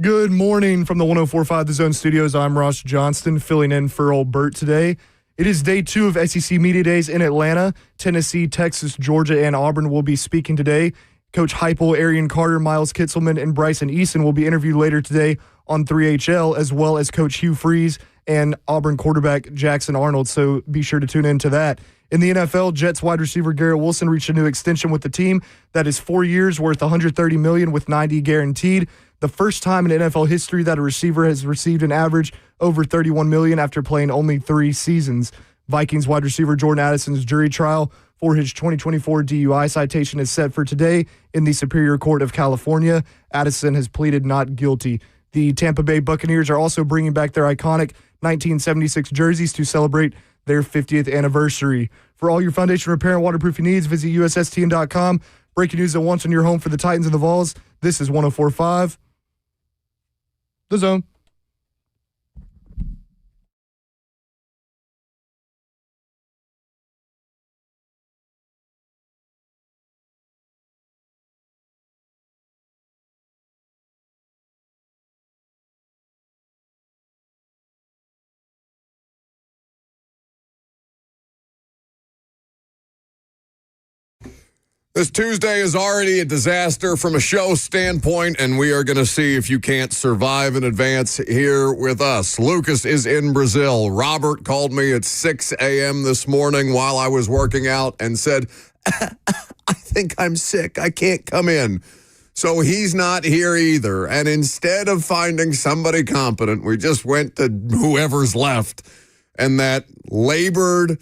Good morning from the 104.5 The Zone Studios. I'm Ross Johnston, filling in for old Bert today. It is day 2 of SEC Media Days in Atlanta. Tennessee, Texas, Georgia, and Auburn will be speaking today. Coach Heupel, Arian Carter, Miles Kitselman, and Bryson Eason will be interviewed later today on 3HL, as well as Coach Hugh Freeze and Auburn quarterback Jackson Arnold, so be sure to tune in to that. In the NFL, Jets wide receiver Garrett Wilson reached a new extension with the team that is 4 years worth $130 million with $90 guaranteed. The first time in NFL history that a receiver has received an average over $31 million after playing only 3 seasons. Vikings wide receiver Jordan Addison's jury trial for his 2024 DUI citation is set for today in the Superior Court of California. Addison has pleaded not guilty. The Tampa Bay Buccaneers are also bringing back their iconic 1976 jerseys to celebrate their 50th anniversary. For all your foundation repair and waterproofing needs, visit USSTN.com. Breaking news at once on your home for the Titans and the Vols. This is 104.5 The Zone. This Tuesday is already a disaster from a show standpoint, and we are going to see if you can't survive in advance here with us. Lucas is in Brazil. Robert called me at 6 a.m. this morning while I was working out and said, I think I'm sick. I can't come in. So he's not here either. And instead of finding somebody competent, we just went to whoever's left. And that labored,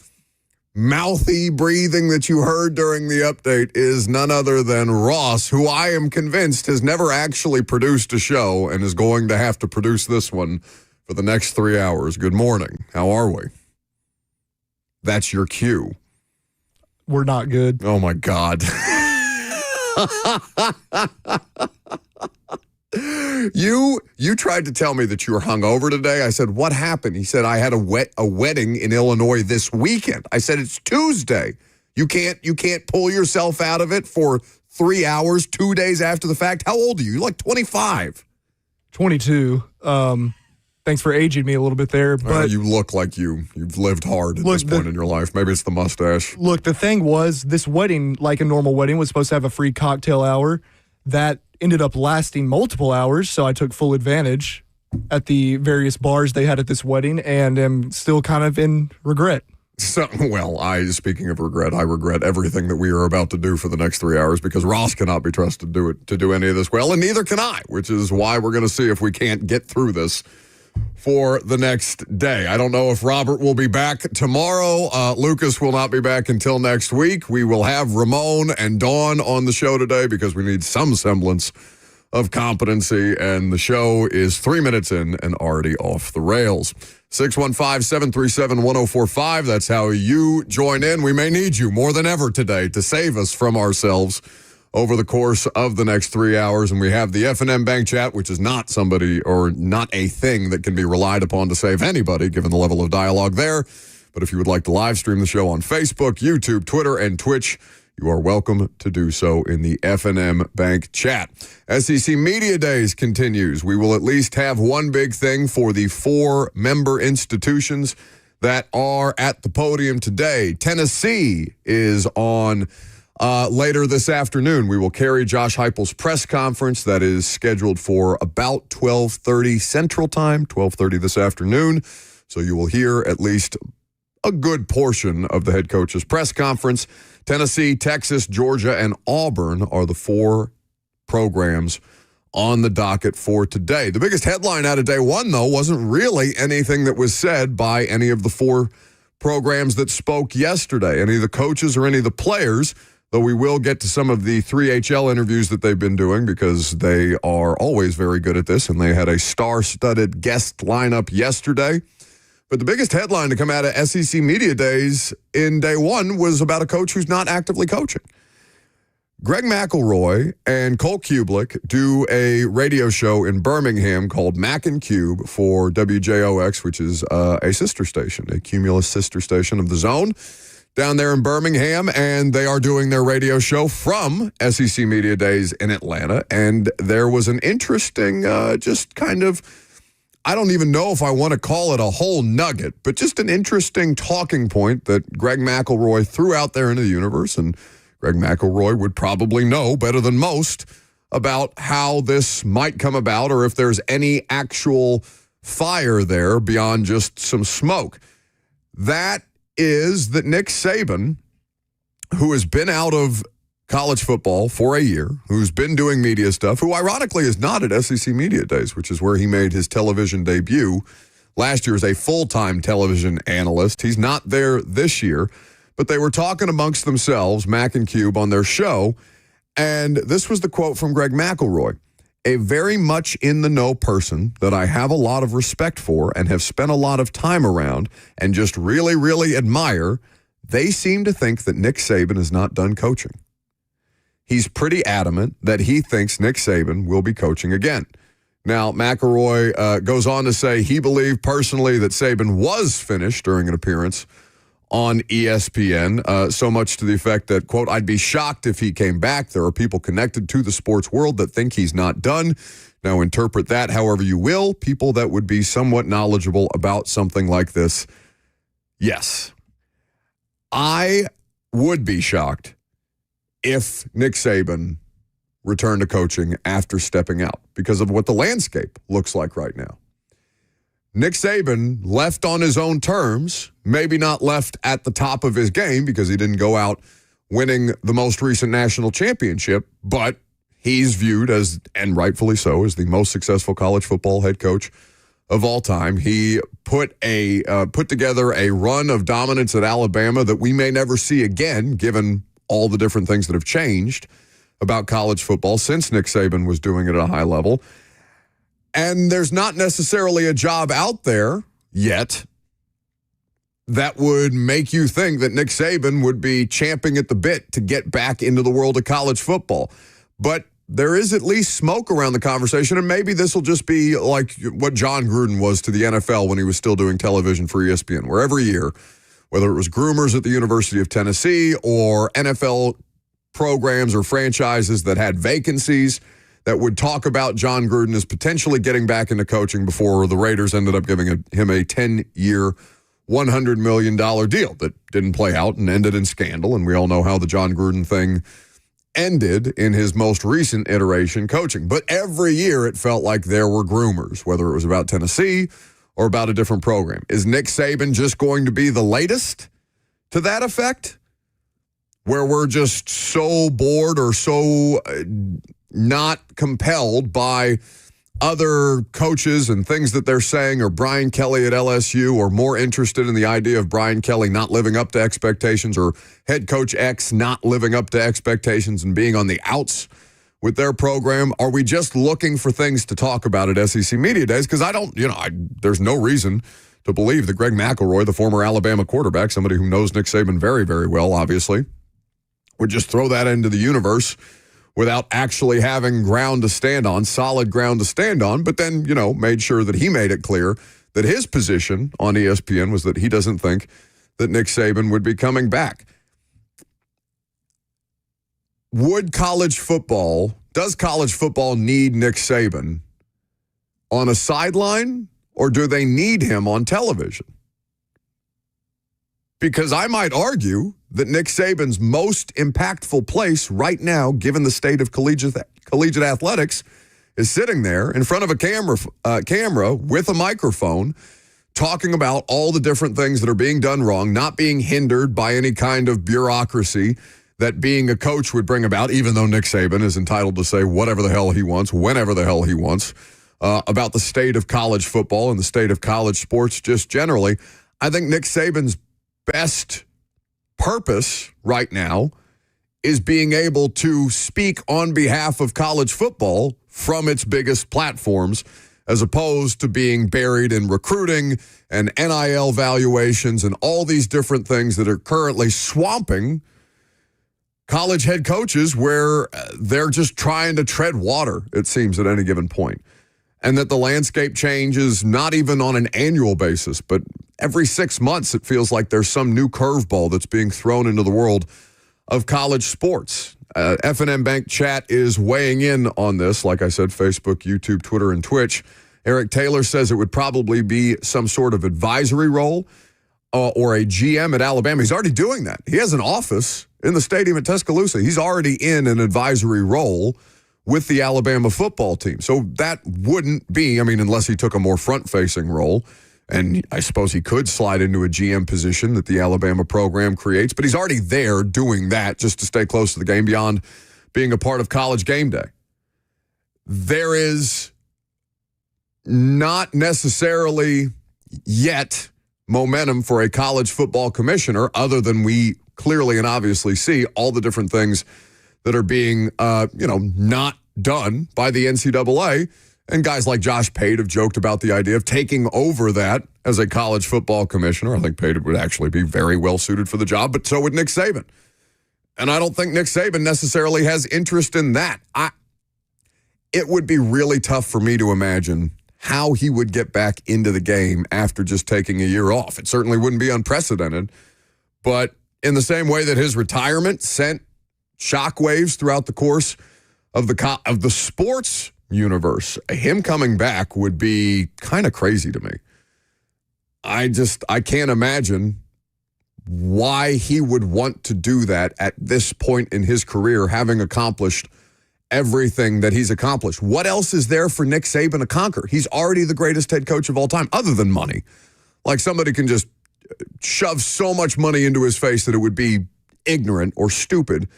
mouthy breathing that you heard during the update is none other than Ross, who I am convinced has never actually produced a show and is going to have to produce this one for the next 3 hours. Good morning. How are we? That's your cue. We're not good. Oh, my God. You tried to tell me that you were hungover today. I said, what happened? He said, I had a wedding in Illinois this weekend. I said, it's Tuesday. You can't pull yourself out of it for 3 hours, 2 days after the fact. How old are you? You're like 25. 22. Thanks for aging me a little bit there. But you look like you've lived hard at this point in your life. Maybe it's the mustache. Look, the thing was, this wedding, like a normal wedding, was supposed to have a free cocktail hour. That ended up lasting multiple hours, so I took full advantage at the various bars they had at this wedding, and am still kind of in regret. So, speaking of regret, I regret everything that we are about to do for the next 3 hours because Ross cannot be trusted to do any of this well, and neither can I, which is why we're going to see if we can't get through this for the next day. I don't know if Robert will be back tomorrow. Lucas will not be back until next week. We will have Ramon and Dawn on the show today because we need some semblance of competency, and the show is 3 minutes in and already off the rails. 615-737-1045. That's how you join in. We may need you more than ever today to save us from ourselves over the course of the next 3 hours. And we have the F&M Bank Chat, which is not somebody or not a thing that can be relied upon to save anybody, given the level of dialogue there. But if you would like to live stream the show on Facebook, YouTube, Twitter, and Twitch, you are welcome to do so in the F&M Bank Chat. SEC Media Days continues. We will at least have one big thing for the 4 member institutions that are at the podium today. Tennessee is on later this afternoon. We will carry Josh Heupel's press conference that is scheduled for about 12:30 Central Time, 12:30 this afternoon. So you will hear at least a good portion of the head coach's press conference. Tennessee, Texas, Georgia, and Auburn are the 4 programs on the docket for today. The biggest headline out of day 1, though, wasn't really anything that was said by any of the 4 programs that spoke yesterday, any of the coaches or any of the players, though we will get to some of the 3HL interviews that they've been doing because they are always very good at this, and they had a star-studded guest lineup yesterday. But the biggest headline to come out of SEC Media Days in day 1 was about a coach who's not actively coaching. Greg McElroy and Cole Kubelik do a radio show in Birmingham called Mac and Cube for WJOX, which is a sister station, a Cumulus sister station of The Zone. down there in Birmingham, and they are doing their radio show from SEC Media Days in Atlanta. And there was an interesting, just kind of, I don't even know if I want to call it a whole nugget, but just an interesting talking point that Greg McElroy threw out there into the universe. And Greg McElroy would probably know better than most about how this might come about or if there's any actual fire there beyond just some smoke. That is that Nick Saban, who has been out of college football for a year, who's been doing media stuff, who ironically is not at SEC Media Days, which is where he made his television debut last year as a full-time television analyst. He's not there this year, but they were talking amongst themselves, Mac and Cube, on their show, and this was the quote from Greg McElroy. A very much in-the-know person that I have a lot of respect for and have spent a lot of time around and just really, really admire, they seem to think that Nick Saban is not done coaching. He's pretty adamant that he thinks Nick Saban will be coaching again. Now, McElroy goes on to say he believed personally that Saban was finished during an appearance on ESPN, so much to the effect that, quote, I'd be shocked if he came back. There are people connected to the sports world that think he's not done. Now, interpret that however you will. People that would be somewhat knowledgeable about something like this, yes. I would be shocked if Nick Saban returned to coaching after stepping out because of what the landscape looks like right now. Nick Saban left on his own terms, maybe not left at the top of his game because he didn't go out winning the most recent national championship, but he's viewed as, and rightfully so, as the most successful college football head coach of all time. He put together a run of dominance at Alabama that we may never see again, given all the different things that have changed about college football since Nick Saban was doing it at a high level. And there's not necessarily a job out there yet that would make you think that Nick Saban would be champing at the bit to get back into the world of college football. But there is at least smoke around the conversation, and maybe this will just be like what John Gruden was to the NFL when he was still doing television for ESPN, where every year, whether it was groomers at the University of Tennessee or NFL programs or franchises that had vacancies, that would talk about John Gruden as potentially getting back into coaching before the Raiders ended up giving him a 10-year, $100 million deal that didn't play out and ended in scandal. And we all know how the John Gruden thing ended in his most recent iteration coaching. But every year it felt like there were groomers, whether it was about Tennessee or about a different program. Is Nick Saban just going to be the latest to that effect? Where we're just so bored or so not compelled by other coaches and things that they're saying, or Brian Kelly at LSU, or more interested in the idea of Brian Kelly not living up to expectations, or head coach X not living up to expectations and being on the outs with their program? Are we just looking for things to talk about at SEC Media Days? Because there's no reason to believe that Greg McElroy, the former Alabama quarterback, somebody who knows Nick Saban very, very well, obviously, would just throw that into the universe without actually having ground to stand on, solid ground to stand on, but then, made sure that he made it clear that his position on ESPN was that he doesn't think that Nick Saban would be coming back. Does college football need Nick Saban on a sideline, or do they need him on television? Because I might argue that Nick Saban's most impactful place right now, given the state of collegiate athletics, is sitting there in front of a camera with a microphone, talking about all the different things that are being done wrong, not being hindered by any kind of bureaucracy that being a coach would bring about, even though Nick Saban is entitled to say whatever the hell he wants, whenever the hell he wants, about the state of college football and the state of college sports just generally. I think Nick Saban's best purpose right now is being able to speak on behalf of college football from its biggest platforms, as opposed to being buried in recruiting and NIL valuations and all these different things that are currently swamping college head coaches, where they're just trying to tread water, it seems, at any given point. and that the landscape changes not even on an annual basis, but every 6 months it feels like there's some new curveball that's being thrown into the world of college sports. F&M Bank Chat is weighing in on this. Like I said, Facebook, YouTube, Twitter, and Twitch. Eric Taylor says it would probably be some sort of advisory role or a GM at Alabama. He's already doing that. He has an office in the stadium at Tuscaloosa. He's already in an advisory role with the Alabama football team. So that wouldn't be, unless he took a more front-facing role, and I suppose he could slide into a GM position that the Alabama program creates, but he's already there doing that just to stay close to the game beyond being a part of College Game Day. There is not necessarily yet momentum for a college football commissioner, other than we clearly and obviously see all the different things that are being, not done by the NCAA. And guys like Josh Pate have joked about the idea of taking over that as a college football commissioner. I think Pate would actually be very well suited for the job, but so would Nick Saban. And I don't think Nick Saban necessarily has interest in that. It would be really tough for me to imagine how he would get back into the game after just taking a year off. It certainly wouldn't be unprecedented, but in the same way that his retirement sent shockwaves throughout the course of the sports universe, him coming back would be kind of crazy to me. I can't imagine why he would want to do that at this point in his career, having accomplished everything that he's accomplished. What else is there for Nick Saban to conquer? He's already the greatest head coach of all time, other than money. Like, somebody can just shove so much money into his face that it would be ignorant or stupid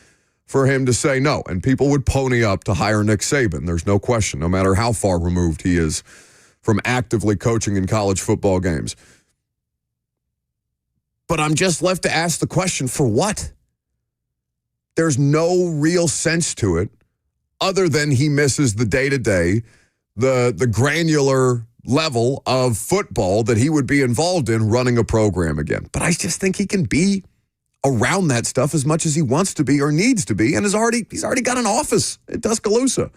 for him to say no. And people would pony up to hire Nick Saban. There's no question, no matter how far removed he is from actively coaching in college football games. But I'm just left to ask the question, for what? There's no real sense to it, other than he misses the day-to-day, the granular level of football that he would be involved in running a program again. But I just think he can be around that stuff as much as he wants to be or needs to be, and he's already got an office in Tuscaloosa.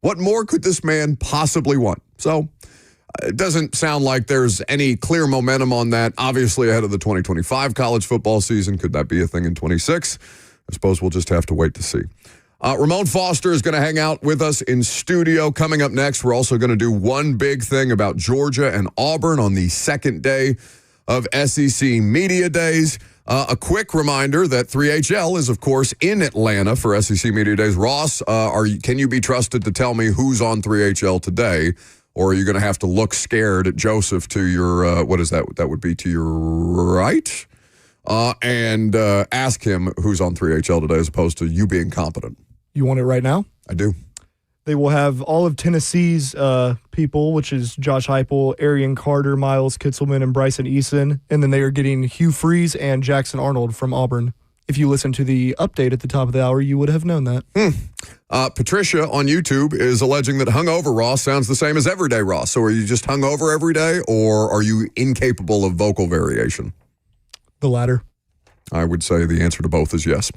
What more could this man possibly want? So it doesn't sound like there's any clear momentum on that. Obviously, ahead of the 2025 college football season, could that be a thing in 26? I suppose we'll just have to wait to see. Ramon Foster is going to hang out with us in studio. Coming up next, we're also going to do one big thing about Georgia and Auburn on the second day of SEC Media Days. A quick reminder that 3HL is, of course, in Atlanta for SEC Media Days. Ross, can you be trusted to tell me who's on 3HL today? Or are you going to have to look scared at Joseph to your, what is that? That would be to your right? And ask him who's on 3HL today as opposed to you being competent. You want it right now? I do. They will have all of Tennessee's people, which is Josh Heupel, Arian Carter, Miles Kitzelman, and Bryson Eason. And then they are getting Hugh Freeze and Jackson Arnold from Auburn. If you listen to the update at the top of the hour, you would have known that. Patricia on YouTube is alleging that hungover Ross sounds the same as everyday Ross. So are you just hungover every day, or are you incapable of vocal variation? The latter. I would say the answer to both is yes.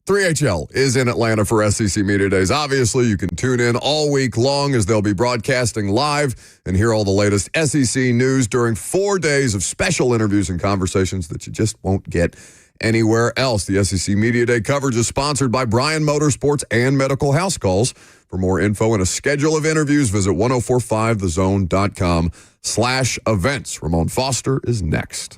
3HL is in Atlanta for SEC Media Days. Obviously, you can tune in all week long as they'll be broadcasting live and hear all the latest SEC news during 4 days of special interviews and conversations that you just won't get anywhere else. The SEC Media Day coverage is sponsored by Bryan Motorsports and Medical House Calls. For more info and a schedule of interviews, visit 1045thezone.com/events. Ramon Foster is next.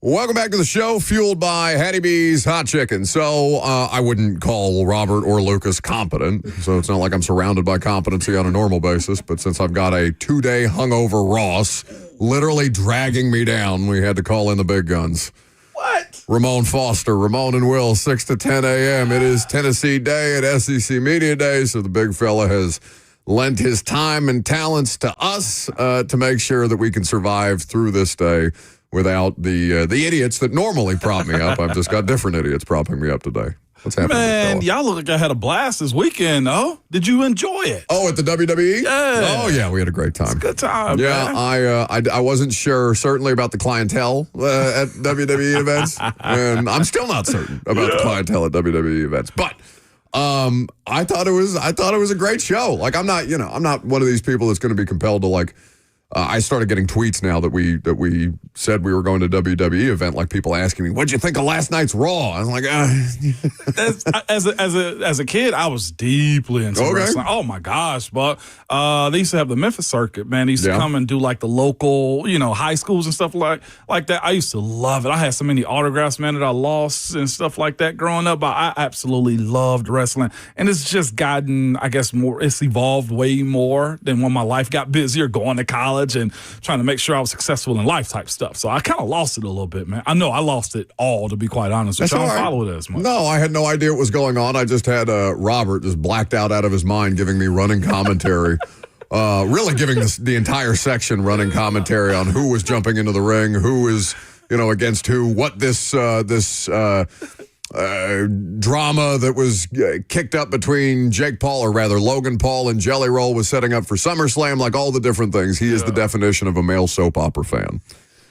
Welcome back to the show, fueled by Hattie B's Hot Chicken. So I wouldn't call Robert or Lucas competent, so it's not like I'm surrounded by competency on a normal basis, but since I've got a 2-day hungover Ross literally dragging me down, we had to call in the big guns. What? Ramon Foster, Ramon and Will, 6 to 10 a.m. It is Tennessee Day at SEC Media Day, so the big fella has lent his time and talents to us to make sure that we can survive through this day without the idiots that normally prop me up. I've just got different idiots propping me up today. What's happening? Man, y'all look like I had a blast this weekend, though. Did you enjoy it? Oh, at the WWE? Yeah. Oh, yeah, we had a great time. It's a good time, yeah, man. I wasn't sure, certainly, about the clientele at WWE events, and I'm still not certain about the clientele at WWE events. But I thought it was a great show. Like, I'm not one of these people that's going to be compelled to like. I started getting tweets now that we said we were going to WWE event, like people asking me, "What'd you think of last night's Raw?" I was like, As a kid, I was deeply into wrestling. Oh my gosh! But they used to have the Memphis circuit. Man, they used to come and do like the local, high schools and stuff like that. I used to love it. I had so many autographs, man, that I lost and stuff like that growing up. But I absolutely loved wrestling, and it's just gotten, I guess, more. It's evolved way more than when my life got busier, going to college and trying to make sure I was successful in life type stuff. So I kind of lost it a little bit, man. I know I lost it all, to be quite honest. I don't follow it as much. No, I had no idea what was going on. I just had Robert just blacked out of his mind giving me running commentary. Really giving the entire section running commentary on who was jumping into the ring, who is, against who, what this drama that was kicked up between Jake Paul, or rather Logan Paul and Jelly Roll, was setting up for SummerSlam, like all the different things. He is the definition of a male soap opera fan.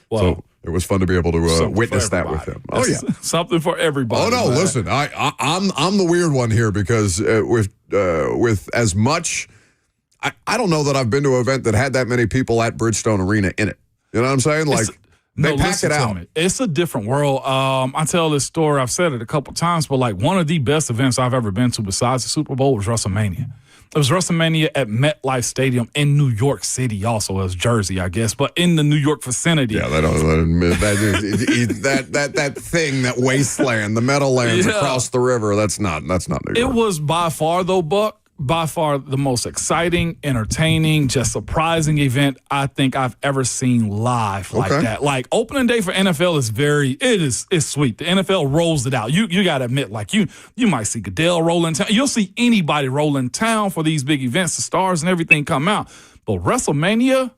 Well, so it was fun to be able to witness that with him. Oh, yeah. Something for everybody. Oh, no, man. Listen, I'm the weird one here because with as much, I don't know that I've been to an event that had that many people at Bridgestone Arena in it. You know what I'm saying? They pack it out. It's a different world. I tell this story. I've said it a couple times, but like one of the best events I've ever been to besides the Super Bowl was WrestleMania. It was WrestleMania at MetLife Stadium in New York City, also as Jersey, I guess, but in the New York vicinity. Yeah, that thing, that wasteland, the Meadowlands across the river. That's not New York. It was by far, though, Buck, by far the most exciting, entertaining, just surprising event I think I've ever seen live like that. Like opening day for NFL it's sweet. The NFL rolls it out. You got to admit, like you might see Goodell roll in town. You'll see anybody roll in town for these big events. The stars and everything come out. But WrestleMania,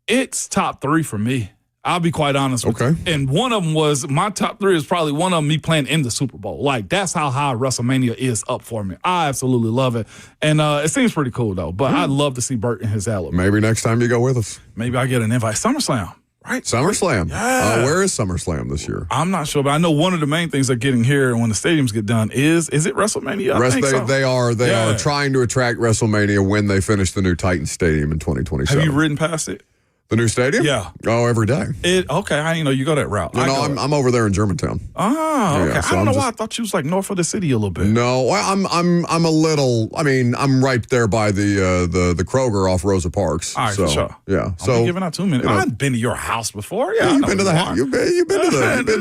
it's top 3 for me. I'll be quite honest with you. And one of them was, my top 3 is probably one of them me playing in the Super Bowl. Like, that's how high WrestleMania is up for me. I absolutely love it. And it seems pretty cool, though. But I'd love to see Burt in his element. Maybe next time you go with us. Maybe I get an invite. SummerSlam, right? SummerSlam. Yeah. Where is SummerSlam this year? I'm not sure, but I know one of the main things they're getting here when the stadiums get done is it WrestleMania? I think so. They are trying to attract WrestleMania when they finish the new Titan Stadium in 2027. Have you ridden past it? The new stadium? Yeah. Oh, every day. Okay, I didn't know you go that route. No, I'm over there in Germantown. Oh, okay. Yeah, so I don't know why I thought you was like north of the city a little bit. No, I'm a little. I mean, I'm right there by the Kroger off Rosa Parks. All right, for sure. Yeah. I'm giving out 2 minutes. I've been to your house before. Yeah, you've been to the house. You've been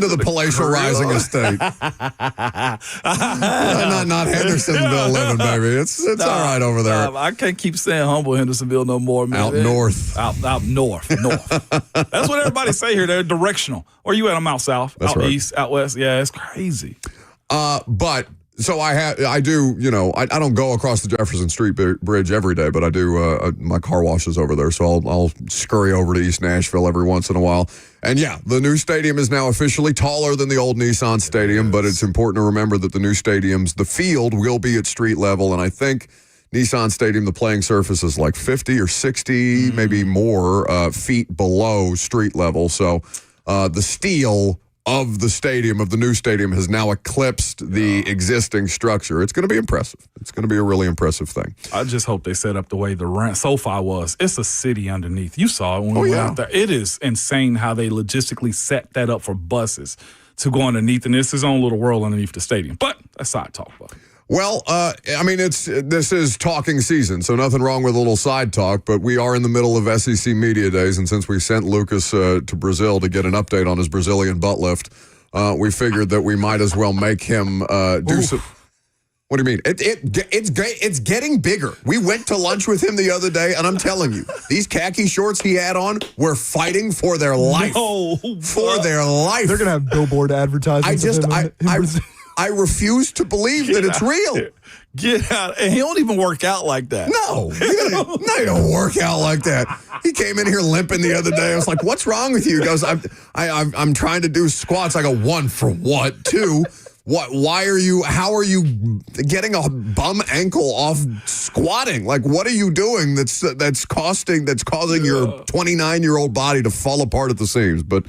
to the palatial rising estate. not Hendersonville living, baby. It's all right over there. I can't keep saying humble Hendersonville no more, man. Out north. Out north. That's what everybody say here. They're directional. Where you at? I'm out south, That's out right. east, out west. Yeah, it's crazy. But so I don't go across the Jefferson Street Bridge every day, but I do. My car washes over there, so I'll scurry over to East Nashville every once in a while. And yeah, the new stadium is now officially taller than the old Nissan Stadium, but it's important to remember that the new the field will be at street level, and I think Nissan Stadium, the playing surface is like 50 or 60, maybe more feet below street level. So the steel of the new stadium, has now eclipsed the existing structure. It's going to be impressive. It's going to be a really impressive thing. I just hope they set up the way the SoFi was. It's a city underneath. You saw it when we went out there. It is insane how they logistically set that up for buses to go underneath, and it's his own little world underneath the stadium. But that's side talk, bud. Well, I mean, this is talking season, so nothing wrong with a little side talk, but we are in the middle of SEC Media Days, and since we sent Lucas to Brazil to get an update on his Brazilian butt lift, we figured that we might as well make him do some... What do you mean? It's getting bigger. We went to lunch with him the other day, and I'm telling you, these khaki shorts he had on were fighting for their life. For their life. They're going to have billboard advertisements. I refuse to believe that it's real. Get out. And he don't even work out like that. No, he don't work out like that. He came in here limping the other day. I was like, what's wrong with you? He goes, I'm trying to do squats. I go, 1, for what? 2, what? How are you getting a bum ankle off squatting? Like, what are you doing that's causing your 29-year-old body to fall apart at the seams? But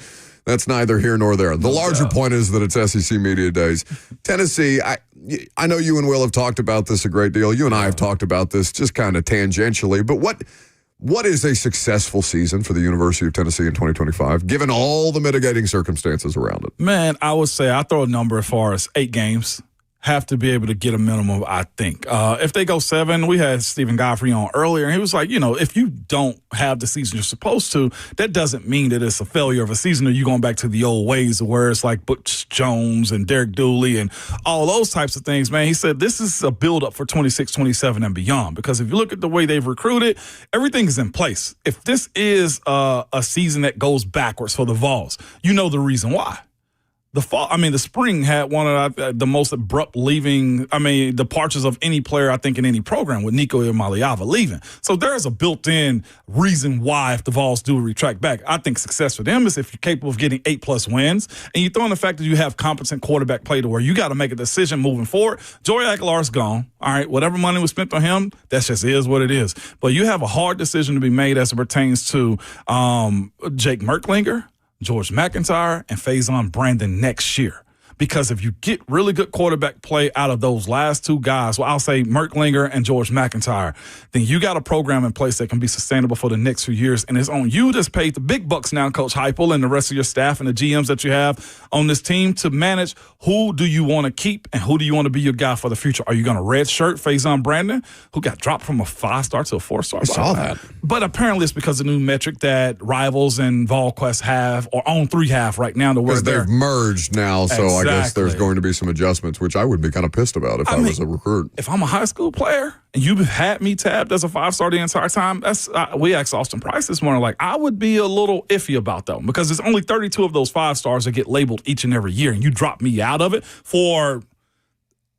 that's neither here nor there. The larger point is that it's SEC Media Days. Tennessee, I know you and Will have talked about this a great deal. You and I have talked about this just kind of tangentially. But what is a successful season for the University of Tennessee in 2025, given all the mitigating circumstances around it? Man, I would say I throw a number as far as 8 games. Have to be able to get a minimum, I think. If they go 7, we had Stephen Godfrey on earlier, and he was like, if you don't have the season you're supposed to, that doesn't mean that it's a failure of a season or you going back to the old ways where it's like Butch Jones and Derek Dooley and all those types of things, man. He said this is a build-up for 26, 27, and beyond, because if you look at the way they've recruited, everything is in place. If this is a season that goes backwards for the Vols, you know the reason why. The spring had one of the most abrupt departures of any player, I think, in any program, with Nico Iamaleava leaving. So there's a built-in reason why if the Vols do retract back. I think success for them is if you're capable of getting 8+ wins, and you throw in the fact that you have competent quarterback play to where you got to make a decision moving forward. Joey Aguilar's gone. All right, whatever money was spent on him, that just is what it is. But you have a hard decision to be made as it pertains to Jake Merklinger, George McIntyre, and Faison Brandon next year. Because if you get really good quarterback play out of those last 2 guys, well, I'll say Merklinger and George McIntyre, then you got a program in place that can be sustainable for the next few years. And it's on you that's paid the big bucks now, Coach Heupel, and the rest of your staff and the GMs that you have on this team to manage who do you want to keep and who do you want to be your guy for the future. Are you going to redshirt Faison Brandon, who got dropped from a 5-star to a 4-star? I saw that. But apparently it's because of the new metric that Rivals and VolQuest have, or On 3 have right now, to where they've merged now, so exactly. I guess there's going to be some adjustments, which I would be kind of pissed about if I was a recruit. If I'm a high school player and you had me tabbed as a 5-star the entire time, we asked Austin Price this morning, like, I would be a little iffy about that one, because there's only 32 of those 5-stars that get labeled each and every year, and you drop me out of it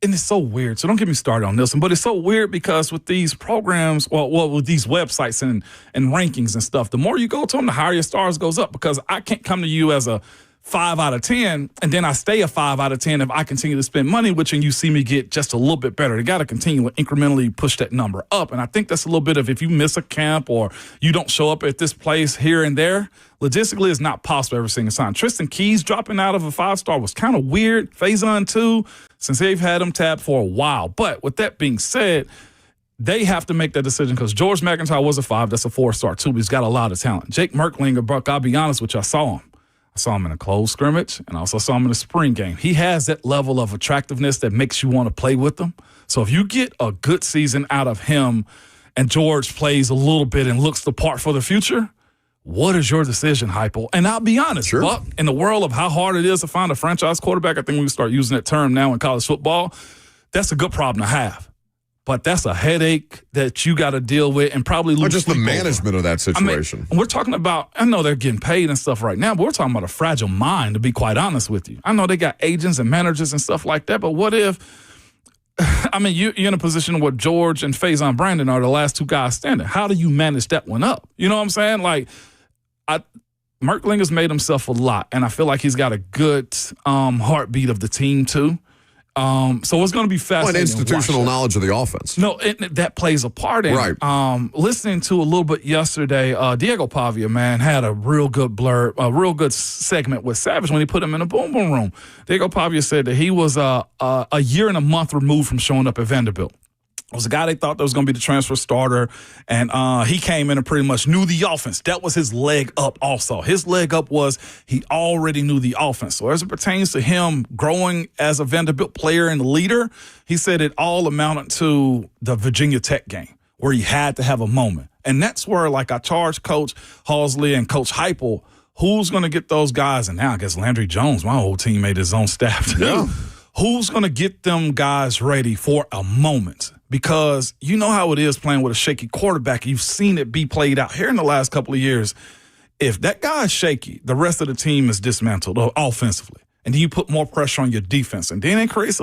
and it's so weird. So don't get me started on this one, but it's so weird because with these programs, with these websites and rankings and stuff, the more you go to them, the higher your stars goes up, because I can't come to you as a 5 out of 10, and then I stay a 5 out of 10 if I continue to spend money, which and you see me get just a little bit better. They got to continue to incrementally push that number up. And I think that's a little bit of, if you miss a camp or you don't show up at this place here and there, logistically it's not possible every single time. Tristan Keys dropping out of a 5-star was kind of weird. Faison too, since they've had him tabbed for a while. But with that being said, they have to make that decision, because George McIntyre was a 5. That's a 4-star too, but he's got a lot of talent. Jake Merklinger, Buck, I'll be honest with you, I saw him. I saw him in a closed scrimmage, and I also saw him in a spring game. He has that level of attractiveness that makes you want to play with him. So if you get a good season out of him and George plays a little bit and looks the part for the future, what is your decision, Heupel? And I'll be honest, sure. Buck, in the world of how hard it is to find a franchise quarterback, I think we can start using that term now in college football. That's a good problem to have. But that's a headache that you got to deal with and probably lose. Or just the management of that situation. We're talking about, I know they're getting paid and stuff right now, but we're talking about a fragile mind, to be quite honest with you. I know they got agents and managers and stuff like that, but what if, you're in a position where George and Faison Brandon are the last 2 guys standing. How do you manage that one up? You know what I'm saying? Like, Merklinger's made himself a lot, and I feel like he's got a good heartbeat of the team too. So it's going to be fascinating. And institutional knowledge of the offense. No, that plays a part in it. Right. Listening to a little bit yesterday, Diego Pavia, man, had a real good blurb, a real good segment with Savage when he put him in the boom boom room. Diego Pavia said that he was a year and a month removed from showing up at Vanderbilt. It was a guy they thought that was going to be the transfer starter, and he came in and pretty much knew the offense. That was his leg up also. His leg up was he already knew the offense. So as it pertains to him growing as a Vanderbilt player and leader, he said it all amounted to the Virginia Tech game where he had to have a moment. And that's where, like, I charged Coach Halsley and Coach Heupel, who's going to get those guys? And now I guess Landry Jones, my old teammate, his own staff too. Yeah. Who's going to get them guys ready for a moment? Because you know how it is playing with a shaky quarterback. You've seen it be played out here in the last couple of years. If that guy is shaky, the rest of the team is dismantled offensively. And then you put more pressure on your defense. And then it creates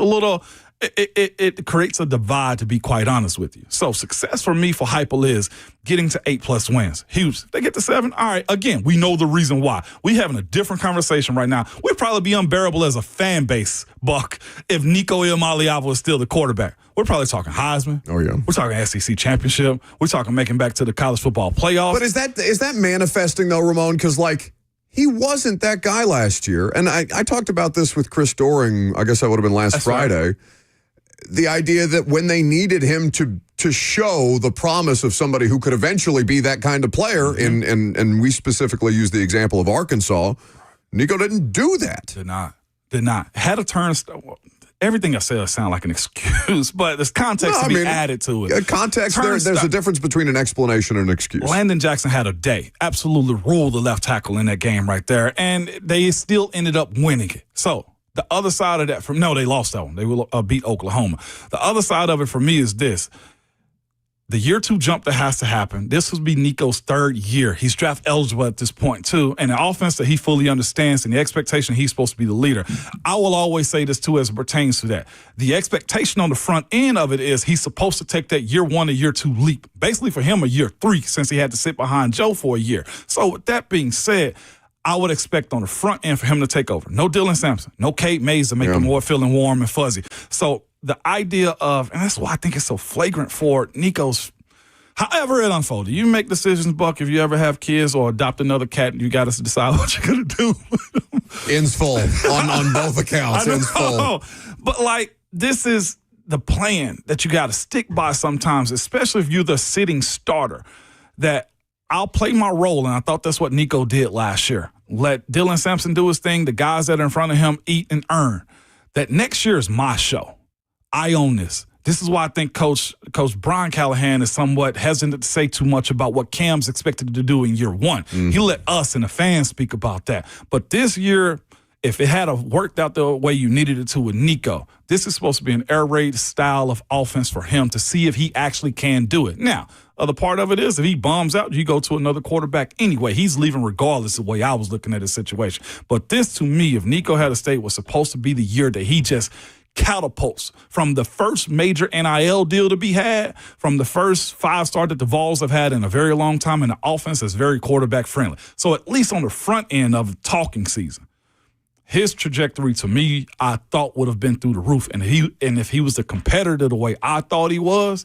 it creates a divide, to be quite honest with you. So success for me for Heupel is getting to 8+ wins. Huge. They get to 7. All right, again, we know the reason why. We having a different conversation right now. We'd probably be unbearable as a fan base, Buck, if Nico Iamaleava was still the quarterback. We're probably talking Heisman. Oh, yeah. We're talking SEC championship. We're talking making back to the college football playoffs. But is that manifesting, though, Ramon? Because, like, he wasn't that guy last year. And I talked about this with Chris Doring, I guess that would have been last Friday. Right. The idea that when they needed him to show the promise of somebody who could eventually be that kind of player, mm-hmm. and we specifically use the example of Arkansas, Nico didn't do that. Did not. Had a turn. Everything I said sound like an excuse, but there's context to be added to it. Context, there's a difference between an explanation and an excuse. Landon Jackson had a day. Absolutely ruled the left tackle in that game right there, and they still ended up winning it. So the other side of that, they lost that one. They will beat Oklahoma. The other side of it for me is this. The year 2 jump that has to happen. This will be Nico's 3rd year. He's draft eligible at this point, too. And the offense that he fully understands and the expectation he's supposed to be the leader. I will always say this, too, as it pertains to that. The expectation on the front end of it is he's supposed to take that year 1 to year 2 leap. Basically, for him, a year 3, since he had to sit behind Joe for a year. So with that being said, I would expect on the front end for him to take over. No Dylan Sampson, no Kate Mays to make him more feeling warm and fuzzy. So the idea of, and that's why I think it's so flagrant for Nico's, however it unfolded. You make decisions, Buck, if you ever have kids or adopt another cat, you got to decide what you're going to do. Ends full on both accounts. Ends full. But, like, this is the plan that you got to stick by sometimes, especially if you're the sitting starter, that I'll play my role, and I thought that's what Nico did last year. Let Dylan Sampson do his thing, the guys that are in front of him eat and earn. That next year is my show. I own this. This is why I think Coach Brian Callahan is somewhat hesitant to say too much about what Cam's expected to do in year 1. Mm-hmm. He let us and the fans speak about that. But this year, if it had worked out the way you needed it to with Nico, this is supposed to be an air raid style of offense for him to see if he actually can do it. Now, other part of it is if he bombs out, you go to another quarterback anyway. He's leaving regardless of the way I was looking at his situation. But this, to me, if Nico had a state, was supposed to be the year that he just catapults from the first major NIL deal to be had, from the first 5-star that the Vols have had in a very long time, and the offense is very quarterback friendly. So at least on the front end of the talking season, his trajectory to me, I thought would have been through the roof. And if he was the competitor the way I thought he was,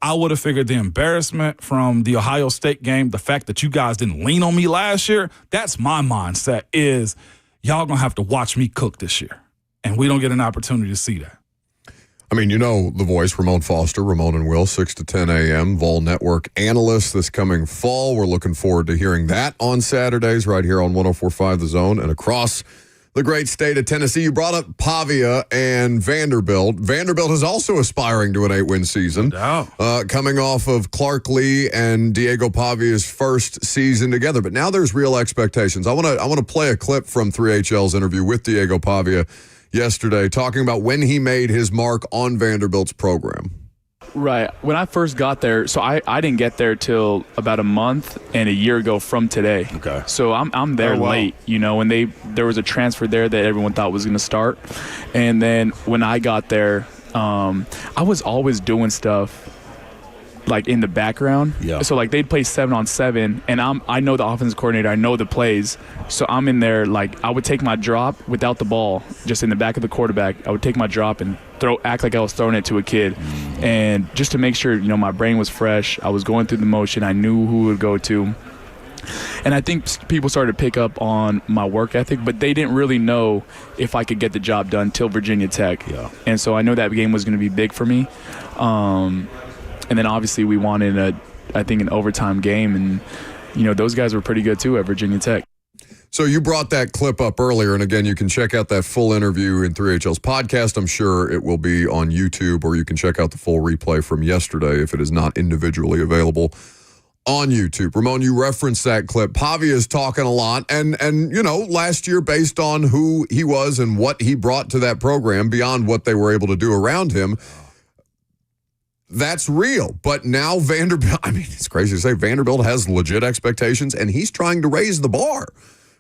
I would have figured the embarrassment from the Ohio State game, the fact that you guys didn't lean on me last year, that's my mindset is y'all going to have to watch me cook this year. And we don't get an opportunity to see that. I mean, you know the voice, Ramon Foster, Ramon and Will, 6 to 10 a.m., Vol Network analyst this coming fall. We're looking forward to hearing that on Saturdays right here on 104.5 The Zone and across the great state of Tennessee. You brought up Pavia and Vanderbilt. Vanderbilt is also aspiring to an 8-win season. Coming off of Clark Lee and Diego Pavia's first season together. But now there's real expectations. I want to play a clip from 3HL's interview with Diego Pavia yesterday, talking about when he made his mark on Vanderbilt's program. Right. When I first got there, so I didn't get there till about a month and a year ago from today. Okay. So I'm there late, you know, and there was a transfer there that everyone thought was going to start. And then when I got there, I was always doing stuff like in the background. Yeah. So like they'd play 7-on-7 and I know the offensive coordinator, I know the plays. So I'm in there, like I would take my drop without the ball, just in the back of the quarterback. I would take my drop and act like I was throwing it to a kid. And just to make sure, you know, my brain was fresh, I was going through the motion, I knew who it would go to. And I think people started to pick up on my work ethic, but they didn't really know if I could get the job done till Virginia Tech. Yeah. And so I know that game was going to be big for me. And then obviously we won in an overtime game, and those guys were pretty good too at Virginia Tech. So you brought that clip up earlier, and again, you can check out that full interview in 3HL's podcast. I'm sure it will be on YouTube, or you can check out the full replay from yesterday if it is not individually available on YouTube. Ramon, you referenced that clip. Pavia is talking a lot, and last year, based on who he was and what he brought to that program, beyond what they were able to do around him, that's real. But now Vanderbilt, it's crazy to say, Vanderbilt has legit expectations, and he's trying to raise the bar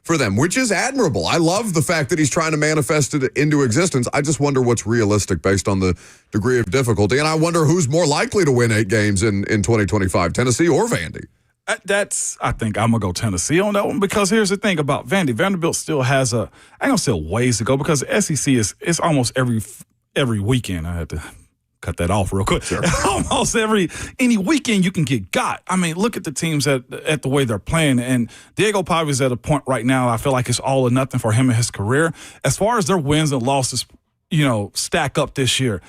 for them, which is admirable. I love the fact that he's trying to manifest it into existence. I just wonder what's realistic based on the degree of difficulty. And I wonder who's more likely to win 8 games in 2025, Tennessee or Vandy. I think I'm going to go Tennessee on that one, because here's the thing about Vandy. Vanderbilt still has I ain't going to say ways to go, because the SEC it's almost every weekend. I had to cut that off real quick. Sure. Almost any weekend you can get got. Look at the teams at the way they're playing. And Diego Pavia is at a point right now, I feel like it's all or nothing for him in his career. As far as their wins and losses, stack up this year,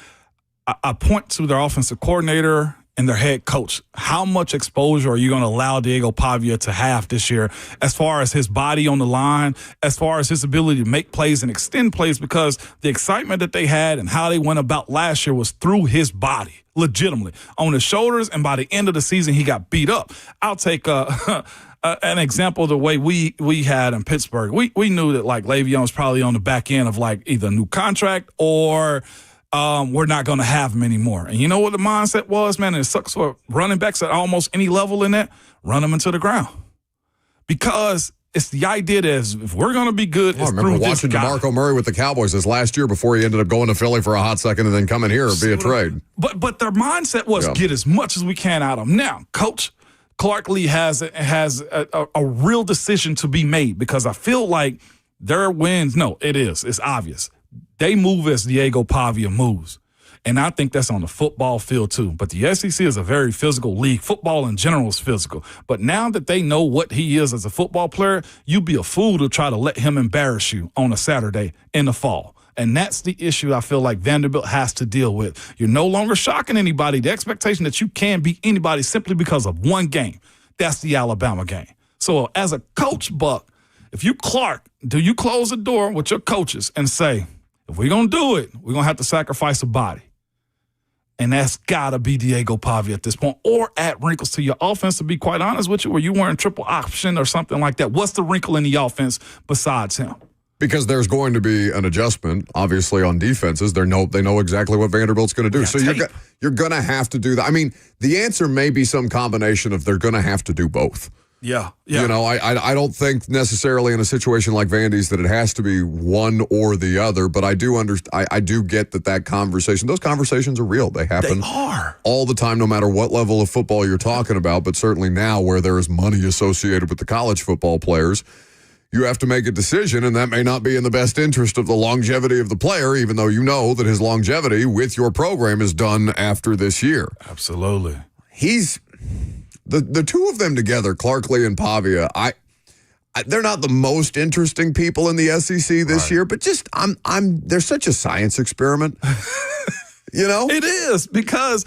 I point to their offensive coordinator and their head coach. How much exposure are you going to allow Diego Pavia to have this year, as far as his body on the line, as far as his ability to make plays and extend plays? Because the excitement that they had and how they went about last year was through his body, legitimately, on his shoulders, and by the end of the season, he got beat up. I'll take an example of the way we had in Pittsburgh. We knew that, like, Le'Veon was probably on the back end of, like, either a new contract or we're not going to have him anymore. And you know what the mindset was, man? And it sucks for running backs at almost any level in that. Run them into the ground. Because it's the idea that if we're going to be good, it's I remember watching DeMarco Murray with the Cowboys this last year before he ended up going to Philly for a hot second and then coming here via trade. But their mindset was get as much as we can out of him. Now, Coach Clark Lee has a real decision to be made, because I feel like their wins, it's obvious. They move as Diego Pavia moves. And I think that's on the football field too. But the SEC is a very physical league. Football in general is physical. But now that they know what he is as a football player, you'd be a fool to try to let him embarrass you on a Saturday in the fall. And that's the issue I feel like Vanderbilt has to deal with. You're no longer shocking anybody. The expectation that you can beat anybody simply because of one game. That's the Alabama game. So as a coach, Buck, if you Clark, do you close the door with your coaches and say, if we're going to do it, we're going to have to sacrifice a body? And that's got to be Diego Pavia at this point, or add wrinkles to your offense, to be quite honest with you, where you weren't triple option or something like that. What's the wrinkle in the offense besides him? Because there's going to be an adjustment, obviously, on defenses. They know exactly what Vanderbilt's going to do. So you're going to have to do that. The answer may be some combination of they're going to have to do both. Yeah. I don't think necessarily in a situation like Vandy's that it has to be one or the other, but I do I do get that conversation. Those conversations are real. They happen all the time, no matter what level of football you're talking about, but certainly now where there is money associated with the college football players, you have to make a decision, and that may not be in the best interest of the longevity of the player, even though you know that his longevity with your program is done after this year. Absolutely. The two of them together, Clark Lee and Pavia, they're not the most interesting people in the SEC this year, but just they're such a science experiment. It is, because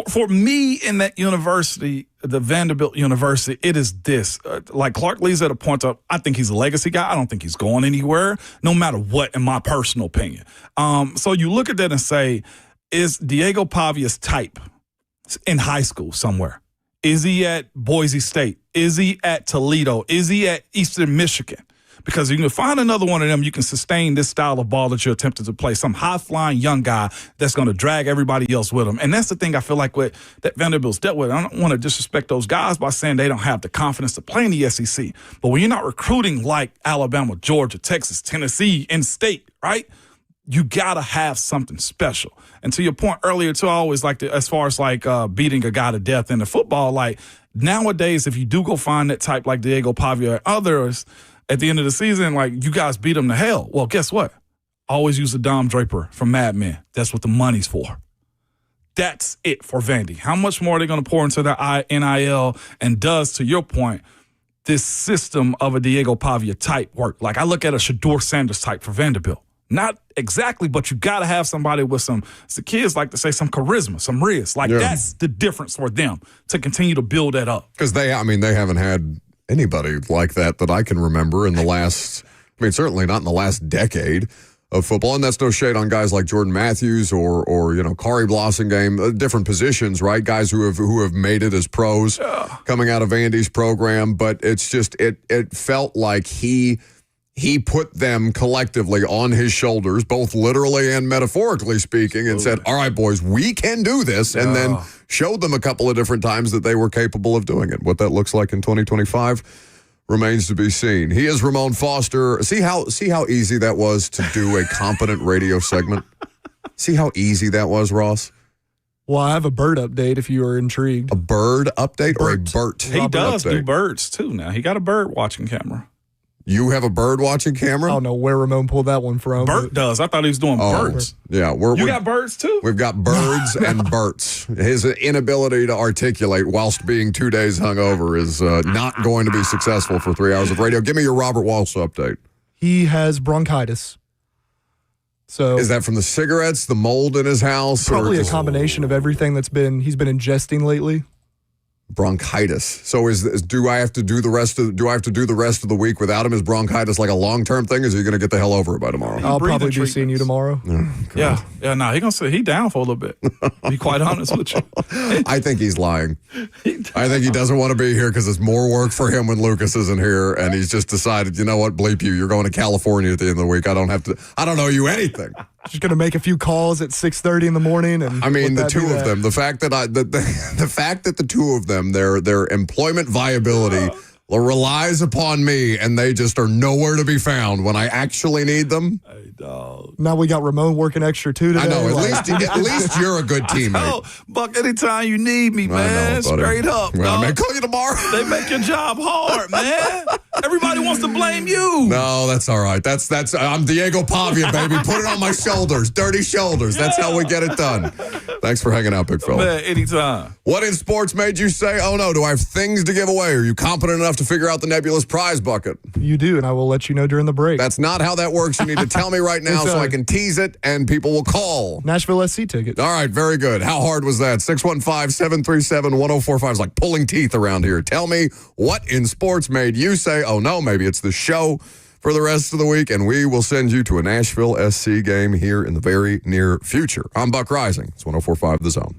for me in that university, the Vanderbilt University, it is this. Like, Clark Lee's at a point of, I think he's a legacy guy. I don't think he's going anywhere, no matter what, in my personal opinion. So you look at that and say, is Diego Pavia's type in high school somewhere? Is he at Boise State? Is he at Toledo? Is he at Eastern Michigan? Because you can find another one of them, you can sustain this style of ball that you're attempting to play. Some high-flying young guy that's going to drag everybody else with him. And that's the thing I feel like that Vanderbilt's dealt with. I don't want to disrespect those guys by saying they don't have the confidence to play in the SEC. But when you're not recruiting like Alabama, Georgia, Texas, Tennessee, in-state, right? You got to have something special. And to your point earlier, too, I always like to, as far as like beating a guy to death in the football, like nowadays, if you do go find that type like Diego Pavia or others at the end of the season, like, you guys beat them to hell. Well, guess what? Always use the Dom Draper from Mad Men. That's what the money's for. That's it for Vandy. How much more are they going to pour into their NIL? And does, to your point, this system of a Diego Pavia type work. Like I look at a Shador Sanders type for Vanderbilt. Not exactly, but you got to have somebody with some, as the kids like to say, some charisma, some riz. Like that's the difference for them to continue to build that up. Because they haven't had anybody like that I can remember in the last, certainly not in the last decade of football. And that's no shade on guys like Jordan Matthews or Kari Blossingame, different positions, right? Guys who have made it as pros coming out of Andy's program. But it's just, it felt like he put them collectively on his shoulders, both literally and metaphorically speaking, and said, all right, boys, we can do this, and then showed them a couple of different times that they were capable of doing it. What that looks like in 2025 remains to be seen. He is Ramon Foster. See how easy that was to do a competent radio segment? See how easy that was, Ross? Well, I have a bird update if you are intrigued. A bird update or a Bert? He does update? do birds, too, now. He got a bird watching camera. You have a bird watching camera? I don't know where Ramon pulled that one from. Bert does. I thought he was doing birds. Yeah. You got birds, too? We've got birds and Berts. His inability to articulate whilst being 2 days hungover is not going to be successful for 3 hours of radio. Give me your Robert Walsh update. He has bronchitis. So is that from the cigarettes, the mold in his house? Probably a combination of everything he's been ingesting lately. Bronchitis. So do I have to do the rest of the week wuthout him? Is bronchitis like a long-term thing? Is he going to get the hell over it by tomorrow? I'll probably be seeing you tomorrow. Yeah. No, he's going to say he down for a little bit. Be quite honest with you. I think he's lying. I think he doesn't want to be here because it's more work for him when Lucas isn't here, and he's just decided, you know what, bleep you. You're going to California at the end of the week. I don't know you anything. Just going to make a few calls at 6:30 in the morning. And the two of them, the fact that the fact that the two of them, their employment viability relies upon me, and they just are nowhere to be found when I actually need them. Hey, dog. Now we got Ramon working extra too today. I know. At least you're a good teammate. Buck, anytime you need me, man. Straight up. Well, dog. I may call you tomorrow. They make your job hard, man. Everybody wants to blame you. No, that's all right. That's I'm Diego Pavia, baby. Put it on my shoulders. Dirty shoulders. That's how we get it done. Thanks for hanging out, big fella. Man, anytime. What in sports made you say, oh no, do I have things to give away? Are you competent enough to figure out the nebulous prize bucket? You do, and I will let you know during the break. That's not how that works. You need to tell me right now so I can tease it and people will call. Nashville SC tickets. All right, very good. How hard was that? 615-737-1045 is like pulling teeth around here. Tell me what in sports made you say, oh no, maybe it's the show for the rest of the week, and we will send you to a Nashville SC game here in the very near future. I'm Buck Rising. It's 1045 The Zone.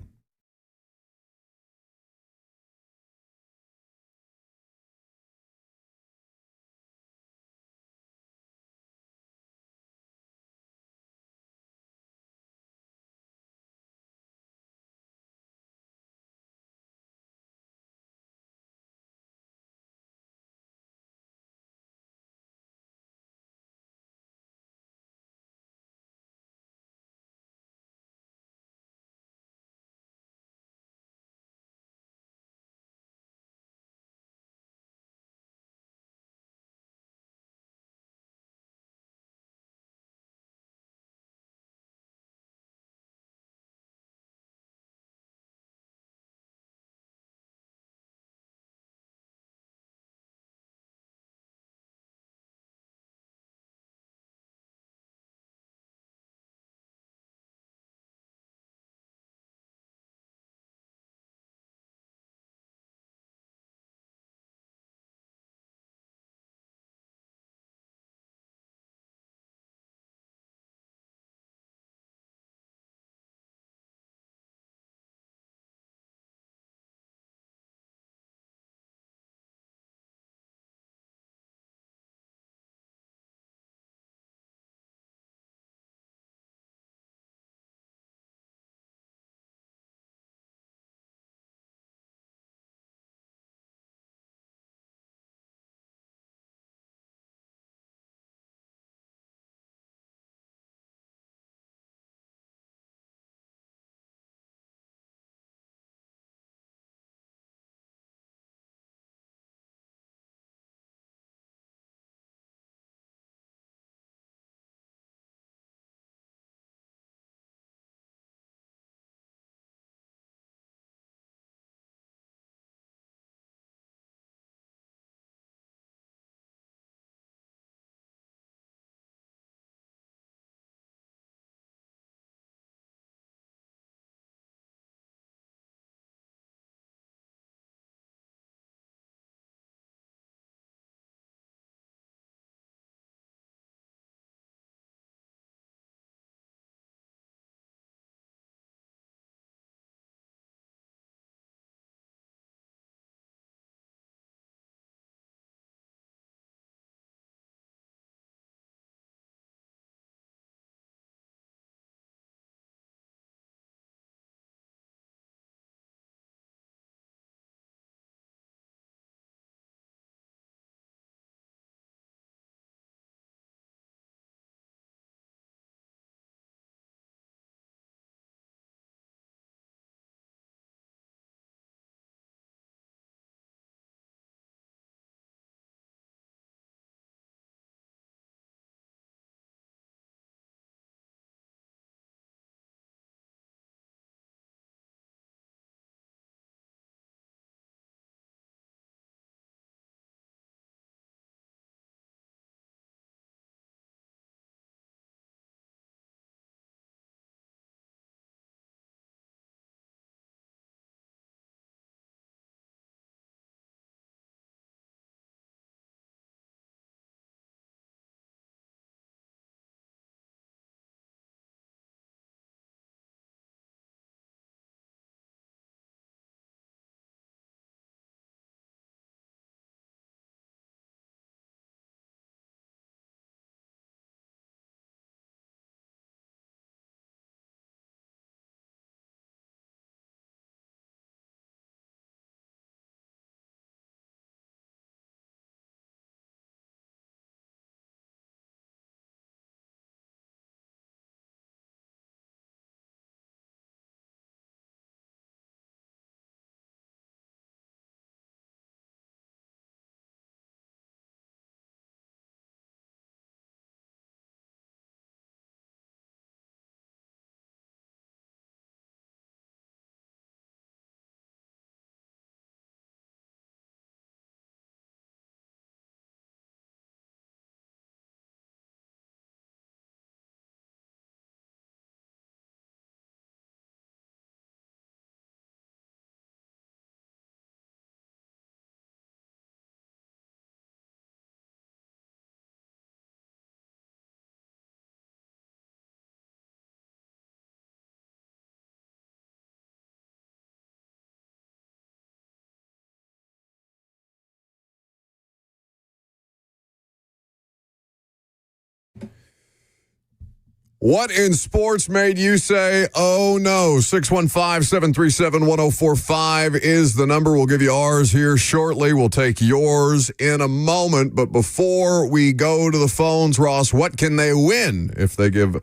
What in sports made you say, oh no? 615-737-1045 is the number. We'll give you ours here shortly. We'll take yours in a moment. But before we go to the phones, Ross, what can they win if they give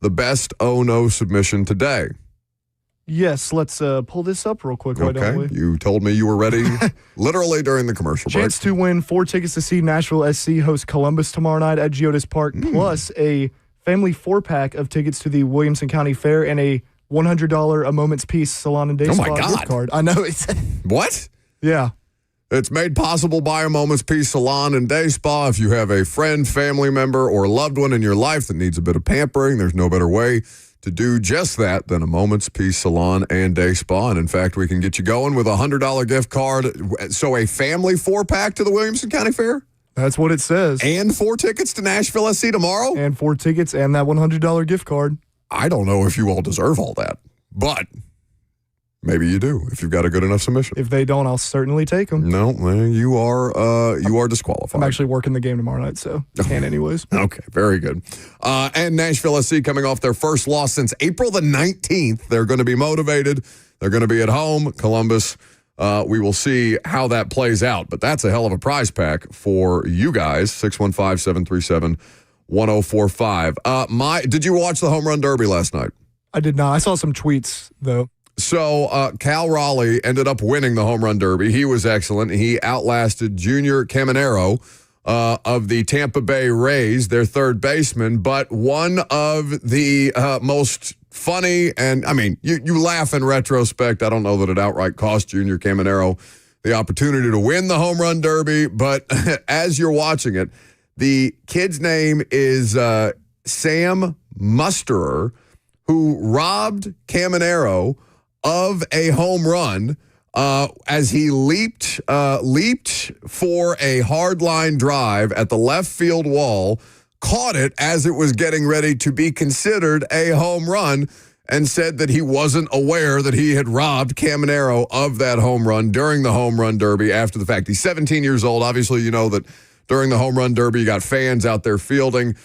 the best oh no submission today? Yes, let's pull this up real quick. Why don't we? You told me you were ready literally during the commercial break. Chance to win 4 tickets to see Nashville SC host Columbus tomorrow night at Geodis Park, plus a family 4-pack of tickets to the Williamson County Fair and a $100 a moment's peace salon and day spa gift card. I know it's what? Yeah. It's made possible by a Moment's Peace Salon and Day Spa. If you have a friend, family member, or loved one in your life that needs a bit of pampering, there's no better way to do just that than a Moment's Peace Salon and Day Spa. And in fact, we can get you going with a $100 gift card. So a family 4-pack to the Williamson County Fair? That's what it says. And 4 tickets to Nashville SC tomorrow? And 4 tickets and that $100 gift card. I don't know if you all deserve all that, but maybe you do if you've got a good enough submission. If they don't, I'll certainly take them. No, you are disqualified. I'm actually working the game tomorrow night, so can anyways. Okay, very good. And Nashville SC coming off their first loss since April the 19th. They're going to be motivated. They're going to be at home. Columbus, we will see how that plays out. But that's a hell of a prize pack for you guys. 615-737-1045. Did you watch the Home Run Derby last night? I did not. I saw some tweets, though. So Cal Raleigh ended up winning the Home Run Derby. He was excellent. He outlasted Junior Caminero of the Tampa Bay Rays, their third baseman. But one of the most funny, and I mean, you laugh in retrospect. I don't know that it outright cost Junior Caminero the opportunity to win the Home Run Derby. But as you're watching it, the kid's name is Sam Musterer, who robbed Caminero of a home run as he leaped for a hard line drive at the left field wall, caught it as it was getting ready to be considered a home run, and said that he wasn't aware that he had robbed Caminero of that home run during the Home Run Derby after the fact. He's 17 years old. Obviously, you know that during the Home Run Derby, you got fans out there fielding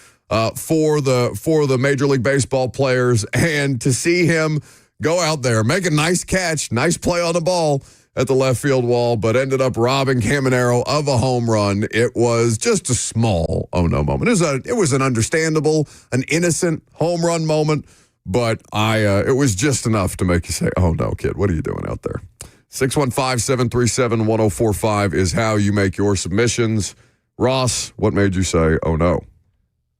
for the Major League Baseball players, and to see him go out there, make a nice catch, nice play on the ball at the left field wall, but ended up robbing Caminero of a home run. It was just a small oh-no moment. It was an understandable, an innocent home run moment, but it was just enough to make you say, oh no, kid, what are you doing out there? 615-737-1045 is how you make your submissions. Ross, what made you say, oh no?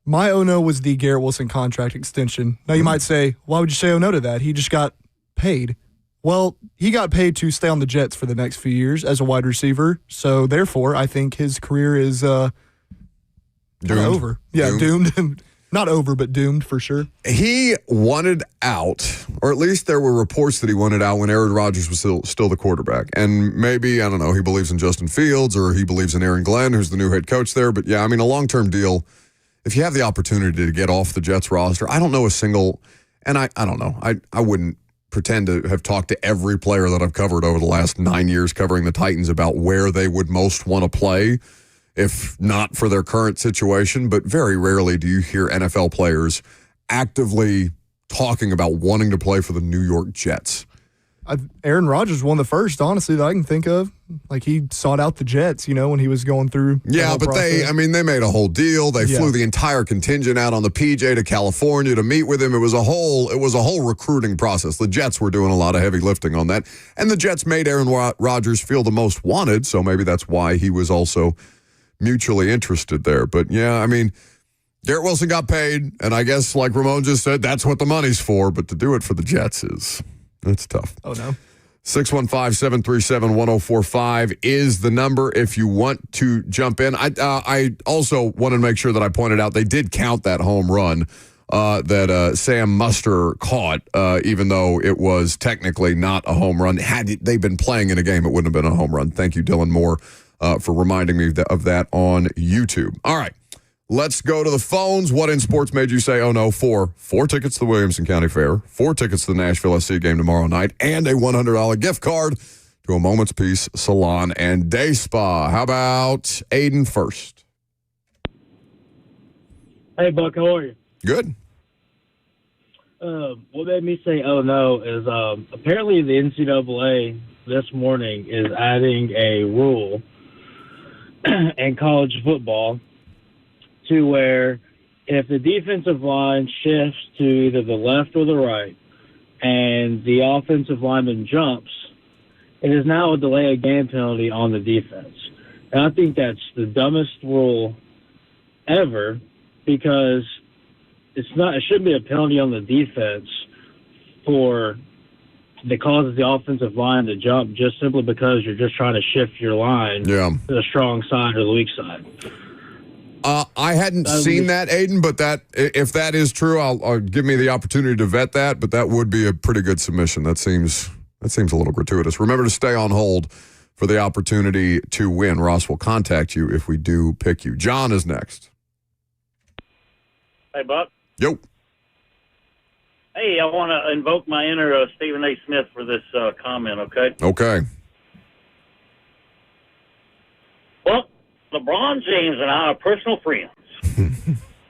My oh no was the Garrett Wilson contract extension. Now you might say, why would you say oh no to that? He just got paid. Well, he got paid to stay on the Jets for the next few years as a wide receiver. So therefore, I think his career is over. Yeah, doomed. Not over, but doomed for sure. He wanted out, or at least there were reports that he wanted out when Aaron Rodgers was still the quarterback. And maybe, I don't know, he believes in Justin Fields or he believes in Aaron Glenn, who's the new head coach there. But yeah, I mean, a long-term deal. If you have the opportunity to get off the Jets roster, I don't know a single, and I don't know, I wouldn't pretend to have talked to every player that I've covered over the last 9 years covering the Titans about where they would most want to play, if not for their current situation. But very rarely do you hear NFL players actively talking about wanting to play for the New York Jets. Aaron Rodgers was one of the first, honestly, that I can think of. Like, he sought out the Jets, when he was going through. Yeah, but process. they made a whole deal. They flew the entire contingent out on the PJ to California to meet with him. It was a whole recruiting process. The Jets were doing a lot of heavy lifting on that. And the Jets made Aaron Rodgers feel the most wanted, so maybe that's why he was also mutually interested there. But yeah, I mean, Garrett Wilson got paid, and I guess, like Ramon just said, that's what the money's for. But to do it for the Jets that's tough. Oh, no. 615-737-1045 is the number if you want to jump in. I also wanted to make sure that I pointed out they did count that home run that Sam Muster caught, even though it was technically not a home run. Had they been playing in a game, it wouldn't have been a home run. Thank you, Dylan Moore, for reminding me of that on YouTube. All right. Let's go to the phones. What in sports made you say, oh no, four tickets to the Williamson County Fair, 4 tickets to the Nashville SC game tomorrow night, and a $100 gift card to a Moment's Peace Salon and Day Spa. How about Aiden first? Hey, Buck, how are you? Good. What made me say, oh, no, is apparently the NCAA this morning is adding a rule in college football to where if the defensive line shifts to either the left or the right and the offensive lineman jumps, it is now a delay of game penalty on the defense. And I think that's the dumbest rule ever because it shouldn't be a penalty on the defense for that causes the offensive line to jump just simply because you're just trying to shift your line to the strong side or the weak side. I hadn't seen that, Aiden, but if that is true, I'll give me the opportunity to vet that. But that would be a pretty good submission. That seems a little gratuitous. Remember to stay on hold for the opportunity to win. Ross will contact you if we do pick you. John is next. Hey, Buck. Yo. Hey, I want to invoke my inner Stephen A. Smith for this comment, okay? Okay. Well, LeBron James and I are personal friends.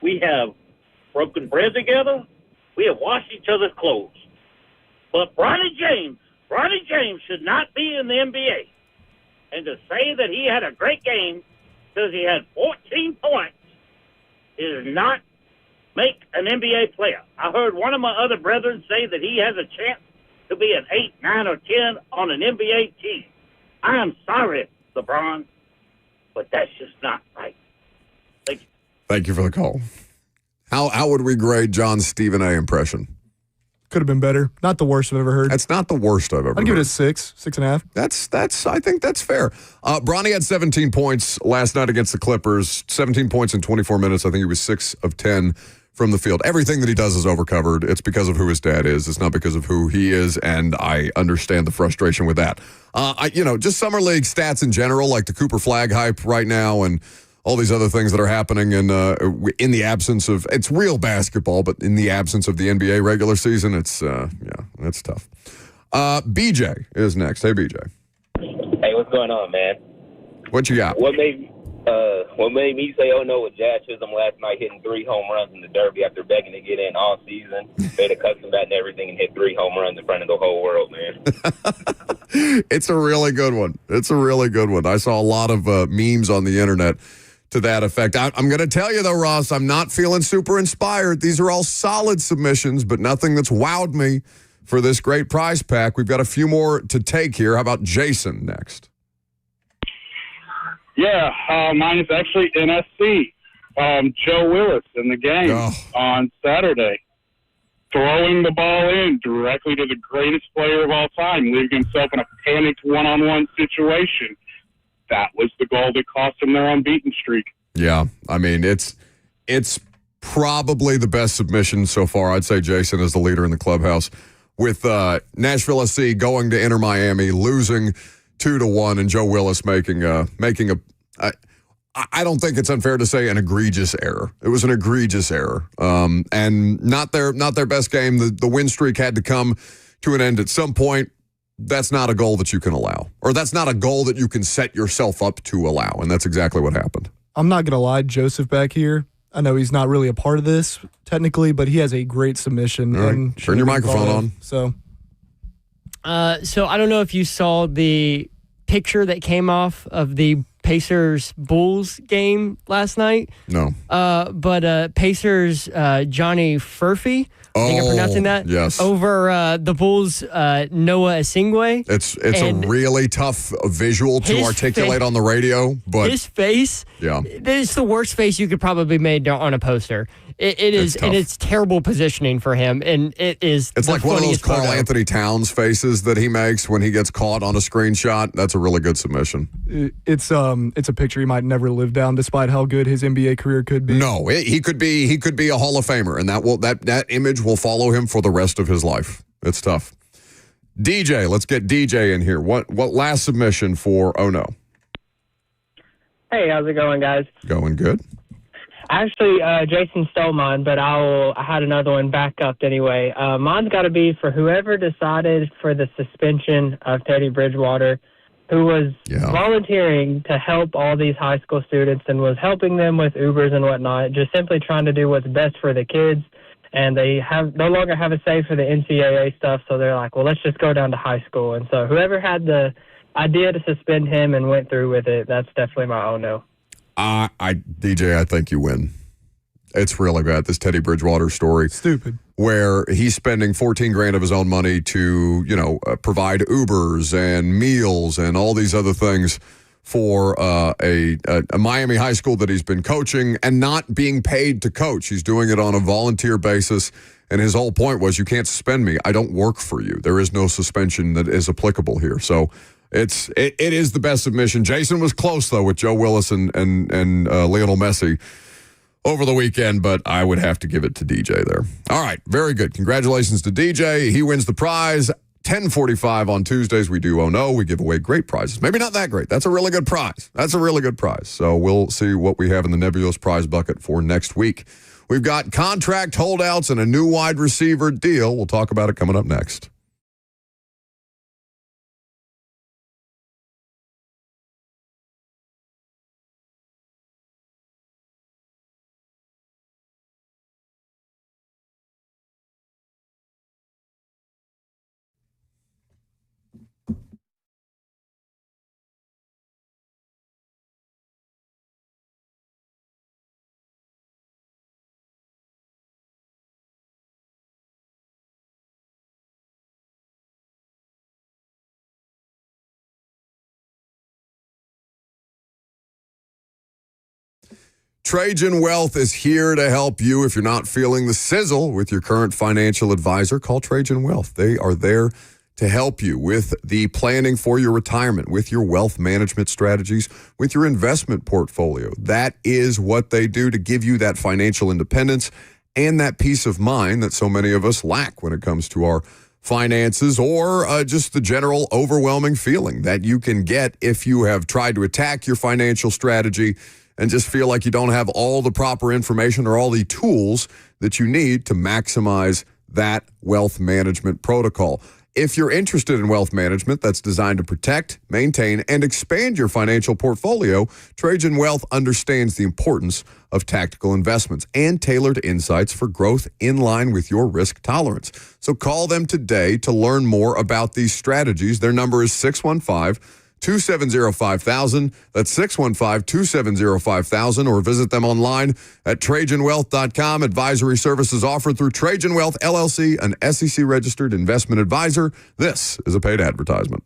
We have broken bread together. We have washed each other's clothes. But Bronny James should not be in the NBA. And to say that he had a great game because he had 14 points is not make an NBA player. I heard one of my other brethren say that he has a chance to be an 8, 9, or 10 on an NBA team. I am sorry, LeBron, but that's just not right. Thank you. Thank you for the call. How would we grade John's Stephen A. impression? Could have been better. Not the worst I've ever heard. That's not the worst I've ever heard. I'd give it a 6.5. That's. I think that's fair. Bronny had 17 points last night against the Clippers. 17 points in 24 minutes. I think he was 6 of 10 from the field. Everything that he does is overcovered. It's because of who his dad is. It's not because of who he is, and I understand the frustration with that. Just summer league stats in general, like the Cooper Flag hype right now, and all these other things that are happening in the absence of, it's real basketball, but in the absence of the NBA regular season, it's tough. BJ is next. Hey, BJ. Hey, what's going on, man? What you got? What made me say, oh no, with Jazz Chisholm last night hitting 3 home runs in the Derby after begging to get in all season. Made a custom bat and everything and hit 3 home runs in front of the whole world, man. It's a really good one. I saw a lot of memes on the internet to that effect. I'm going to tell you, though, Ross, I'm not feeling super inspired. These are all solid submissions, but nothing that's wowed me for this great prize pack. We've got a few more to take here. How about Jason next? Yeah, mine is actually NSC. Joe Willis in the game on Saturday. Throwing the ball in directly to the greatest player of all time, leaving himself in a panicked one-on-one situation. That was the goal that cost him their unbeaten streak. Yeah, I mean, it's probably the best submission so far. I'd say Jason is the leader in the clubhouse with Nashville SC going to Inter Miami, losing 2-1, and Joe Willis making a. I don't think it's unfair to say an egregious error. It was an egregious error, and not their best game. The win streak had to come to an end at some point. That's not a goal that you can allow, or that's not a goal that you can set yourself up to allow, and that's exactly what happened. I'm not going to lie, Joseph back here, I know he's not really a part of this technically, but he has a great submission. All right. And turn your microphone on. So I don't know if you saw the picture that came off of the Pacers-Bulls game last night. No. But Pacers Johnny Furphy, I think I'm pronouncing that. Yes. Over the Bulls Noah Esingwe. It's a really tough visual to articulate on the radio, but his face, it's the worst face you could probably made on a poster. It is, and it's terrible positioning for him, and it's like one of those Carl Anthony Towns faces that he makes when he gets caught on a screenshot. That's a really good submission. It's a picture he might never live down, despite how good his NBA career could be. No, he could be a Hall of Famer, and that image will follow him for the rest of his life. It's tough. DJ, let's get DJ in here. What last submission for Oh No? Hey, how's it going, guys? Going good. Actually, Jason stole mine, but I had another one back up anyway. Mine's got to be for whoever decided for the suspension of Teddy Bridgewater, who was volunteering to help all these high school students and was helping them with Ubers and whatnot, just simply trying to do what's best for the kids and they no longer have a say for the NCAA stuff. So they're like, well, let's just go down to high school. And so whoever had the idea to suspend him and went through with it, that's definitely my oh no. DJ, I think you win. It's really bad. This Teddy Bridgewater story. Stupid. Where he's spending $14,000 of his own money to, provide Ubers and meals and all these other things for a Miami high school that he's been coaching and not being paid to coach. He's doing it on a volunteer basis. And his whole point was, you can't suspend me. I don't work for you. There is no suspension that is applicable here. So it is the best submission. Jason was close, though, with Joe Willis and Lionel Messi over the weekend, but I would have to give it to DJ there. All right, very good. Congratulations to DJ. He wins the prize. 10:45 on Tuesdays, we do Oh No. We give away great prizes. Maybe not that great. That's a really good prize. So we'll see what we have in the nebulous prize bucket for next week. We've got contract holdouts and a new wide receiver deal. We'll talk about it coming up next. Trajan Wealth is here to help you. If you're not feeling the sizzle with your current financial advisor, call Trajan Wealth. They are there to help you with the planning for your retirement, with your wealth management strategies, with your investment portfolio. That is what they do to give you that financial independence and that peace of mind that so many of us lack when it comes to our finances, or just the general overwhelming feeling that you can get if you have tried to attack your financial strategy and just feel like you don't have all the proper information or all the tools that you need to maximize that wealth management protocol. If you're interested in wealth management that's designed to protect, maintain, and expand your financial portfolio, Trajan Wealth understands the importance of tactical investments and tailored insights for growth in line with your risk tolerance. So call them today to learn more about these strategies. Their number is 615-270-5000. That's 615-270-5000, or visit them online at TrajanWealth.com. Advisory services offered through Trajan Wealth, LLC, an SEC-registered investment advisor. This is a paid advertisement.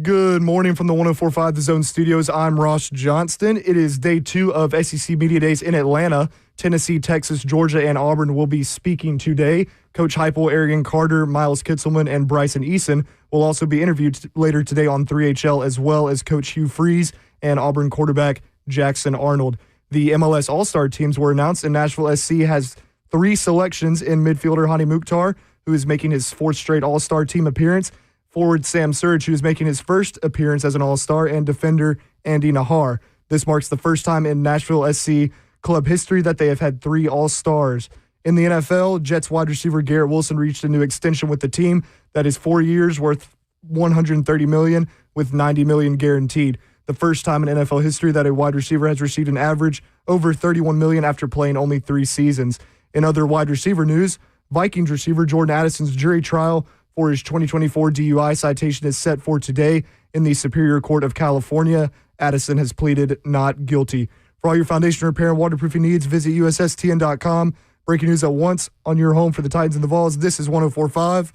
Good morning from the 104.5 The Zone Studios. I'm Ross Johnston. It is day 2 of SEC Media Days in Atlanta. Tennessee, Texas, Georgia, and Auburn will be speaking today. Coach Heupel, Arian Carter, Miles Kitzelman, and Bryson Eason will also be interviewed later today on 3HL, as well as Coach Hugh Freeze and Auburn quarterback Jackson Arnold. The MLS All-Star teams were announced, and Nashville SC has 3 selections in midfielder Hani Mukhtar, who is making his 4th straight All-Star team appearance, forward Sam Surridge, who is making his first appearance as an All-Star, and defender Andy Nahar. This marks the first time in Nashville SC club history that they have had 3 All-Stars. In the NFL, Jets wide receiver Garrett Wilson reached a new extension with the team that is 4 years worth $130 million with $90 million guaranteed. The first time in NFL history that a wide receiver has received an average over $31 million after playing only 3 seasons. In other wide receiver news, Vikings receiver Jordan Addison's jury trial for his 2024 DUI citation is set for today in the Superior Court of California. Addison has pleaded not guilty. For all your foundation repair and waterproofing needs, visit USSTN.com. Breaking news at once on your home for the Titans and the Vols. This is 104.5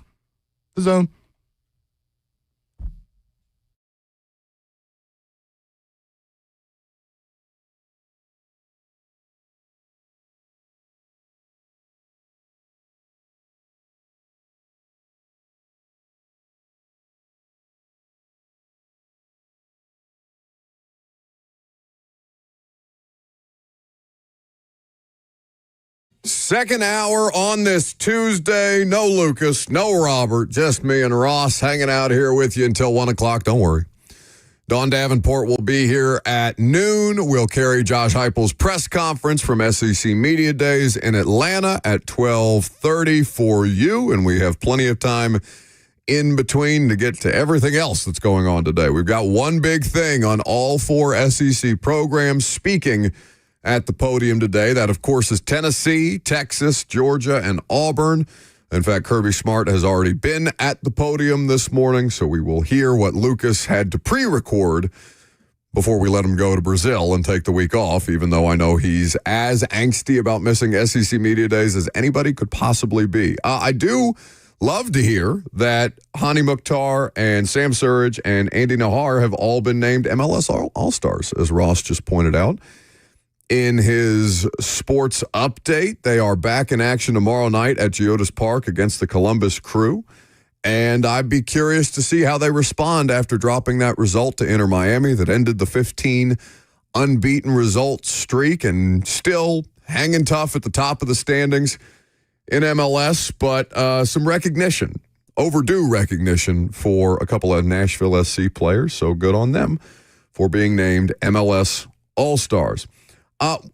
The Zone. Second hour on this Tuesday. No Lucas, no Robert, just me and Ross hanging out here with you until 1 o'clock. Don't worry. Dawn Davenport will be here at noon. We'll carry Josh Heupel's press conference from SEC Media Days in Atlanta at 12:30 for you, and we have plenty of time in between to get to everything else that's going on today. We've got one big thing on all 4 SEC programs speaking at the podium today. That, of course, is Tennessee, Texas, Georgia, and Auburn. In fact, Kirby Smart has already been at the podium this morning, so we will hear what Lucas had to pre-record before we let him go to Brazil and take the week off, even though I know he's as angsty about missing SEC Media Days as anybody could possibly be. I do love to hear that Hani Mukhtar and Sam Surridge and Andy Nahar have all been named MLS All-Stars, as Ross just pointed out in his sports update. They are back in action tomorrow night at Geodis Park against the Columbus Crew. And I'd be curious to see how they respond after dropping that result to Inter Miami that ended the 15 unbeaten result streak and still hanging tough at the top of the standings in MLS. But some recognition, overdue recognition for a couple of Nashville SC players. So good on them for being named MLS All-Stars.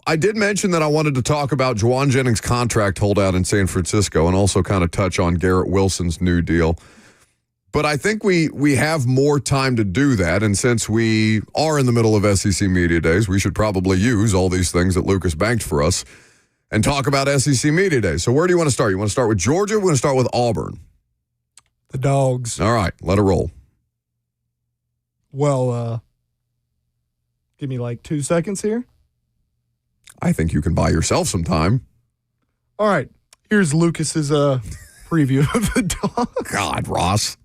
I did mention that I wanted to talk about Juwan Jennings' contract holdout in San Francisco and also kind of touch on Garrett Wilson's new deal. But I think we have more time to do that. And since we are in the middle of SEC Media Days, we should probably use all these things that Lucas banked for us and talk about SEC Media Days. So where do you want to start? You want to start with Georgia? Or we want to start with Auburn? The Dogs. All right, let it roll. Well, give me like 2 seconds here. I think you can buy yourself some time. All right. Here's Lucas's preview of the Dogs. God, Ross.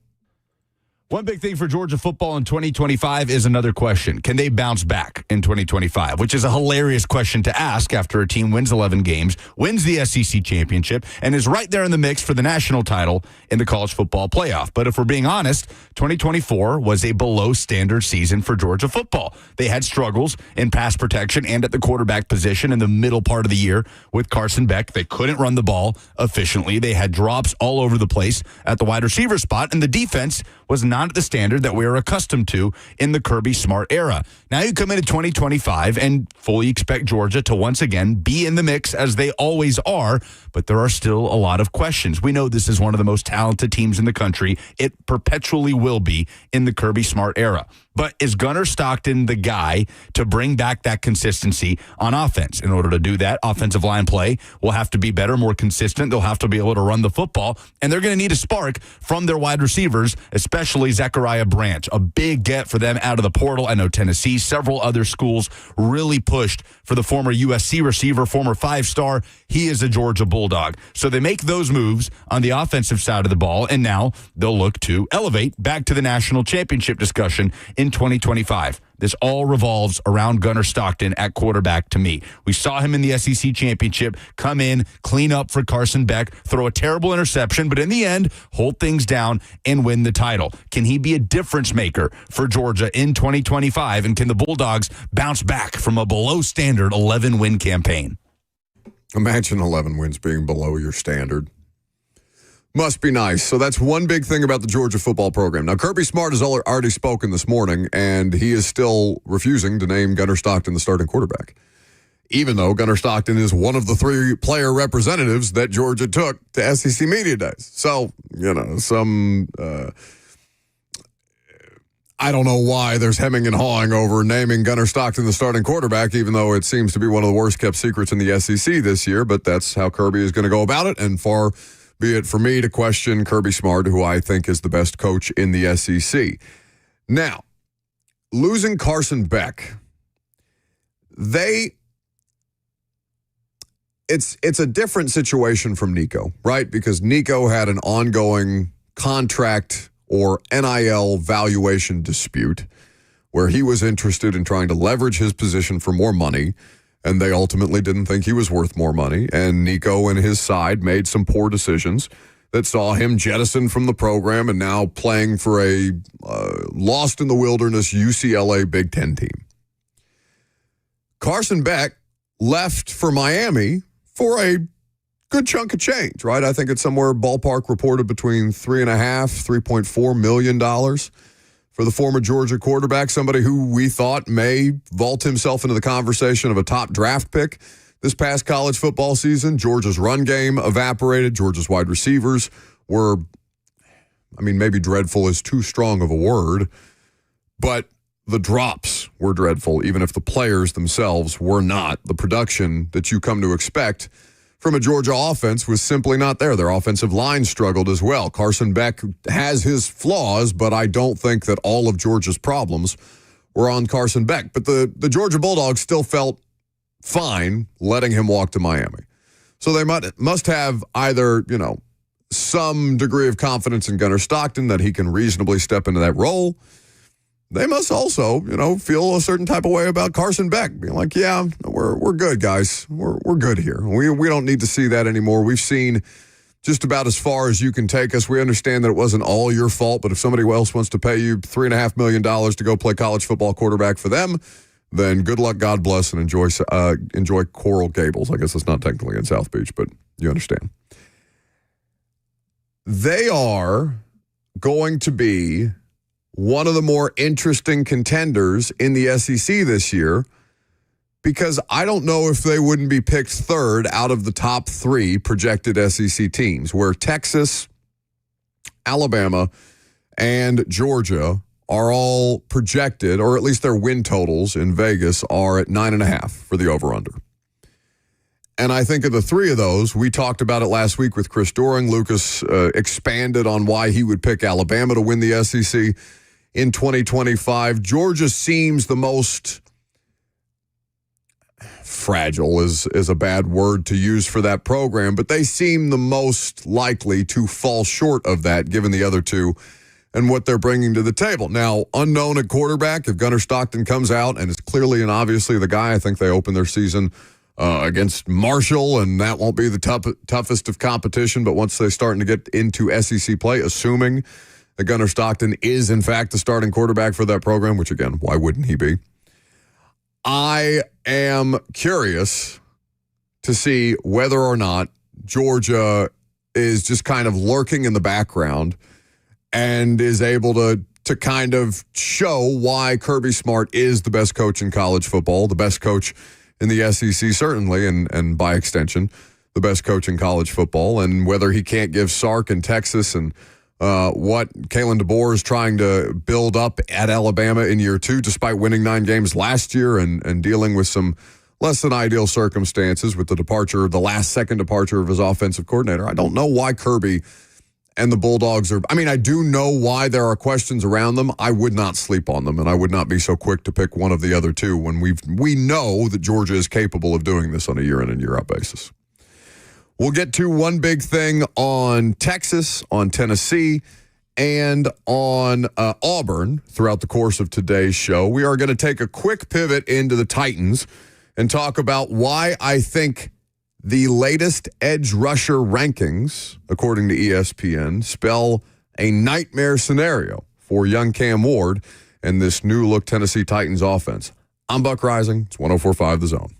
One big thing for Georgia football in 2025 is another question. Can they bounce back in 2025? Which is a hilarious question to ask after a team wins 11 games, wins the SEC championship, and is right there in the mix for the national title in the college football playoff. But if we're being honest, 2024 was a below-standard season for Georgia football. They had struggles in pass protection and at the quarterback position in the middle part of the year with Carson Beck. They couldn't run the ball efficiently. They had drops all over the place at the wide receiver spot, and the defense was not at the standard that we are accustomed to in the Kirby Smart era. Now you come into 2025 and fully expect Georgia to once again be in the mix as they always are, but there are still a lot of questions. We know this is one of the most talented teams in the country. It perpetually will be in the Kirby Smart era. But is Gunnar Stockton the guy to bring back that consistency on offense? In order to do that, offensive line play will have to be better, more consistent. They'll have to be able to run the football, and they're going to need a spark from their wide receivers, especially Zachariah Branch. A big get for them out of the portal. I know Tennessee, several other schools really pushed for the former USC receiver, former 5-star. He is a Georgia Bulldog. So they make those moves on the offensive side of the ball, and now they'll look to elevate back to the national championship discussion in 2025. This all revolves around Gunnar Stockton at quarterback to me. We saw him in the SEC championship come in, clean up for Carson Beck, throw a terrible interception, but in the end, hold things down and win the title. Can he be a difference maker for Georgia in 2025? And can the Bulldogs bounce back from a below-standard 11-win campaign? Imagine 11 wins being below your standard. Must be nice. So that's one big thing about the Georgia football program. Now, Kirby Smart has already spoken this morning, and he is still refusing to name Gunnar Stockton the starting quarterback, even though Gunnar Stockton is one of the 3 player representatives that Georgia took to SEC Media Days. So, I don't know why there's hemming and hawing over naming Gunnar Stockton the starting quarterback, even though it seems to be one of the worst-kept secrets in the SEC this year, but that's how Kirby is going to go about it, and far be it for me to question Kirby Smart, who I think is the best coach in the SEC. Now, losing Carson Beck, it's a different situation from Nico, right? Because Nico had an ongoing contract or NIL valuation dispute where he was interested in trying to leverage his position for more money, and they ultimately didn't think he was worth more money. And Nico and his side made some poor decisions that saw him jettisoned from the program and now playing for a lost in the wilderness UCLA Big Ten team. Carson Beck left for Miami for a good chunk of change, right? I think it's somewhere ballpark reported between $3.4 million for the former Georgia quarterback, somebody who we thought may vault himself into the conversation of a top draft pick this past college football season. Georgia's run game evaporated. Georgia's wide receivers were, maybe dreadful is too strong of a word, but the drops were dreadful, even if the players themselves were not. The production that you come to expect from a Georgia offense was simply not there. Their offensive line struggled as well. Carson Beck has his flaws, but I don't think that all of Georgia's problems were on Carson Beck. But the Georgia Bulldogs still felt fine letting him walk to Miami. So they must have either, some degree of confidence in Gunnar Stockton that he can reasonably step into that role. They must also, feel a certain type of way about Carson Beck, being like, yeah, we're good, guys. We're good here. We don't need to see that anymore. We've seen just about as far as you can take us. We understand that it wasn't all your fault, but if somebody else wants to pay you $3.5 million to go play college football quarterback for them, then good luck, God bless, and enjoy Coral Gables. I guess it's not technically in South Beach, but you understand. They are going to be one of the more interesting contenders in the SEC this year, because I don't know if they wouldn't be picked third out of the top 3 projected SEC teams, where Texas, Alabama, and Georgia are all projected, or at least their win totals in Vegas are at 9.5 for the over-under. And I think of the 3 of those, we talked about it last week with Chris Doering. Lucas expanded on why he would pick Alabama to win the SEC in 2025. Georgia seems the most fragile is a bad word to use for that program, but they seem the most likely to fall short of that given the other 2 and what they're bringing to the table. Now, unknown at quarterback, if Gunnar Stockton comes out and is clearly and obviously the guy, I think they open their season against Marshall, and that won't be the toughest of competition, but once they're starting to get into SEC play, assuming that Gunnar Stockton is, in fact, the starting quarterback for that program, which, again, why wouldn't he be? I am curious to see whether or not Georgia is just kind of lurking in the background and is able to kind of show why Kirby Smart is the best coach in college football, the best coach in the SEC, certainly, and by extension, the best coach in college football, and whether he can't give Sark and Texas and what Kalen DeBoer is trying to build up at Alabama in year 2, despite winning 9 games last year and dealing with some less than ideal circumstances with the last-second departure of his offensive coordinator. I don't know why Kirby and the Bulldogs I do know why there are questions around them. I would not sleep on them, and I would not be so quick to pick one of the other two when we know that Georgia is capable of doing this on a year-in and year-out basis. We'll get to one big thing on Texas, on Tennessee, and on Auburn throughout the course of today's show. We are going to take a quick pivot into the Titans and talk about why I think the latest edge rusher rankings, according to ESPN, spell a nightmare scenario for young Cam Ward and this new-look Tennessee Titans offense. I'm Buck Rising. It's 104.5 The Zone.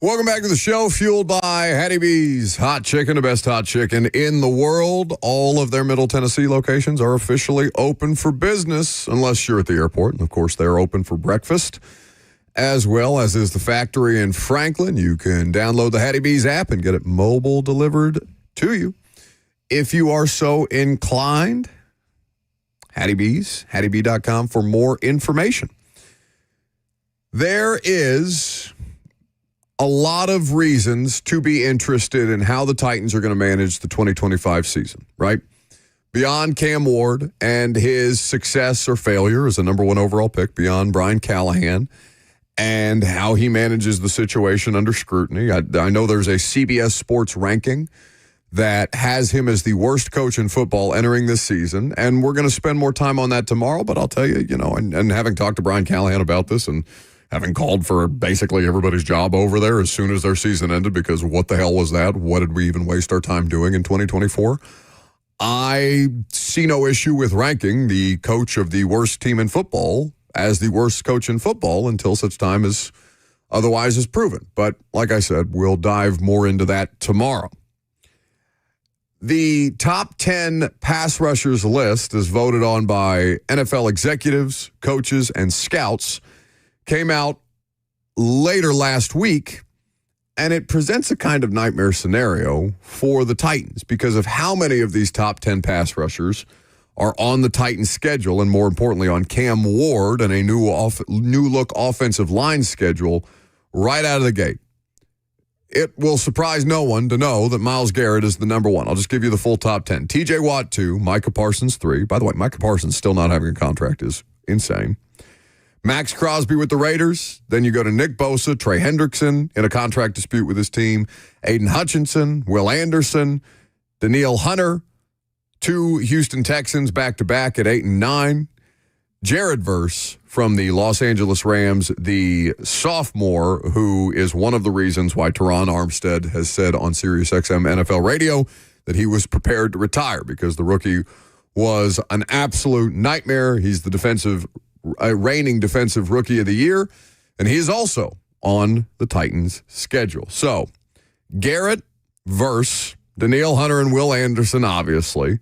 Welcome back to the show, fueled by Hattie B's Hot Chicken, the best hot chicken in the world. All of their Middle Tennessee locations are officially open for business, unless you're at the airport. And, of course, they're open for breakfast, as well as is the factory in Franklin. You can download the Hattie B's app and get it mobile delivered to you. If you are so inclined, Hattie B's, HattieB.com for more information. There is a lot of reasons to be interested in how the Titans are going to manage the 2025 season, right? Beyond Cam Ward and his success or failure as a number one overall pick, beyond Brian Callahan and how he manages the situation under scrutiny. I know there's a CBS Sports ranking that has him as the worst coach in football entering this season, and we're going to spend more time on that tomorrow, but I'll tell you, and having talked to Brian Callahan about this and having called for basically everybody's job over there as soon as their season ended, because what the hell was that? What did we even waste our time doing in 2024? I see no issue with ranking the coach of the worst team in football as the worst coach in football until such time as otherwise is proven. But like I said, we'll dive more into that tomorrow. The top 10 pass rushers list is voted on by NFL executives, coaches, and scouts. Came out later last week, and it presents a kind of nightmare scenario for the Titans because of how many of these top 10 pass rushers are on the Titans schedule, and more importantly on Cam Ward and a new look offensive line schedule right out of the gate. It will surprise no one to know that Myles Garrett is the number one. I'll just give you the full top 10. TJ Watt 2, Micah Parsons 3. By the way, Micah Parsons still not having a contract is insane. Max Crosby with the Raiders. Then you go to Nick Bosa, Trey Hendrickson in a contract dispute with his team, Aiden Hutchinson, Will Anderson, Danielle Hunter, 2 Houston Texans back-to-back at 8 and 9. Jared Verse from the Los Angeles Rams, the sophomore who is one of the reasons why Teron Armstead has said on SiriusXM NFL radio that he was prepared to retire because the rookie was an absolute nightmare. He's the reigning defensive rookie of the year, and he is also on the Titans schedule. So Garrett, Verse, Danielle Hunter, and Will Anderson, obviously.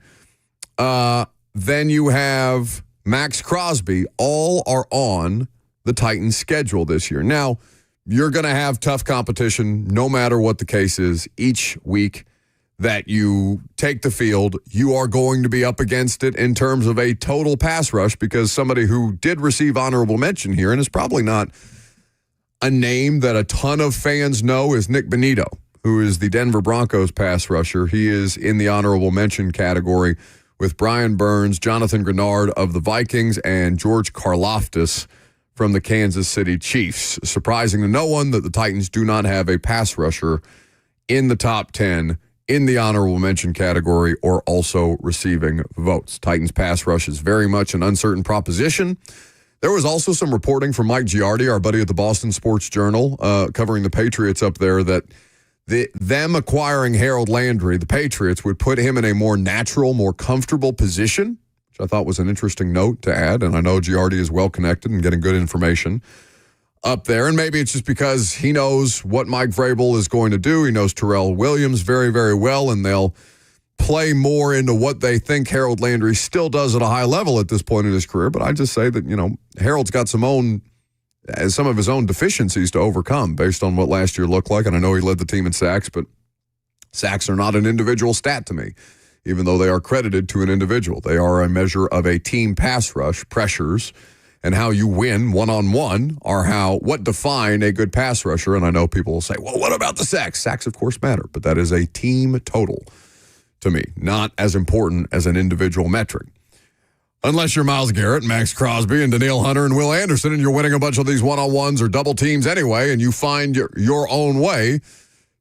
Then you have Max Crosby. All are on the Titans schedule this year. Now, you're going to have tough competition no matter what the case is each week that you take the field. You are going to be up against it in terms of a total pass rush because somebody who did receive honorable mention here and is probably not a name that a ton of fans know is Nick Bonito, who is the Denver Broncos pass rusher. He is in the honorable mention category with Brian Burns, Jonathan Grenard of the Vikings, and George Karlaftis from the Kansas City Chiefs. Surprising to no one that the Titans do not have a pass rusher in the top 10 in the honorable mention category or also receiving votes. Titans pass rush is very much an uncertain proposition. There was also some reporting from Mike Giardi, our buddy at the Boston Sports Journal, covering the Patriots up there, that them acquiring Harold Landry, the Patriots, would put him in a more natural, more comfortable position, which I thought was an interesting note to add. And I know Giardi is well connected and getting good information up there. And maybe it's just because he knows what Mike Vrabel is going to do. He knows Terrell Williams very, very well, and they'll play more into what they think Harold Landry still does at a high level at this point in his career. But I just say that, Harold's got some of his own deficiencies to overcome based on what last year looked like. And I know he led the team in sacks, but sacks are not an individual stat to me, even though they are credited to an individual. They are a measure of a team pass rush, pressures, and how you win one-on-one are what define a good pass rusher. And I know people will say, well, what about the sacks? Sacks, of course, matter, but that is a team total to me, not as important as an individual metric. Unless you're Myles Garrett, Max Crosby, and Danielle Hunter, and Will Anderson, and you're winning a bunch of these one-on-ones or double teams anyway, and you find your own way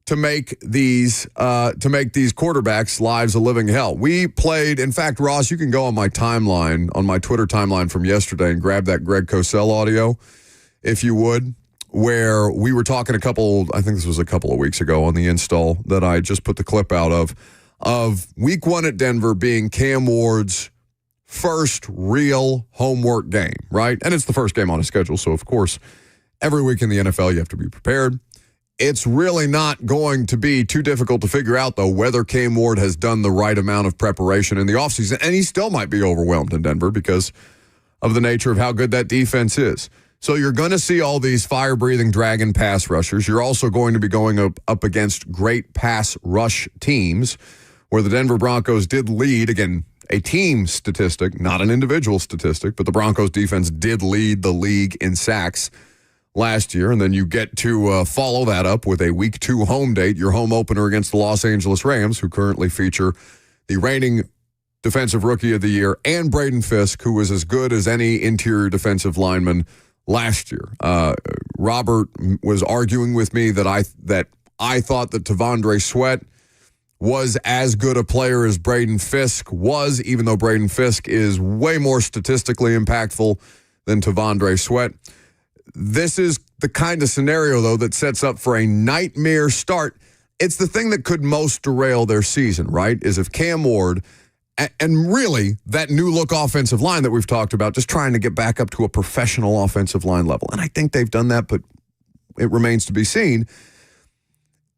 to make these quarterbacks' lives a living hell. We played, in fact, Ross, you can go on my timeline, on my Twitter timeline from yesterday and grab that Greg Cosell audio, if you would, where we were talking I think this was a couple of weeks ago on the install that I just put the clip out of week 1 at Denver being Cam Ward's first real homework game, right? And it's the first game on his schedule, so of course, every week in the NFL you have to be prepared. It's really not going to be too difficult to figure out, though, whether Cam Ward has done the right amount of preparation in the offseason. And he still might be overwhelmed in Denver because of the nature of how good that defense is. So you're going to see all these fire-breathing dragon pass rushers. You're also going to be going up against great pass rush teams, where the Denver Broncos did lead, again, a team statistic, not an individual statistic, but the Broncos defense did lead the league in sacks last year. And then you get to follow that up with a Week 2 home date, your home opener against the Los Angeles Rams, who currently feature the reigning Defensive Rookie of the Year and Braden Fisk, who was as good as any interior defensive lineman last year. Robert was arguing with me that I thought that Tavondre Sweat was as good a player as Braden Fisk was, even though Braden Fisk is way more statistically impactful than Tavondre Sweat. This is the kind of scenario, though, that sets up for a nightmare start. It's the thing that could most derail their season, right, is if Cam Ward and really that new-look offensive line that we've talked about, just trying to get back up to a professional offensive line level. And I think they've done that, but it remains to be seen.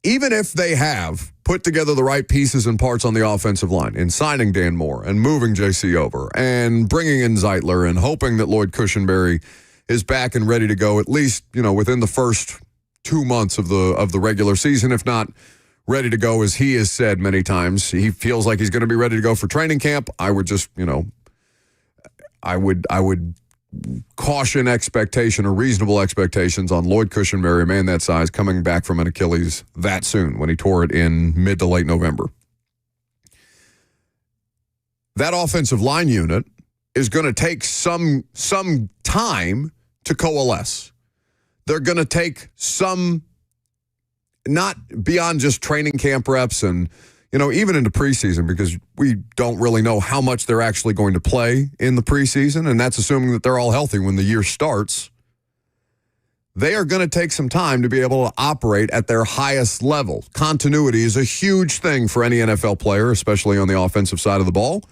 Even if they have put together the right pieces and parts on the offensive line in signing Dan Moore and moving JC over and bringing in Zeitler and hoping that Lloyd Cushenberry is back and ready to go at least, within the first 2 months of the regular season, if not ready to go, as he has said many times. He feels like he's going to be ready to go for training camp. I would just, I would caution expectation or reasonable expectations on Lloyd Cushenberry, a man that size, coming back from an Achilles that soon when he tore it in mid to late November. That offensive line unit is going to take some time to coalesce. They're going to take some, not beyond just training camp reps and, even into preseason, because we don't really know how much they're actually going to play in the preseason, and that's assuming that they're all healthy when the year starts. They are going to take some time to be able to operate at their highest level. Continuity is a huge thing for any NFL player, especially on the offensive side of the ball.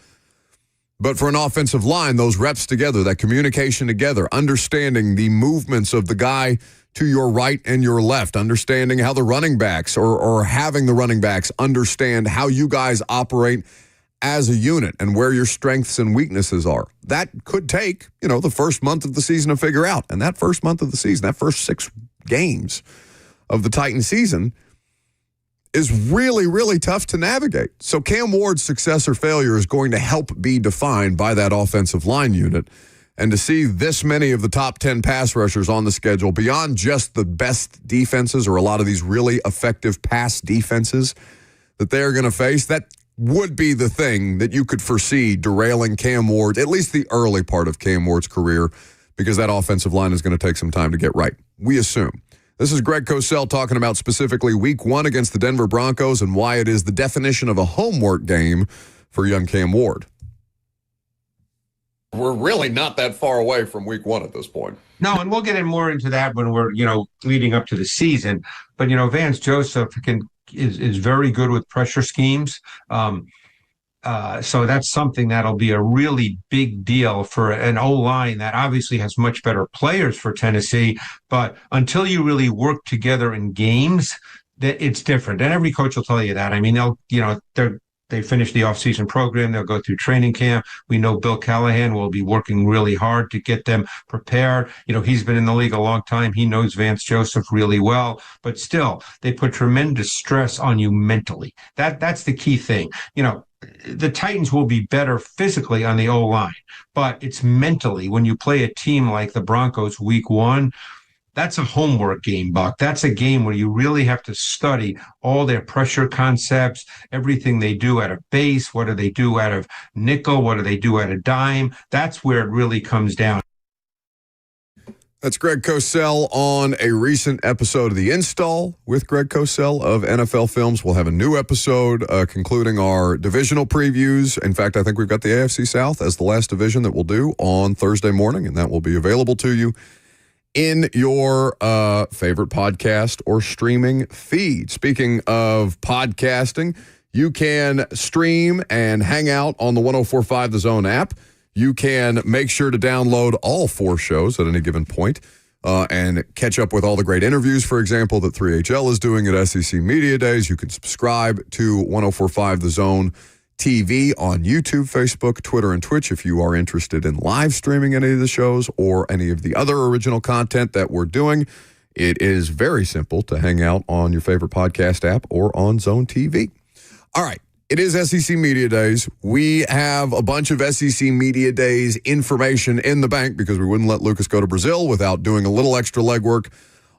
But for an offensive line, those reps together, that communication together, understanding the movements of the guy to your right and your left, understanding how the running backs or having the running backs understand how you guys operate as a unit and where your strengths and weaknesses are. That could take, the first month of the season to figure out. And that first month of the season, that first 6 games of the Titans season is really, really tough to navigate. So Cam Ward's success or failure is going to help be defined by that offensive line unit. And to see this many of the top 10 pass rushers on the schedule, beyond just the best defenses or a lot of these really effective pass defenses that they're going to face, that would be the thing that you could foresee derailing Cam Ward, at least the early part of Cam Ward's career, because that offensive line is going to take some time to get right. We assume. This is Greg Cosell talking about specifically Week 1 against the Denver Broncos and why it is the definition of a homework game for young Cam Ward. We're really not that far away from Week 1 at this point. No, and we'll get in more into that when we're, leading up to the season. But, Vance Joseph is very good with pressure schemes. So that's something that'll be a really big deal for an O-line that obviously has much better players for Tennessee. But until you really work together in games, it's different. And every coach will tell you that. I mean, they finish the offseason program. They'll go through training camp. We know Bill Callahan will be working really hard to get them prepared. He's been in the league a long time. He knows Vance Joseph really well. But still, they put tremendous stress on you mentally. That's the key thing. The Titans will be better physically on the O-line, but it's mentally. When you play a team like the Broncos Week 1, that's a homework game, Buck. That's a game where you really have to study all their pressure concepts, everything they do out of base, what do they do out of nickel, what do they do out of dime. That's where it really comes down. That's Greg Cosell on a recent episode of The Install with Greg Cosell of NFL Films. We'll have a new episode concluding our divisional previews. In fact, I think we've got the AFC South as the last division that we'll do on Thursday morning, and that will be available to you in your favorite podcast or streaming feed. Speaking of podcasting, you can stream and hang out on the 104.5 The Zone app. You can make sure to download all 4 shows at any given point and catch up with all the great interviews, for example, that 3HL is doing at SEC Media Days. You can subscribe to 1045 The Zone TV on YouTube, Facebook, Twitter, and Twitch if you are interested in live streaming any of the shows or any of the other original content that we're doing. It is very simple to hang out on your favorite podcast app or on Zone TV. All right. It is SEC Media Days. We have a bunch of SEC Media Days information in the bank because we wouldn't let Lucas go to Brazil without doing a little extra legwork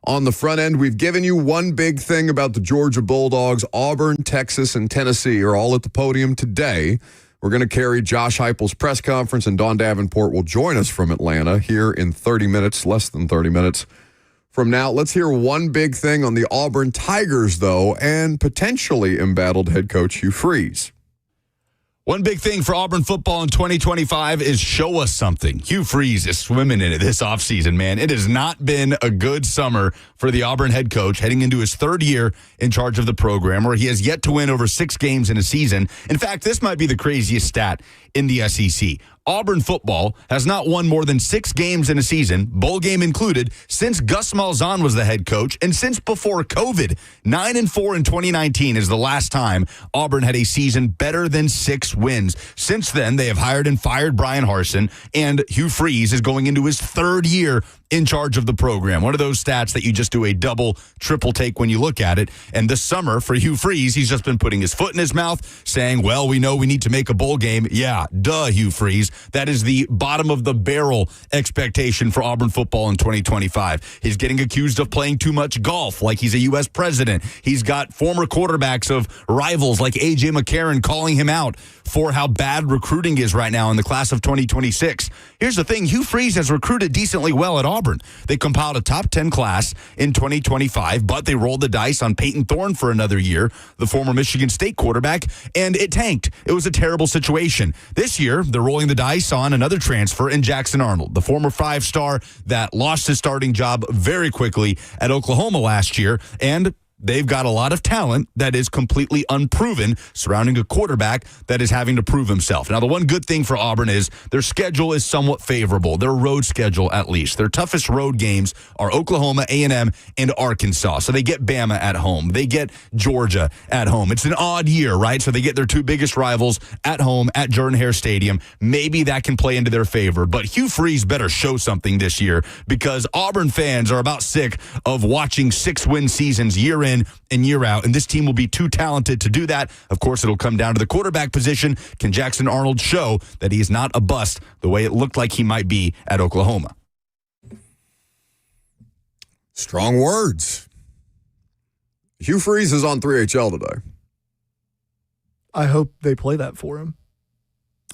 on the front end. We've given you one big thing about the Georgia Bulldogs. Auburn, Texas, and Tennessee are all at the podium today. We're going to carry Josh Heupel's press conference, and Dawn Davenport will join us from Atlanta here in 30 minutes, less than 30 minutes from now. Let's hear one big thing on the Auburn Tigers, though, and potentially embattled head coach Hugh Freeze. One big thing for Auburn football in 2025 is show us something. Hugh Freeze is swimming in it this offseason, man. It has not been a good summer for the Auburn head coach heading into his third year in charge of the program, where he has yet to win over 6 games in a season. In fact, this might be the craziest stat in the SEC. Auburn football has not won more than 6 games in a season, bowl game included, since Gus Malzahn was the head coach and since before COVID. 9-4 in 2019 is the last time Auburn had a season better than 6 wins. Since then, they have hired and fired Brian Harsin, and Hugh Freeze is going into his third year in charge of the program. One of those stats that you just do a double, triple take when you look at it. And this summer for Hugh Freeze, he's just been putting his foot in his mouth saying, well, we know we need to make a bowl game. Yeah, duh, Hugh Freeze. That is the bottom of the barrel expectation for Auburn football in 2025. He's getting accused of playing too much golf like he's a U.S. president. He's got former quarterbacks of rivals like A.J. McCarron calling him out for how bad recruiting is right now in the class of 2026. Here's the thing. Hugh Freeze has recruited decently well at Auburn. They compiled a top 10 class in 2025, but they rolled the dice on Peyton Thorne for another year, the former Michigan State quarterback, and it tanked. It was a terrible situation. This year, they're rolling the dice on another transfer in Jackson Arnold, the former 5-star that lost his starting job very quickly at Oklahoma last year, and they've got a lot of talent that is completely unproven surrounding a quarterback that is having to prove himself. Now, the one good thing for Auburn is their schedule is somewhat favorable, their road schedule at least. Their toughest road games are Oklahoma, A&M, and Arkansas. So they get Bama at home. They get Georgia at home. It's an odd year, right? So they get their 2 biggest rivals at home at Jordan-Hare Stadium. Maybe that can play into their favor. But Hugh Freeze better show something this year because Auburn fans are about sick of watching 6-win seasons year in and year out, and this team will be too talented to do that. Of course, it'll come down to the quarterback position. Can Jackson Arnold show that he is not a bust the way it looked like he might be at Oklahoma? Strong words. Hugh Freeze is on 3HL today. I hope they play that for him.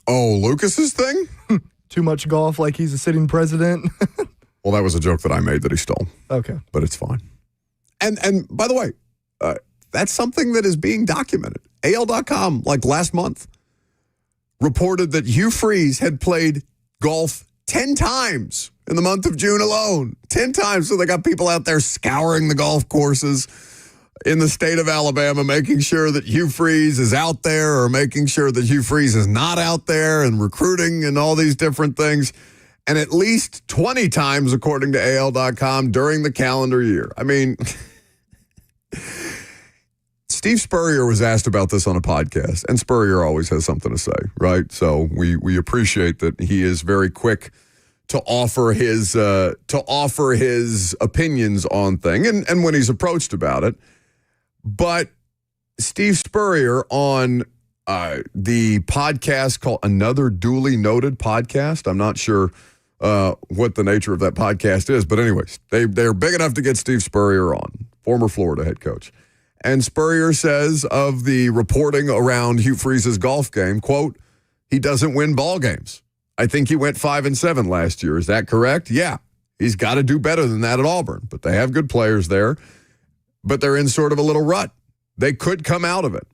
Oh, Lucas's thing? Too much golf like he's a sitting president. Well, that was a joke that I made that he stole. Okay. But it's fine. And by the way, that's something that is being documented. AL.com, like last month, reported that Hugh Freeze had played golf 10 times in the month of June alone. 10 times. So they got people out there scouring the golf courses in the state of Alabama, making sure that Hugh Freeze is out there or making sure that Hugh Freeze is not out there and recruiting and all these different things. And at least 20 times, according to AL.com, during the calendar year. I mean, Steve Spurrier was asked about this on a podcast, and Spurrier always has something to say, right? So we appreciate that he is very quick to offer his opinions on things, and when he's approached about it. But Steve Spurrier on the podcast called Another Duly Noted Podcast. I'm not sure what the nature of that podcast is, but anyways, they're big enough to get Steve Spurrier on, former Florida head coach. And Spurrier says of the reporting around Hugh Freeze's golf game, quote, he doesn't win ball games. I think he went 5-7 last year. Is that correct? Yeah. He's got to do better than that at Auburn, but they have good players there, but they're in sort of a little rut. They could come out of it.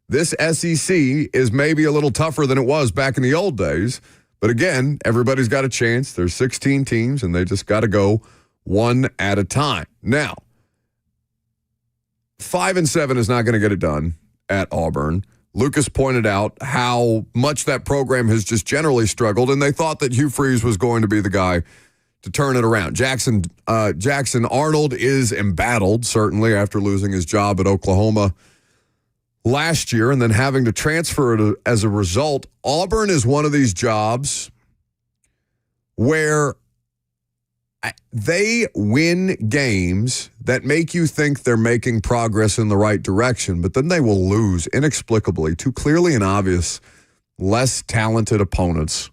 This SEC is maybe a little tougher than it was back in the old days, but again, everybody's got a chance. There's 16 teams, and they just got to go one at a time. Now, 5-7 is not going to get it done at Auburn. Lucas pointed out how much that program has just generally struggled, and they thought that Hugh Freeze was going to be the guy to turn it around. Jackson Arnold is embattled, certainly, after losing his job at Oklahoma last year and then having to transfer it as a result. Auburn is one of these jobs where they win games that make you think they're making progress in the right direction, but then they will lose inexplicably to clearly and obvious less talented opponents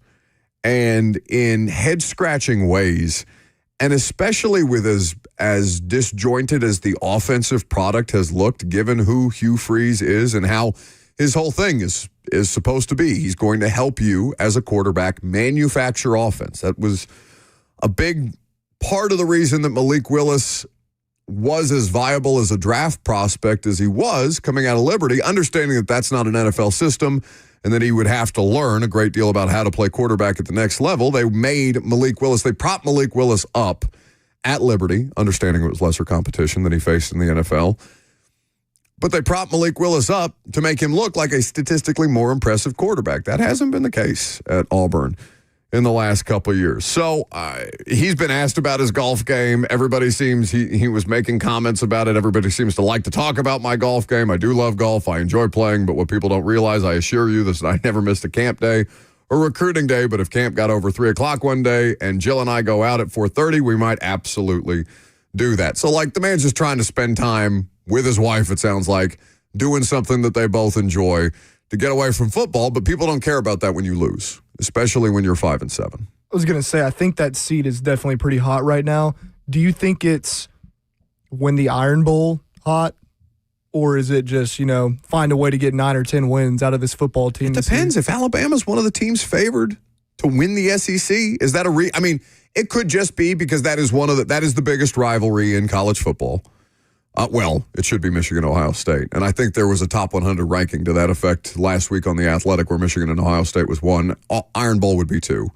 and in head-scratching ways, and especially with as disjointed as the offensive product has looked, given who Hugh Freeze is and how his whole thing is supposed to be. He's going to help you as a quarterback manufacture offense. That was a big part of the reason that Malik Willis was as viable as a draft prospect as he was coming out of Liberty, understanding that that's not an NFL system and that he would have to learn a great deal about how to play quarterback at the next level. They propped Malik Willis up at Liberty, understanding it was lesser competition than he faced in the NFL. But they propped Malik Willis up to make him look like a statistically more impressive quarterback. That hasn't been the case at Auburn in the last couple of years. So he's been asked about his golf game. Everybody seems, he was making comments about it. Everybody seems to like to talk about my golf game. I do love golf. I enjoy playing. But what people don't realize, I assure you, is that I never missed a camp day or recruiting day. But if camp got over 3 o'clock one day and Jill and I go out at 4:30, we might absolutely do that. So like the man's just trying to spend time with his wife, it sounds like, doing something that they both enjoy to get away from football. But people don't care about that when you lose, especially when you're 5-7. I was going to say, I think that seat is definitely pretty hot right now. Do you think it's win the Iron Bowl hot, or is it just, find a way to get 9 or 10 wins out of this football team? It depends. If Alabama's one of the teams favored to win the SEC, is that it could just be because that is the biggest rivalry in college football. Well, it should be Michigan-Ohio State. And I think there was a top 100 ranking to that effect last week on The Athletic where Michigan and Ohio State was 1. Iron Bowl would be 2.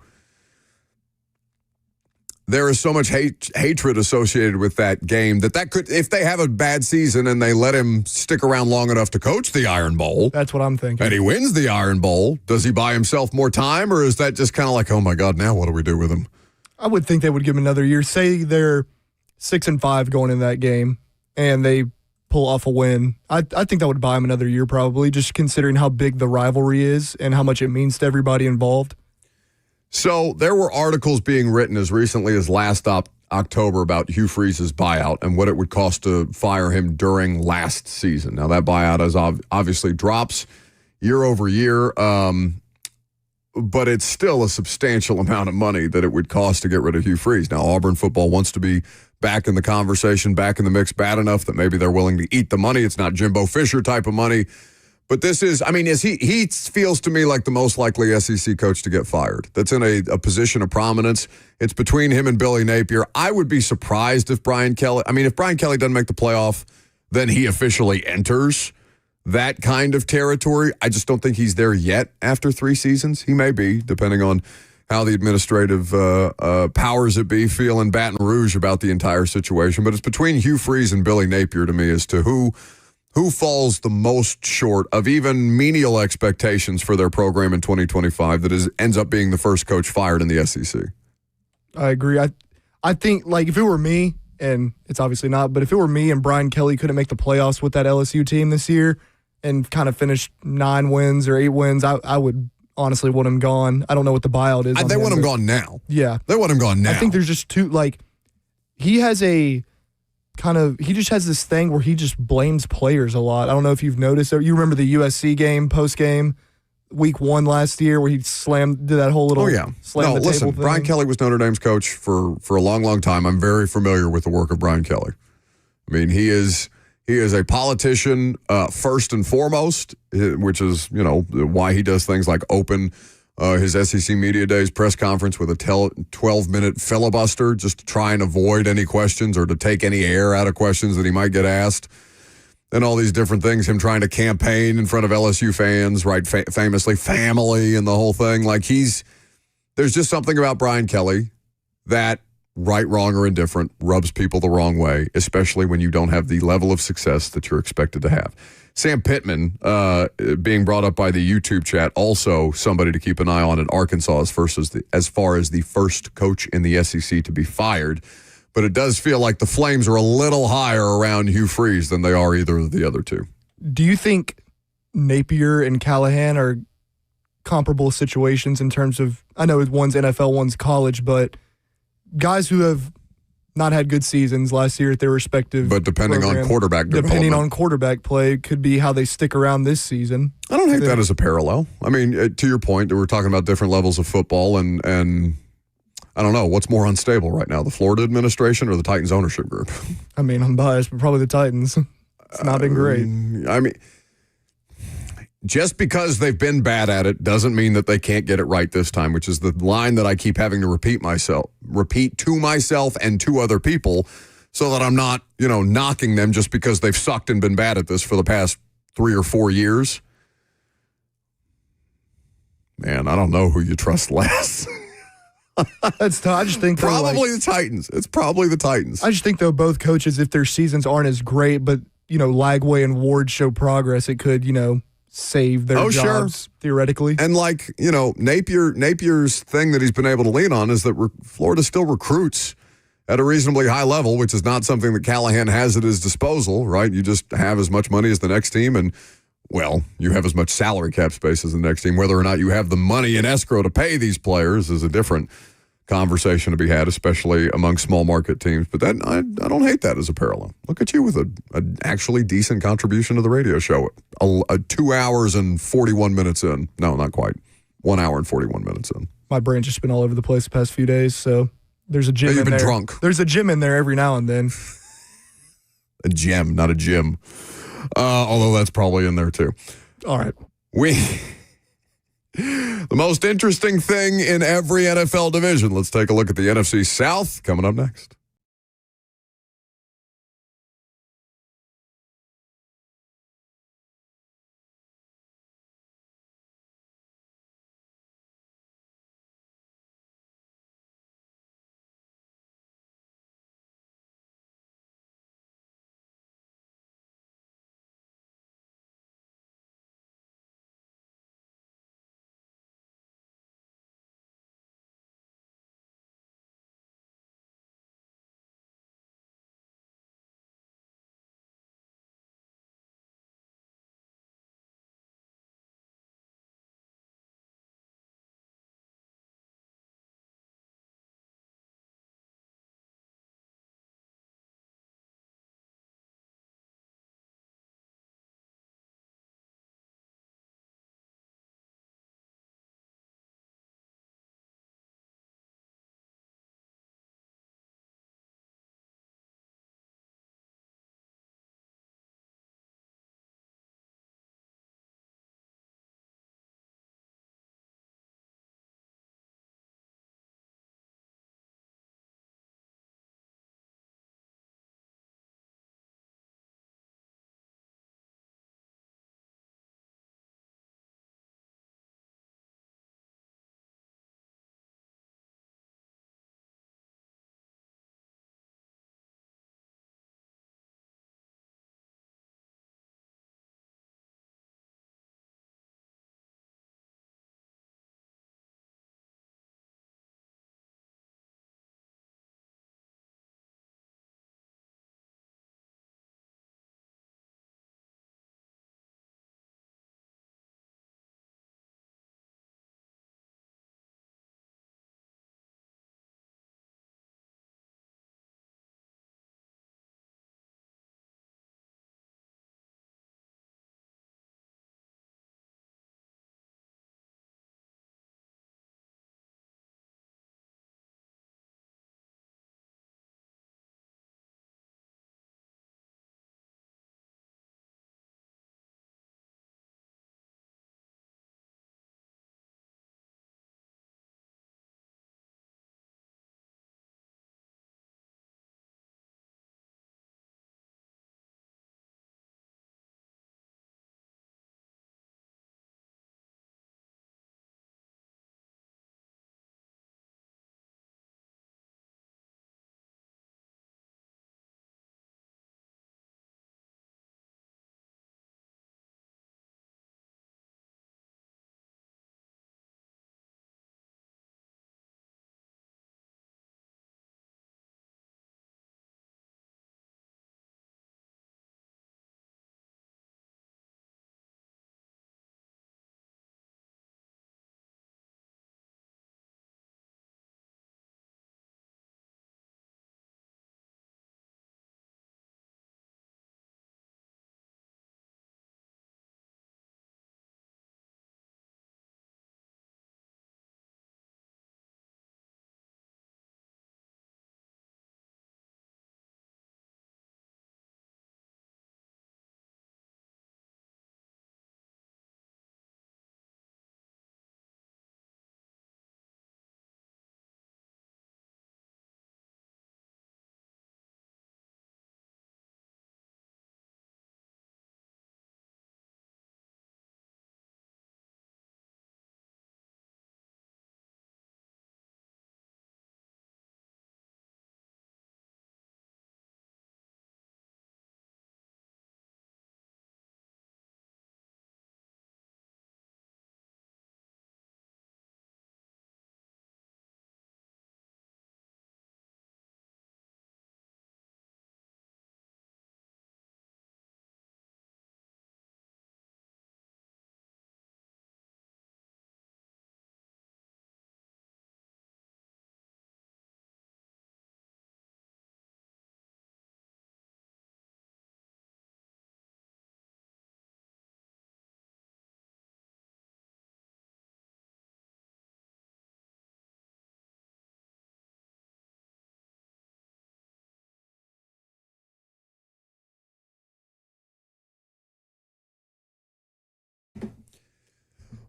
There is so much hatred associated with that game that could, if they have a bad season and they let him stick around long enough to coach the Iron Bowl. That's what I'm thinking. And he wins the Iron Bowl. Does he buy himself more time, or is that just kind of like, oh my God, now what do we do with him? I would think they would give him another year. Say they're 6-5 going in that game, and they pull off a win. I think that would buy him another year probably, just considering how big the rivalry is and how much it means to everybody involved. So there were articles being written as recently as last October about Hugh Freeze's buyout and what it would cost to fire him during last season. Now, that buyout is obviously drops year over year, but it's still a substantial amount of money that it would cost to get rid of Hugh Freeze. Now, Auburn football wants to be back in the conversation, back in the mix bad enough that maybe they're willing to eat the money. It's not Jimbo Fisher type of money. But this is, he feels to me like the most likely SEC coach to get fired. That's in a position of prominence. It's between him and Billy Napier. I would be surprised if Brian Kelly doesn't make the playoff, then he officially enters that kind of territory. I just don't think he's there yet after 3 seasons. He may be, depending on how the administrative powers that be feel in Baton Rouge about the entire situation. But it's between Hugh Freeze and Billy Napier to me as to who falls the most short of even menial expectations for their program in 2025 that ends up being the first coach fired in the SEC. I agree. I think, if it were me, and it's obviously not, but if it were me and Brian Kelly couldn't make the playoffs with that LSU team this year and kind of finish 9 wins or 8 wins, I would honestly want him gone. I don't know what the buyout is. They want him gone now. Yeah. They want him gone now. I think there's just two, he has he just has this thing where he just blames players a lot. I don't know if you've noticed. You remember the USC game, post-game, week 1 last year, where he did that whole little slam the table thing? Brian Kelly was Notre Dame's coach for a long, long time. I'm very familiar with the work of Brian Kelly. He is a politician first and foremost, which is, why he does things like open his SEC Media Days press conference with a 12-minute filibuster just to try and avoid any questions or to take any air out of questions that he might get asked. And all these different things, him trying to campaign in front of LSU fans, right? Famously, family and the whole thing. There's just something about Brian Kelly that, right, wrong, or indifferent, rubs people the wrong way, especially when you don't have the level of success that you're expected to have. Sam Pittman being brought up by the YouTube chat, also somebody to keep an eye on at Arkansas as far as the first coach in the SEC to be fired. But it does feel like the flames are a little higher around Hugh Freeze than they are either of the other two. Do you think Napier and Callahan are comparable situations in terms of, I know one's NFL, one's college, but guys who have not had good seasons last year at their respective But depending on quarterback play, could be how they stick around this season. I don't hate that as a parallel. I mean, to your point, we're talking about different levels of football, and I don't know, what's more unstable right now, the Florida administration or the Titans ownership group? I mean, I'm biased, but probably the Titans. It's not been great. I mean, just because they've been bad at it doesn't mean that they can't get it right this time, which is the line that I keep having to repeat to myself and to other people so that I'm not, knocking them just because they've sucked and been bad at this for the past 3 or 4 years. Man, I don't know who you trust less. That's tough. I just think probably the Titans. It's probably the Titans. I just think, though, both coaches, if their seasons aren't as great, but, Lagway and Ward show progress, it could, save their jobs theoretically. And Napier's thing that he's been able to lean on is that Florida still recruits at a reasonably high level, which is not something that Callahan has at his disposal, right? You just have as much money as the next team, and you have as much salary cap space as the next team. Whether or not you have the money in escrow to pay these players is a different conversation to be had, especially among small market teams. But that I don't hate that as a parallel. Look at you with an actually decent contribution to the radio show. 2 hours and 41 minutes in. No, not quite. 1 hour and 41 minutes in. My brain's just been all over the place the past few days, so there's a gym in there. You've been drunk. There's a gym in there every now and then. A gem, not a gym. Although that's probably in there too. All right. The most interesting thing in every NFL division. Let's take a look at the NFC South coming up next.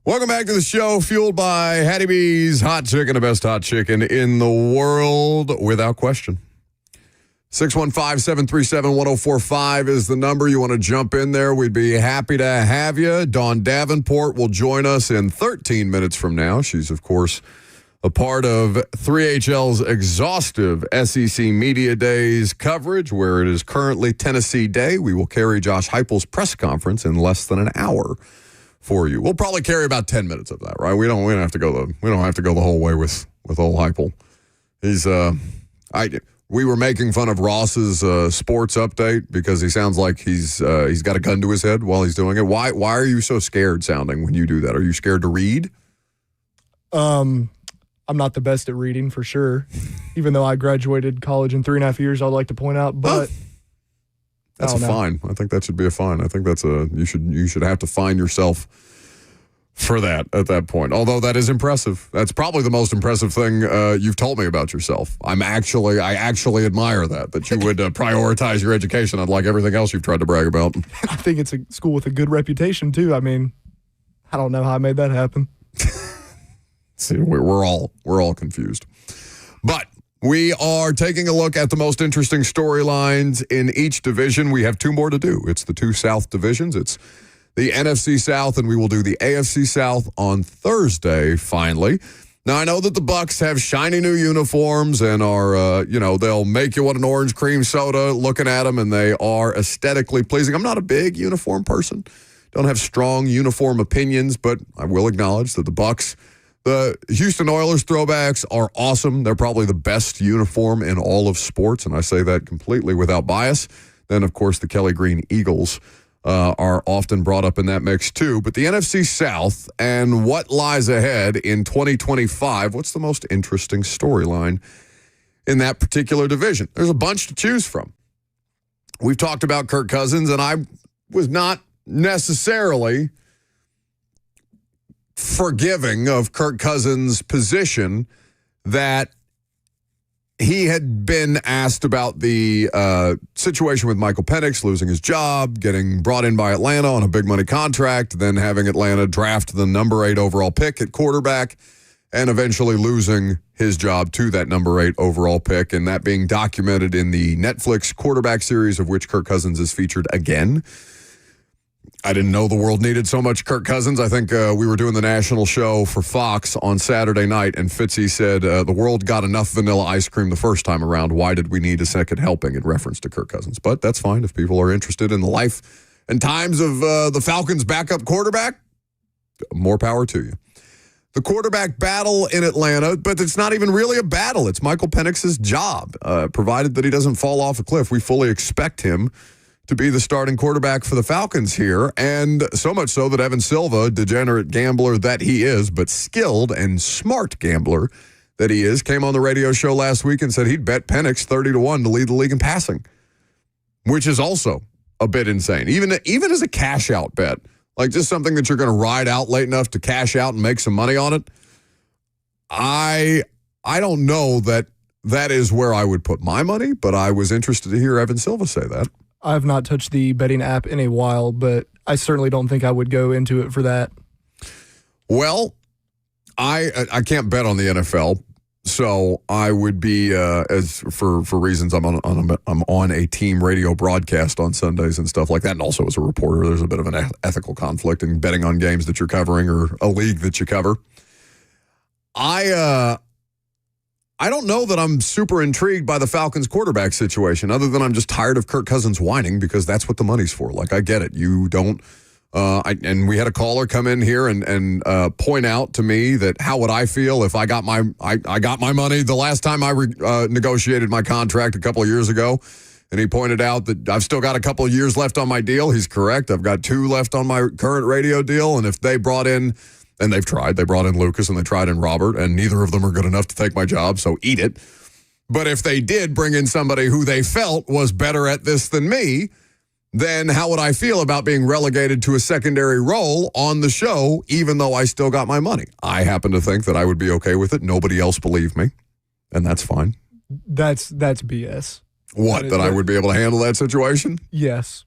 Welcome back to the show, fueled by Hattie B's Hot Chicken, the best hot chicken in the world, without question. 615-737-1045 is the number. You want to jump in there, we'd be happy to have you. Dawn Davenport will join us in 13 minutes from now. She's, of course, a part of 3HL's exhaustive SEC Media Days coverage, where it is currently Tennessee Day. We will carry Josh Heupel's press conference in less than an hour for you. We'll probably carry about 10 minutes of that, right? We don't have to go the whole way with old Heupel. We were making fun of Ross's sports update because he sounds like he's got a gun to his head while he's doing it. Why are you so scared sounding when you do that? Are you scared to read? I'm not the best at reading, for sure, even though I graduated college in 3.5 years, I'd like to point out. But that's a fine. I think that should be a fine. I think that's you should have to fine yourself for that at that point. Although that is impressive. That's probably the most impressive thing you've told me about yourself. I actually admire that you would prioritize your education unlike everything else you've tried to brag about. I think it's a school with a good reputation, too. I mean, I don't know how I made that happen. See, we're all confused. But we are taking a look at the most interesting storylines in each division. We have two more to do. It's the two South divisions. It's the NFC South, and we will do the AFC South on Thursday, finally. Now, I know that the Bucs have shiny new uniforms and are, they'll make you want an orange cream soda looking at them, and they are aesthetically pleasing. I'm not a big uniform person. Don't have strong uniform opinions, but I will acknowledge that the Bucs, the Houston Oilers throwbacks are awesome. They're probably the best uniform in all of sports, and I say that completely without bias. Then, of course, the Kelly Green Eagles are often brought up in that mix, too. But the NFC South and what lies ahead in 2025, what's the most interesting storyline in that particular division? There's a bunch to choose from. We've talked about Kirk Cousins, and I was not necessarily forgiving of Kirk Cousins' position that he had been asked about the situation with Michael Penix losing his job, getting brought in by Atlanta on a big money contract, then having Atlanta draft the number 8 overall pick at quarterback, and eventually losing his job to that number 8 overall pick, and that being documented in the Netflix quarterback series of which Kirk Cousins is featured again. I didn't know the world needed so much Kirk Cousins. I think we were doing the national show for Fox on Saturday night, and Fitzy said, the world got enough vanilla ice cream the first time around. Why did we need a second helping in reference to Kirk Cousins? But that's fine if people are interested in the life and times of the Falcons' backup quarterback. More power to you. The quarterback battle in Atlanta, but it's not even really a battle. It's Michael Penix's job, provided that he doesn't fall off a cliff. We fully expect him to be the starting quarterback for the Falcons here, and so much so that Evan Silva, degenerate gambler that he is, but skilled and smart gambler that he is, came on the radio show last week and said he'd bet Penix 30-1 to lead the league in passing, which is also a bit insane. Even as a cash-out bet, like just something that you're going to ride out late enough to cash out and make some money on it, I don't know that is where I would put my money, but I was interested to hear Evan Silva say that. I've not touched the betting app in a while, but I certainly don't think I would go into it for that. Well, I can't bet on the NFL, so I would be as for reasons I'm on a team radio broadcast on Sundays and stuff like that, and also as a reporter, there's a bit of an ethical conflict in betting on games that you're covering or a league that you cover. I don't know that I'm super intrigued by the Falcons quarterback situation, other than I'm just tired of Kirk Cousins whining because that's what the money's for. Like, I get it. You don't, and we had a caller come in here and point out to me that how would I feel if I got my money the last time I negotiated my contract a couple of years ago. And he pointed out that I've still got a couple of years left on my deal. He's correct. I've got 2 left on my current radio deal. And if they brought in, and they've tried. They brought in Lucas and they tried in Robert, and neither of them are good enough to take my job, so eat it. But if they did bring in somebody who they felt was better at this than me, then how would I feel about being relegated to a secondary role on the show, even though I still got my money? I happen to think that I would be okay with it. Nobody else believed me, and that's fine. That's BS. What, that I would be able to handle that situation? Yes.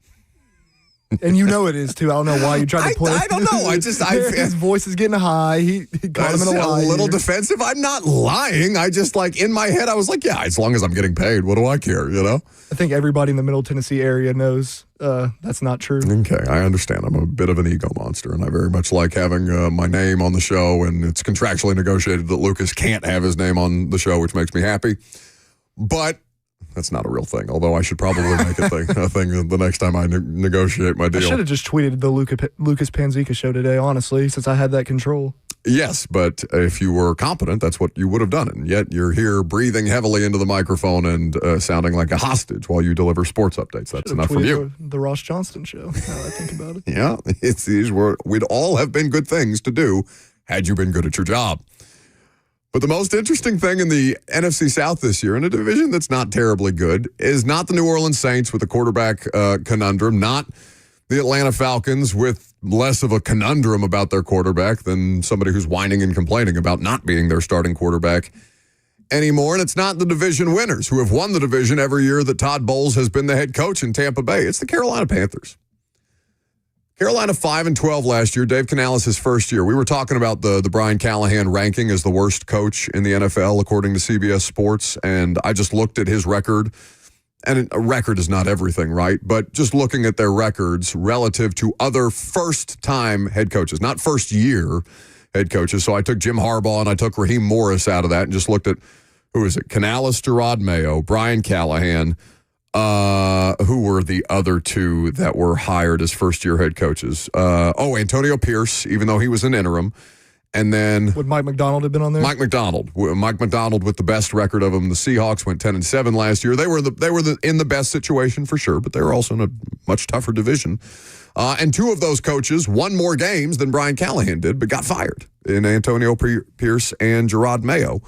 And you know it is, too. I don't know why you tried to play. I don't know. His voice is getting high. He caught him in a lie. A little defensive. I'm not lying. I just, in my head, I was like, yeah, as long as I'm getting paid, what do I care, I think everybody in the Middle Tennessee area knows that's not true. Okay, I understand. I'm a bit of an ego monster, and I very much like having my name on the show, and it's contractually negotiated that Lucas can't have his name on the show, which makes me happy. But that's not a real thing, although I should probably make a thing the next time I negotiate my deal. I should have just tweeted the Lucas Panzica show today, honestly, since I had that control. Yes, but if you were competent, that's what you would have done. And yet you're here breathing heavily into the microphone and sounding like a hostage while you deliver sports updates. That's enough from you. The Ross Johnston show, now that I think about it. Yeah, we'd all have been good things to do had you been good at your job. But the most interesting thing in the NFC South this year, in a division that's not terribly good, is not the New Orleans Saints with the quarterback conundrum, not the Atlanta Falcons with less of a conundrum about their quarterback than somebody who's whining and complaining about not being their starting quarterback anymore. And it's not the division winners who have won the division every year that Todd Bowles has been the head coach in Tampa Bay. It's the Carolina Panthers. Carolina 5-12 last year. Dave Canales, his first year. We were talking about the Brian Callahan ranking as the worst coach in the NFL, according to CBS Sports. And I just looked at his record. And a record is not everything, right? But just looking at their records relative to other first-time head coaches, not first-year head coaches. So I took Jim Harbaugh and I took Raheem Morris out of that and just looked at, who is it? Canales, Gerard Mayo, Brian Callahan. Who were the other two that were hired as first-year head coaches? Antonio Pierce, even though he was an interim. And then would Mike McDonald have been on there? Mike McDonald with the best record of them. The Seahawks went 10-7 last year. They were in the best situation for sure, but they were also in a much tougher division. And two of those coaches won more games than Brian Callahan did, but got fired in Antonio Pierce and Gerard Mayo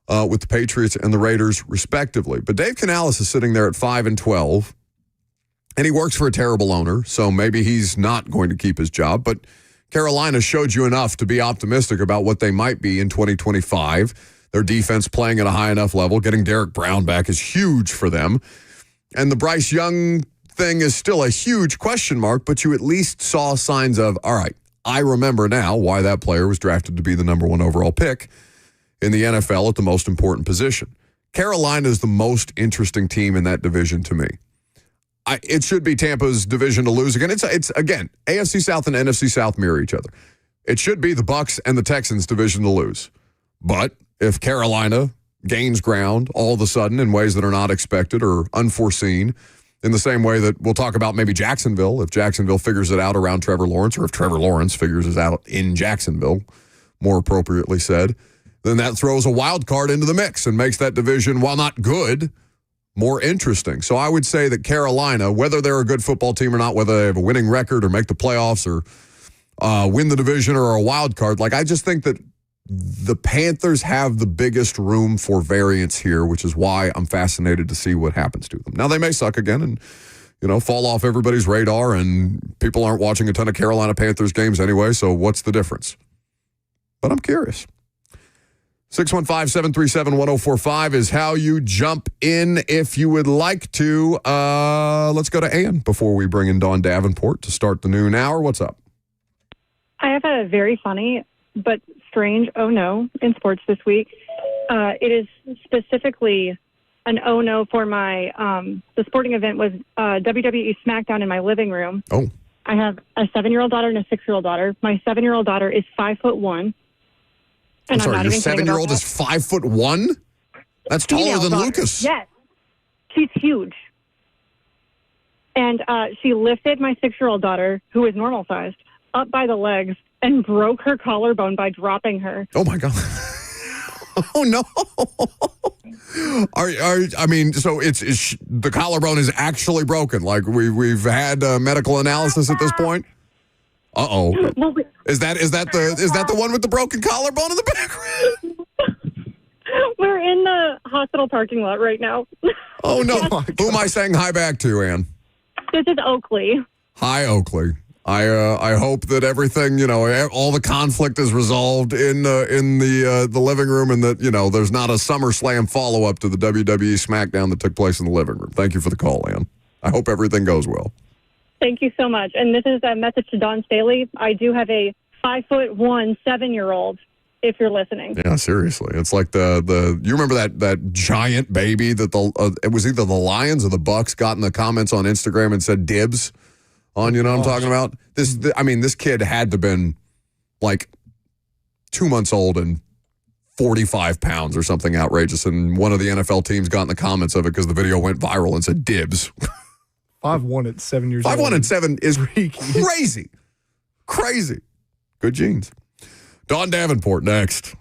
with the Patriots and the Raiders, respectively. But Dave Canales is sitting there at 5-12, and he works for a terrible owner, so maybe he's not going to keep his job, but Carolina showed you enough to be optimistic about what they might be in 2025. Their defense playing at a high enough level. Getting Derek Brown back is huge for them. And the Bryce Young thing is still a huge question mark, but you at least saw signs of, all right, I remember now why that player was drafted to be the number 1 overall pick in the NFL at the most important position. Carolina is the most interesting team in that division to me. It should be Tampa's division to lose again. It's again, AFC South and NFC South mirror each other. It should be the Bucs and the Texans division to lose. But if Carolina gains ground all of a sudden in ways that are not expected or unforeseen, in the same way that we'll talk about maybe Jacksonville, if Jacksonville figures it out around Trevor Lawrence, or if Trevor Lawrence figures it out in Jacksonville, more appropriately said, then that throws a wild card into the mix and makes that division, while not good, more interesting. So I would say that Carolina, whether they're a good football team or not, whether they have a winning record or make the playoffs or win the division or a wild card, I just think that the Panthers have the biggest room for variance here, which is why I'm fascinated to see what happens to them. Now, they may suck again and, fall off everybody's radar, and people aren't watching a ton of Carolina Panthers games anyway, so what's the difference? But I'm curious. 615-737-1045 is how you jump in if you would like to. Let's go to Ann before we bring in Dawn Davenport to start the noon hour. What's up? I have a very funny but strange oh no in sports this week. It is specifically an oh no for my, the sporting event was WWE SmackDown in my living room. Oh. I have a 7-year-old daughter and a 6-year-old daughter. My 7-year-old daughter is 5'1". I'm sorry, your 7-year-old is 5'1"? That's taller than Lucas. Yes. She's huge. And she lifted my 6-year-old daughter, who is normal sized, up by the legs and broke her collarbone by dropping her. Oh, my God. Oh, no. So it's the collarbone is actually broken. We've had medical analysis at this point? Uh-oh. Well, Is that the one with the broken collarbone in the background? We're in the hospital parking lot right now. Oh, no. Who am I saying hi back to, Ann? This is Oakley. Hi, Oakley. I hope that everything, all the conflict is resolved in the living room, and that, there's not a SummerSlam follow-up to the WWE SmackDown that took place in the living room. Thank you for the call, Ann. I hope everything goes well. Thank you so much. And this is a message to Don Staley. I do have a 5'1", 7-year-old. If you're listening. Yeah, seriously. It's like the you remember that giant baby that it was either the Lions or the Bucks got in the comments on Instagram and said dibs on, you know what I'm talking about? This kid had to have been like 2 months old and 45 pounds or something outrageous, and one of the NFL teams got in the comments of it because the video went viral and said dibs. 5'1" at 7 years old. 5'1" and 7 is crazy. Crazy. Good genes. Don Davenport next.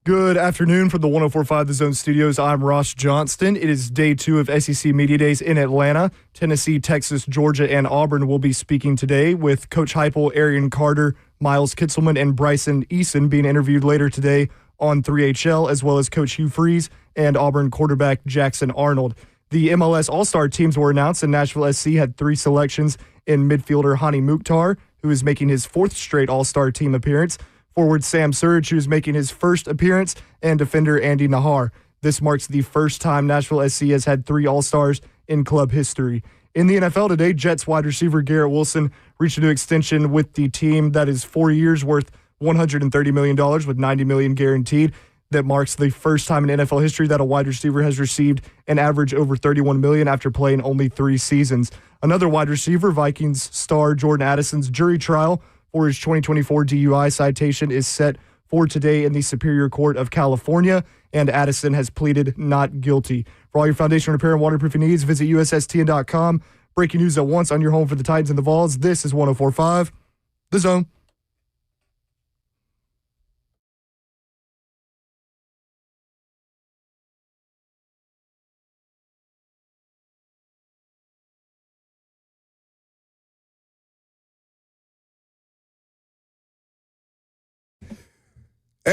Good afternoon from the 104.5 The Zone studios. I'm Ross Johnston. It is day 2 of SEC Media Days in Atlanta. Tennessee, Texas, Georgia, and Auburn will be speaking today, with Coach Heupel, Arian Carter, Miles Kitselman, and Bryson Eason being interviewed later today on 3HL, as well as Coach Hugh Freeze and Auburn quarterback Jackson Arnold. The MLS All-Star teams were announced, and Nashville SC had 3 selections in midfielder Hani Mukhtar, who is making his 4th straight All-Star team appearance, forward Sam Surridge, who is making his first appearance, and defender Andy Nahar. This marks the first time Nashville SC has had 3 All-Stars in club history. In the NFL today, Jets wide receiver Garrett Wilson reached a new extension with the team that is 4 years worth $130 million with $90 million guaranteed. That marks the first time in NFL history that a wide receiver has received an average over $31 million after playing only 3 seasons. Another wide receiver, Vikings star Jordan Addison's jury trial for his 2024 DUI citation is set for today in the Superior Court of California, and Addison has pleaded not guilty. For all your foundation repair and waterproofing needs, visit USSTN.com. Breaking news at once on your home for the Titans and the Vols. This is 104.5 The Zone.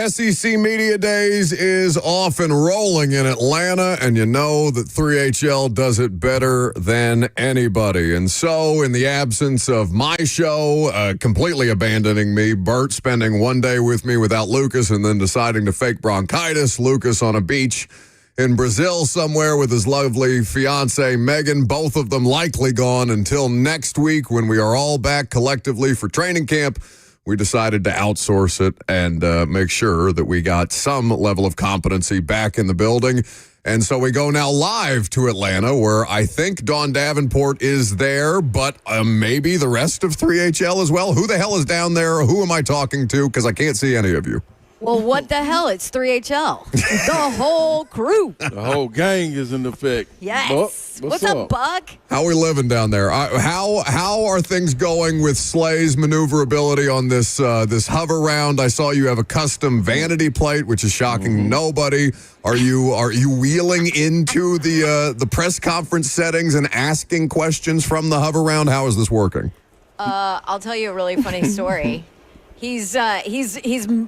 SEC Media Days is off and rolling in Atlanta, and you know that 3HL does it better than anybody. And so, in the absence of my show, completely abandoning me, Bert spending one day with me without Lucas and then deciding to fake bronchitis, Lucas on a beach in Brazil somewhere with his lovely fiancée, Megan, both of them likely gone until next week when we are all back collectively for training camp. We decided to outsource it and make sure that we got some level of competency back in the building. And so we go now live to Atlanta, where I think Dawn Davenport is there, but maybe the rest of 3HL as well. Who the hell is down there? Who am I talking to? Because I can't see any of you. Well, what the hell? It's 3HL. The whole crew. The whole gang is in effect. Yes. What's up, Buck? How are we living down there? How are things going with Slay's maneuverability on this hover round? I saw you have a custom vanity plate, which is shocking nobody. Are you wheeling into the press conference settings and asking questions from the hover round? How is this working? I'll tell you a really funny story. He's